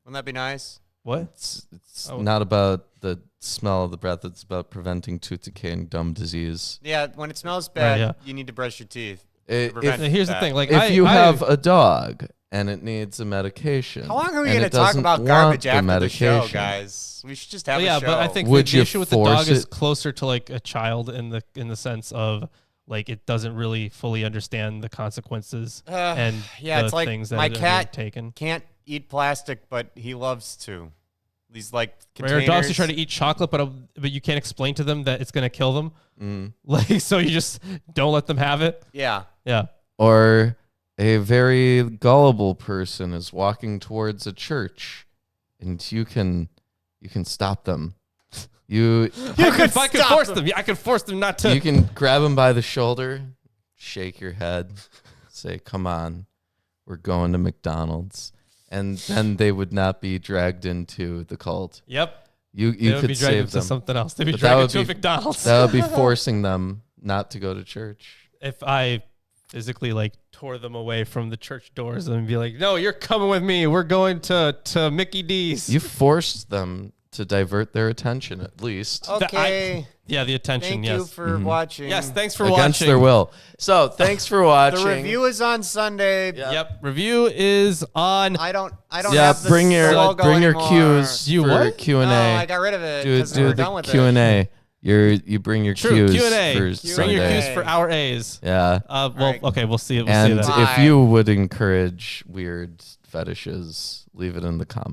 [SPEAKER 3] Wouldn't that be nice?
[SPEAKER 2] What?
[SPEAKER 1] It's not about the smell of the breath. It's about preventing tooth decay and gum disease.
[SPEAKER 3] Yeah, when it smells bad,
[SPEAKER 2] yeah.
[SPEAKER 3] you need to brush your teeth.
[SPEAKER 2] Here's the thing. Like,
[SPEAKER 1] If you have a dog and it needs a medication,
[SPEAKER 3] How long are we
[SPEAKER 1] and
[SPEAKER 3] going to
[SPEAKER 1] it
[SPEAKER 3] talk
[SPEAKER 1] doesn't
[SPEAKER 3] about
[SPEAKER 1] want
[SPEAKER 3] garbage
[SPEAKER 1] the
[SPEAKER 3] after the show,
[SPEAKER 1] medication,
[SPEAKER 3] guys? We should just have
[SPEAKER 2] yeah,
[SPEAKER 3] a show.
[SPEAKER 2] but I think
[SPEAKER 1] Would
[SPEAKER 2] the
[SPEAKER 1] you
[SPEAKER 2] issue with the dog
[SPEAKER 1] force
[SPEAKER 2] is
[SPEAKER 1] it?
[SPEAKER 2] closer to like a child in the sense of like it doesn't really fully understand the consequences and
[SPEAKER 3] yeah,
[SPEAKER 2] the
[SPEAKER 3] it's like
[SPEAKER 2] things that
[SPEAKER 3] my
[SPEAKER 2] are being
[SPEAKER 3] cat
[SPEAKER 2] taken.
[SPEAKER 3] can't eat plastic, but he loves to. These like
[SPEAKER 2] Rare
[SPEAKER 3] containers.
[SPEAKER 2] dogs who try to eat chocolate, but you can't explain to them that it's going to kill them. Like, so you just don't let them have it.
[SPEAKER 3] Yeah.
[SPEAKER 2] Yeah.
[SPEAKER 1] or a very gullible person is walking towards a church, and you can stop them.
[SPEAKER 2] If I could force them. Yeah, I could force them not to.
[SPEAKER 1] You can grab them by the shoulder, shake your head, say, "Come on, we're going to McDonald's," and then they would not be dragged into the cult.
[SPEAKER 2] Yep.
[SPEAKER 1] You
[SPEAKER 2] They would
[SPEAKER 1] could
[SPEAKER 2] be dragged
[SPEAKER 1] save
[SPEAKER 2] into
[SPEAKER 1] them.
[SPEAKER 2] something else. They'd be
[SPEAKER 1] But that
[SPEAKER 2] dragged
[SPEAKER 1] would
[SPEAKER 2] into a
[SPEAKER 1] be-
[SPEAKER 2] McDonald's.
[SPEAKER 1] That would be forcing them not to go to church.
[SPEAKER 2] If I physically like tore them away from the church doors and be like, "No, you're coming with me. We're going to Mickey D's."
[SPEAKER 1] You forced them to divert their attention, at least.
[SPEAKER 3] Okay.
[SPEAKER 2] Yeah, the attention.
[SPEAKER 3] Thank
[SPEAKER 2] yes.
[SPEAKER 3] you for watching.
[SPEAKER 2] Yes, thanks for
[SPEAKER 1] Against
[SPEAKER 2] watching.
[SPEAKER 1] their will. So, thanks for watching.
[SPEAKER 3] The review is on Sunday.
[SPEAKER 2] Yep. Review is on.
[SPEAKER 3] I don't
[SPEAKER 1] Yeah,
[SPEAKER 3] have the
[SPEAKER 1] bring your
[SPEAKER 3] logo anymore.
[SPEAKER 1] cues
[SPEAKER 2] You
[SPEAKER 1] for
[SPEAKER 2] what?
[SPEAKER 1] Q&A.
[SPEAKER 3] No, I got rid of it.
[SPEAKER 1] do
[SPEAKER 3] 'cause we're
[SPEAKER 1] the
[SPEAKER 3] done with it.
[SPEAKER 1] Q&A. You bring your
[SPEAKER 2] True.
[SPEAKER 1] cues
[SPEAKER 2] Q&A.
[SPEAKER 1] for
[SPEAKER 2] Bring
[SPEAKER 1] Sunday.
[SPEAKER 2] your cues for our A's.
[SPEAKER 1] Yeah.
[SPEAKER 2] Well,
[SPEAKER 3] right.
[SPEAKER 2] okay, we'll see it. We'll
[SPEAKER 1] And
[SPEAKER 2] see that.
[SPEAKER 1] if you would encourage weird fetishes, leave it in the comments.